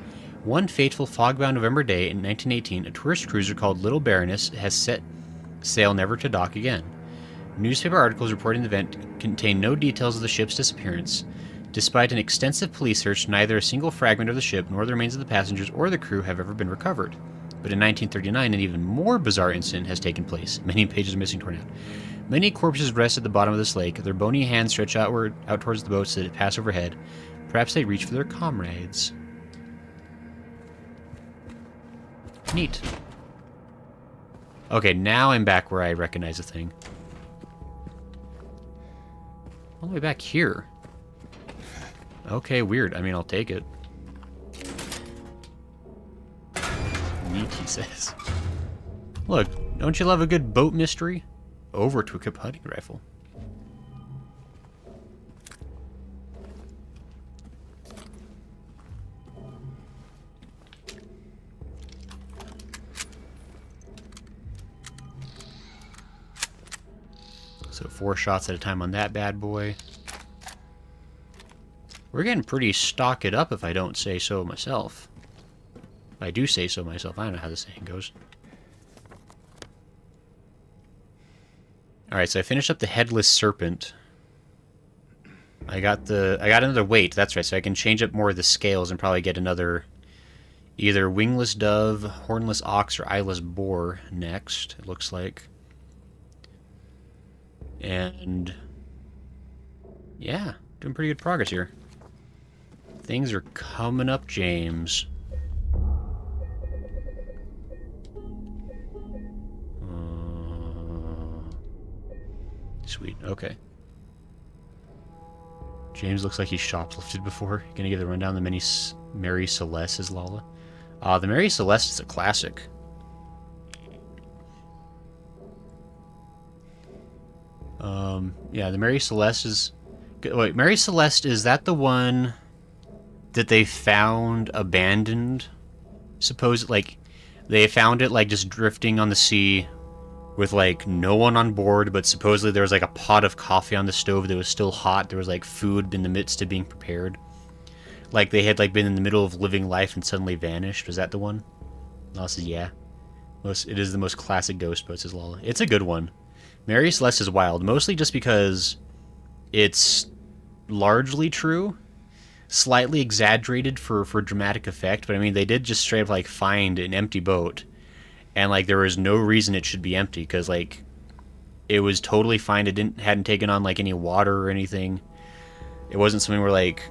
One fateful fog-bound November day in 1918, a tourist cruiser called Little Baroness has set sail never to dock again. Newspaper articles reporting the event contain no details of the ship's disappearance. Despite an extensive police search, neither a single fragment of the ship nor the remains of the passengers or the crew have ever been recovered. But in 1939, an even more bizarre incident has taken place. Many pages are missing torn out. Many corpses rest at the bottom of this lake, their bony hands stretched out towards the boats that pass overhead. Perhaps they reach for their comrades. Neat. Okay, now I'm back where I recognize a thing. All the way back here. Okay, weird. I mean, I'll take it. Neat, he says. Look, don't you love a good boat mystery? Over to equip hunting rifle. So 4 shots at a time on that bad boy. We're getting pretty stocked up if I don't say so myself. If I do say so myself, I don't know how the saying goes. Alright, so I finished up the headless serpent. I got another weight, that's right, so I can change up more of the scales and probably get another either wingless dove, hornless ox, or eyeless boar next, it looks like. And yeah, doing pretty good progress here. Things are coming up, James. Sweet, okay. James looks like he's shoplifted before. Gonna give the rundown. The Mary Celeste is Lala. The Mary Celeste is a classic. Yeah, the Mary Celeste is... Wait, Mary Celeste, is that the one that they found abandoned? Suppose, like, they found it, like, just drifting on the sea with, like, no one on board, but supposedly there was, like, a pot of coffee on the stove that was still hot. There was, like, food in the midst of being prepared. Like, they had, like, been in the middle of living life and suddenly vanished. Was that the one? Lala says, yeah. It is the most classic ghost boat, says Lala. It's a good one. Mary Celeste is wild, mostly just because it's largely true. Slightly exaggerated for dramatic effect, but I mean, they did just straight up, like, find an empty boat. And, like, there was no reason it should be empty, because, like, it was totally fine. It hadn't taken on, like, any water or anything. It wasn't something where, like,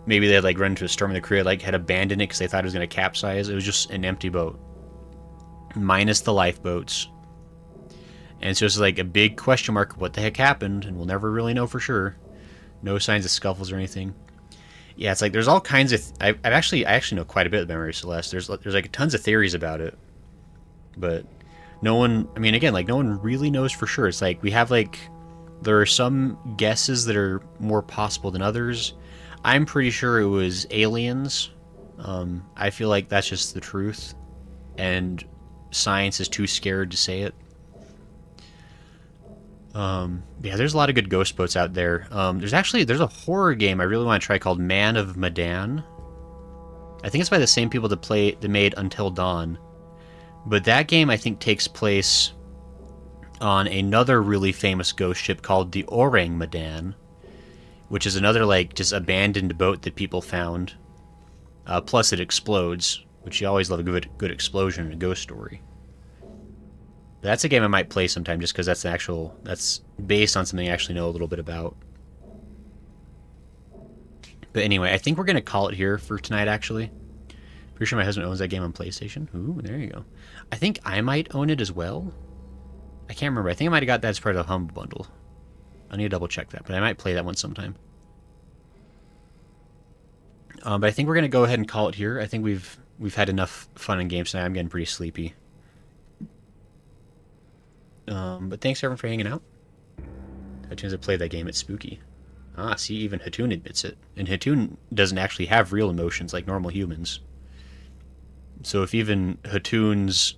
maybe they had, like, run into a storm and the crew had abandoned it because they thought it was going to capsize. It was just an empty boat. Minus the lifeboats. And so it's, like, a big question mark of what the heck happened, and we'll never really know for sure. No signs of scuffles or anything. Yeah, it's like, there's all kinds of... I actually know quite a bit about Mary Celeste. There's, like, tons of theories about it. But no one, I mean, again, like, no one really knows for sure. It's like, we have, like, there are some guesses that are more possible than others. I'm pretty sure it was aliens. I feel like that's just the truth. And science is too scared to say it. Yeah, there's a lot of good ghost boats out there. There's a horror game I really want to try called Man of Medan. I think it's by the same people that made Until Dawn. But that game, I think, takes place on another really famous ghost ship called the Orang Medan, which is another, like, just abandoned boat that people found. Plus it explodes, which you always love a good explosion in a ghost story. But that's a game I might play sometime, just because that's based on something I actually know a little bit about. But anyway, I think we're going to call it here for tonight, actually. Pretty sure my husband owns that game on PlayStation. Ooh, there you go. I think I might own it as well. I can't remember. I think I might have got that as part of the Humble Bundle. I need to double check that, but I might play that one sometime. But I think we're going to go ahead and call it here. I think we've had enough fun and games tonight. I'm getting pretty sleepy. But thanks everyone for hanging out. Hatoon has played that game. It's spooky. Ah, see, even Hatoon admits it. And Hatoon doesn't actually have real emotions like normal humans. So if even Hatoon's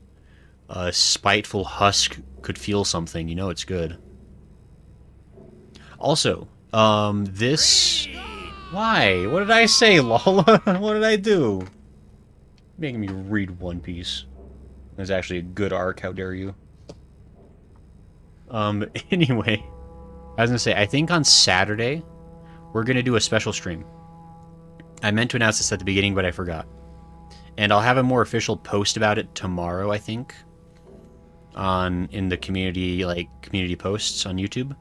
spiteful husk could feel something, you know it's good. Also, this... Why? What did I say, Lala? What did I do? Making me read One Piece. It's actually a good arc, how dare you. Anyway, I was gonna say, I think on Saturday, we're gonna do a special stream. I meant to announce this at the beginning, but I forgot. And I'll have a more official post about it tomorrow, I think. In the community posts on YouTube.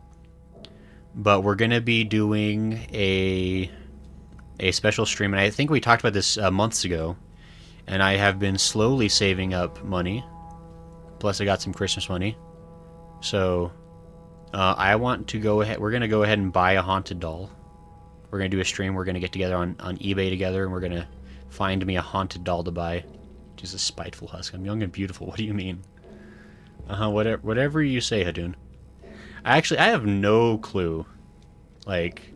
But we're gonna be doing a special stream, and I think we talked about this months ago. And I have been slowly saving up money. Plus I got some Christmas money. So, I want to go ahead... We're going to go ahead and buy a haunted doll we're gonna do a stream. We're gonna get together on eBay together, and we're gonna find me a haunted doll to buy. Which is a spiteful husk. I'm young and beautiful. What do you mean? Whatever you say, Hadun. I have no clue. Like,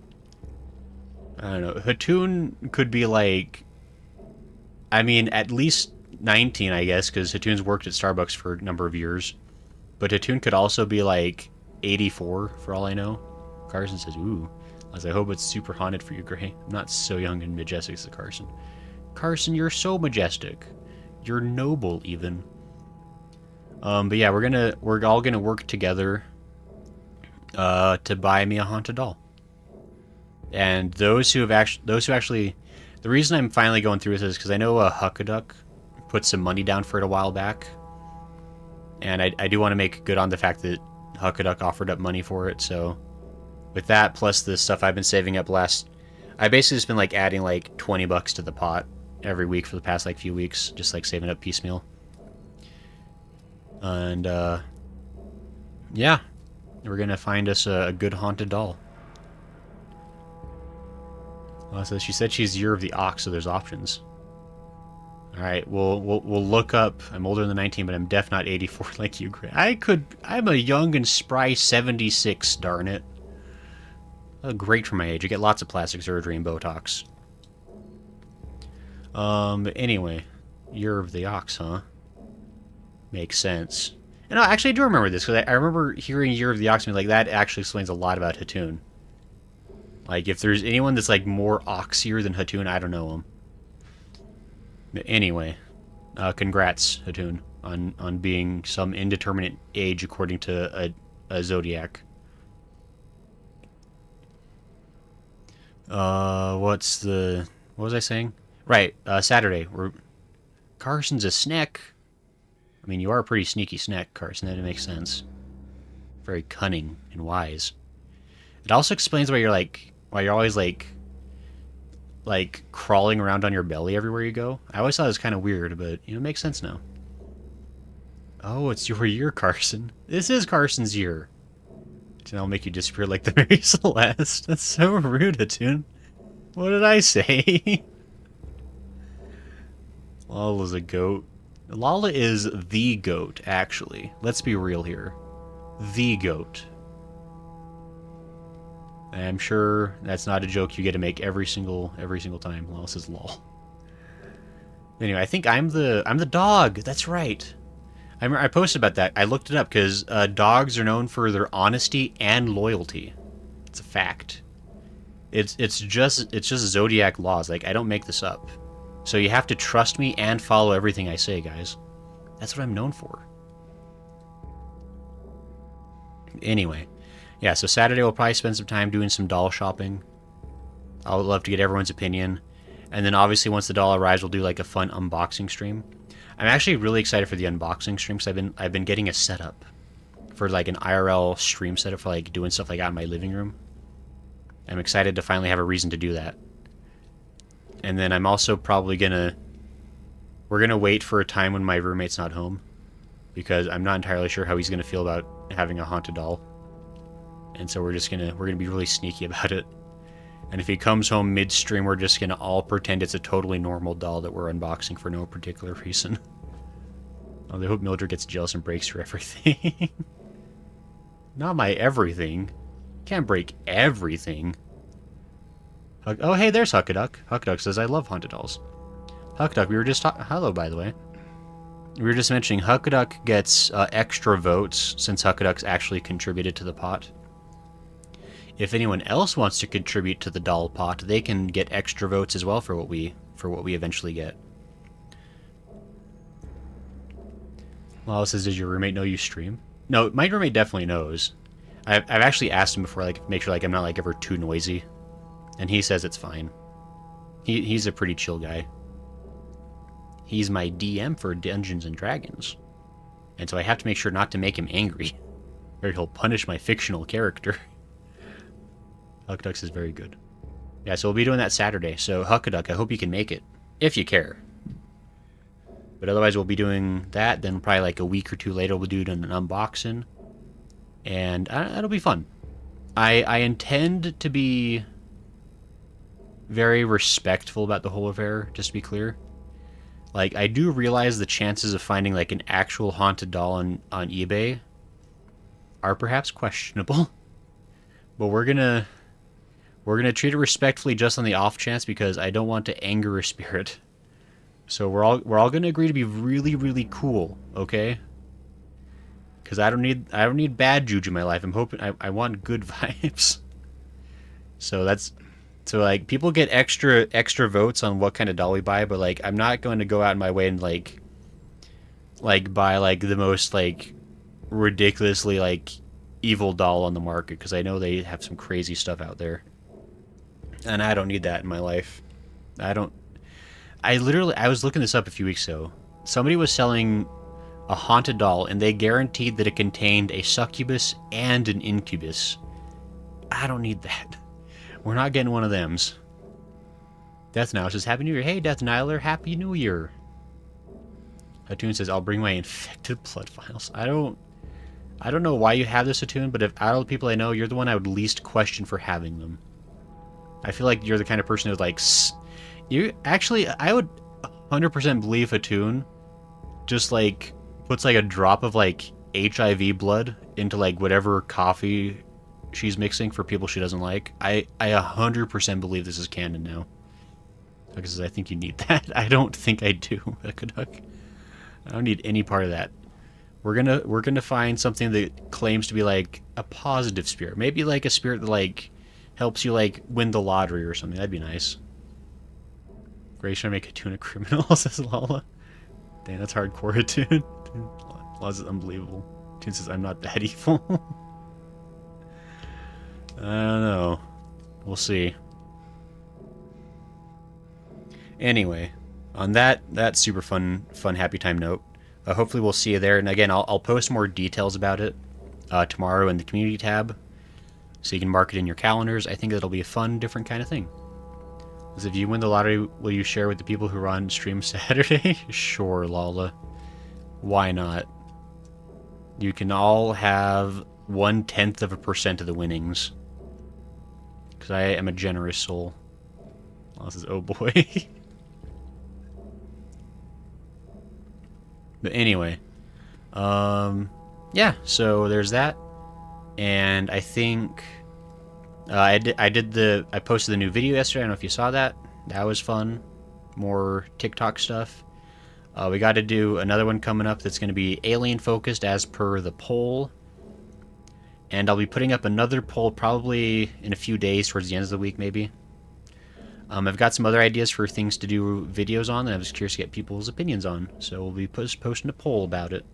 I don't know. Hatun could be like, I mean, at least 19, I guess, because Hatun's worked at Starbucks for a number of years. But Hatun could also be like 84, for all I know. Carson says, ooh. As I hope it's super haunted for you, Gray. I'm not so young and majestic as Carson. Carson, you're so majestic. You're noble, even. But yeah, we're all gonna work together to buy me a haunted doll. And those who actually, the reason I'm finally going through this is because I know Huckaduck put some money down for it a while back, and I do want to make good on the fact that Huckaduck offered up money for it. So with that plus the stuff I've been saving up I basically just been like adding like $20 to the pot every week for the past like few weeks, just like saving up piecemeal. And yeah, we're gonna find us a good haunted doll. So she said she's Year of the Ox, so there's options. All right, we'll look up. I'm older than 19, but I'm def not 84 like you. I'm a young and spry 76. Darn it. Great for my age. I get lots of plastic surgery and Botox. But anyway, Year of the Ox, huh? Makes sense. And actually, I do remember this because I remember hearing Year of the Ox, and like that actually explains a lot about Hatun. Like, if there's anyone that's, like, more oxier than Hatun, I don't know him. But anyway, congrats, Hatun, on being some indeterminate age according to a zodiac. What was I saying? Right, Saturday. Carson's a snack. I mean, you are a pretty sneaky snack, Carson. That makes sense. Very cunning and wise. It also explains why you're always like crawling around on your belly everywhere you go. I always thought it was kind of weird, but it makes sense now. Oh, it's your year, Carson. This is Carson's year. And I'll make you disappear like the Mary Celeste. That's so rude, Hatun. What did I say? Lala's a goat. Lala is the goat, actually. Let's be real here. The goat. I'm sure that's not a joke you get to make every single time. Lala says lol. Anyway, I think I'm the dog. That's right. I posted about that. I looked it up because dogs are known for their honesty and loyalty. It's a fact. It's just zodiac laws. Like, I don't make this up. So you have to trust me and follow everything I say, guys. That's what I'm known for. Anyway, yeah, so Saturday we'll probably spend some time doing some doll shopping. I would love to get everyone's opinion. And then obviously once the doll arrives, we'll do like a fun unboxing stream. I'm actually really excited for the unboxing stream because I've been getting a setup for like an IRL stream setup for like doing stuff like out in my living room. I'm excited to finally have a reason to do that. And then I'm also probably we're gonna wait for a time when my roommate's not home because I'm not entirely sure how he's gonna feel about having a haunted doll. And so we're gonna be really sneaky about it. And if he comes home mid-stream, we're just gonna all pretend it's a totally normal doll that we're unboxing for no particular reason. Oh, I hope Mildred gets jealous and breaks her everything. Not my everything. Can't break everything. Oh, hey, there's Huckaduck. Huckaduck says, I love haunted dolls. Huckaduck, we were just talking... Hello, by the way. We were just mentioning Huckaduck gets extra votes since Huckaduck's actually contributed to the pot. If anyone else wants to contribute to the doll pot, they can get extra votes as well for what we eventually get. Lala says, does your roommate know you stream? No, my roommate definitely knows. I've actually asked him before, like, make sure like I'm not like ever too noisy, and he says it's fine. He's a pretty chill guy. He's my DM for Dungeons and Dragons, and so I have to make sure not to make him angry, or he'll punish my fictional character. Huckaduck is very good. Yeah, so we'll be doing that Saturday. So Huckaduck, I hope you can make it, if you care. But otherwise, we'll be doing that. Then probably like a week or two later, we'll do an unboxing, and that'll be fun. I intend to be very respectful about the whole affair, just to be clear. Like, I do realize the chances of finding, like, an actual haunted doll on eBay are perhaps questionable. But we're gonna treat it respectfully just on the off chance, because I don't want to anger a spirit. So we're all gonna agree to be really, really cool, okay? Because I don't need bad juju in my life. I'm hoping I want good vibes. So like, people get extra votes on what kind of doll we buy, but like, I'm not going to go out of my way and like buy like the most like ridiculously like evil doll on the market, because I know they have some crazy stuff out there, and I don't need that in my life. I was looking this up a few weeks ago. Somebody was selling a haunted doll, and they guaranteed that it contained a succubus and an incubus. I don't need that. We're not getting one of thems. Death Now says, Happy New Year. Hey, Death Niler, Happy New Year. Atune says, I'll bring my infected blood vials. I don't know why you have this, Atune, but if out of the people I know, you're the one I would least question for having them. I feel like you're the kind of person who's like... I would 100% believe Atune just, like, puts, like, a drop of, like, HIV blood into, like, whatever coffee she's mixing for people she doesn't like. I 100% believe this is canon now. Because I think you need that. I don't think I do, Ekaduk. I don't need any part of that. We're gonna find something that claims to be like a positive spirit. Maybe like a spirit that like helps you like win the lottery or something. That'd be nice. Gray's trying to make a tuna criminal, says Lala. Damn, that's hardcore, Tune. Lala's unbelievable. Tune says, I'm not that evil. I don't know. We'll see. Anyway, on that super fun happy time note, hopefully we'll see you there. And again, I'll post more details about it tomorrow in the community tab, so you can mark it in your calendars. I think that'll be a fun, different kind of thing. Because if you win the lottery, will you share with the people who run stream Saturday? Sure, Lala. Why not? You can all have 0.1% of the winnings. Because I am a generous soul. Lala says, oh boy. But anyway, yeah, so there's that, and I think I posted the new video yesterday. I don't know if you saw that. That was fun. More TikTok stuff. We got to do another one coming up that's going to be alien focused as per the poll, and I'll be putting up another poll probably in a few days towards the end of the week, maybe. I've got some other ideas for things to do videos on that I was curious to get people's opinions on, so we'll be posting a poll about it.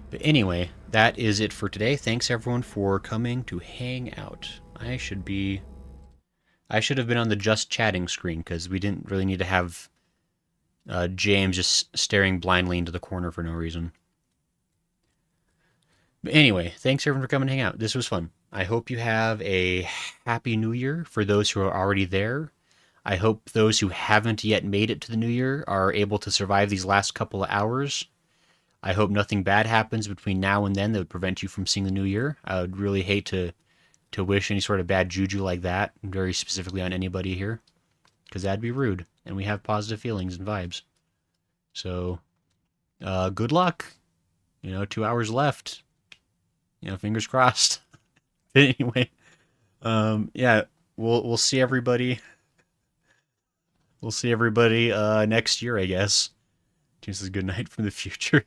But anyway, that is it for today. Thanks everyone for coming to hang out. I should have been on the just chatting screen, because we didn't really need to have James just staring blindly into the corner for no reason. But anyway, thanks everyone for coming to hang out. This was fun. I hope you have a happy new year for those who are already there. I hope those who haven't yet made it to the new year are able to survive these last couple of hours. I hope nothing bad happens between now and then that would prevent you from seeing the new year. I would really hate to wish any sort of bad juju like that, very specifically on anybody here, because that'd be rude, and we have positive feelings and vibes. So, good luck. 2 hours left. Fingers crossed. Anyway, yeah, we'll see everybody. We'll see everybody next year, I guess. June says good night from the future.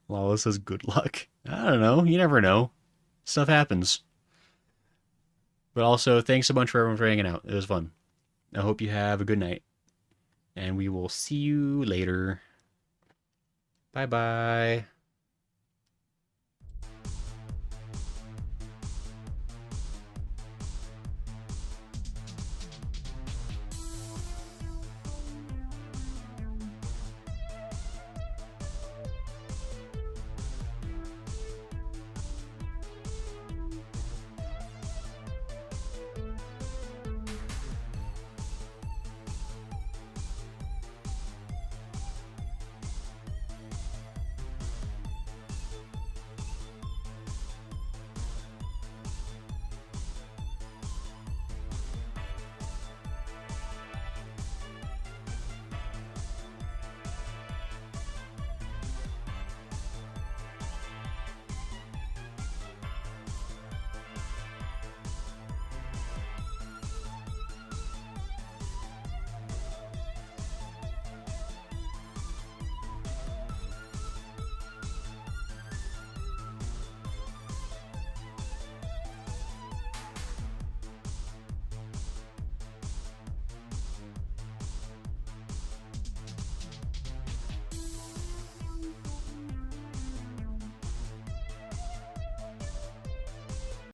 Lala says good luck. I don't know. You never know. Stuff happens. But also, thanks a bunch for everyone for hanging out. It was fun. I hope you have a good night. And we will see you later. Bye-bye.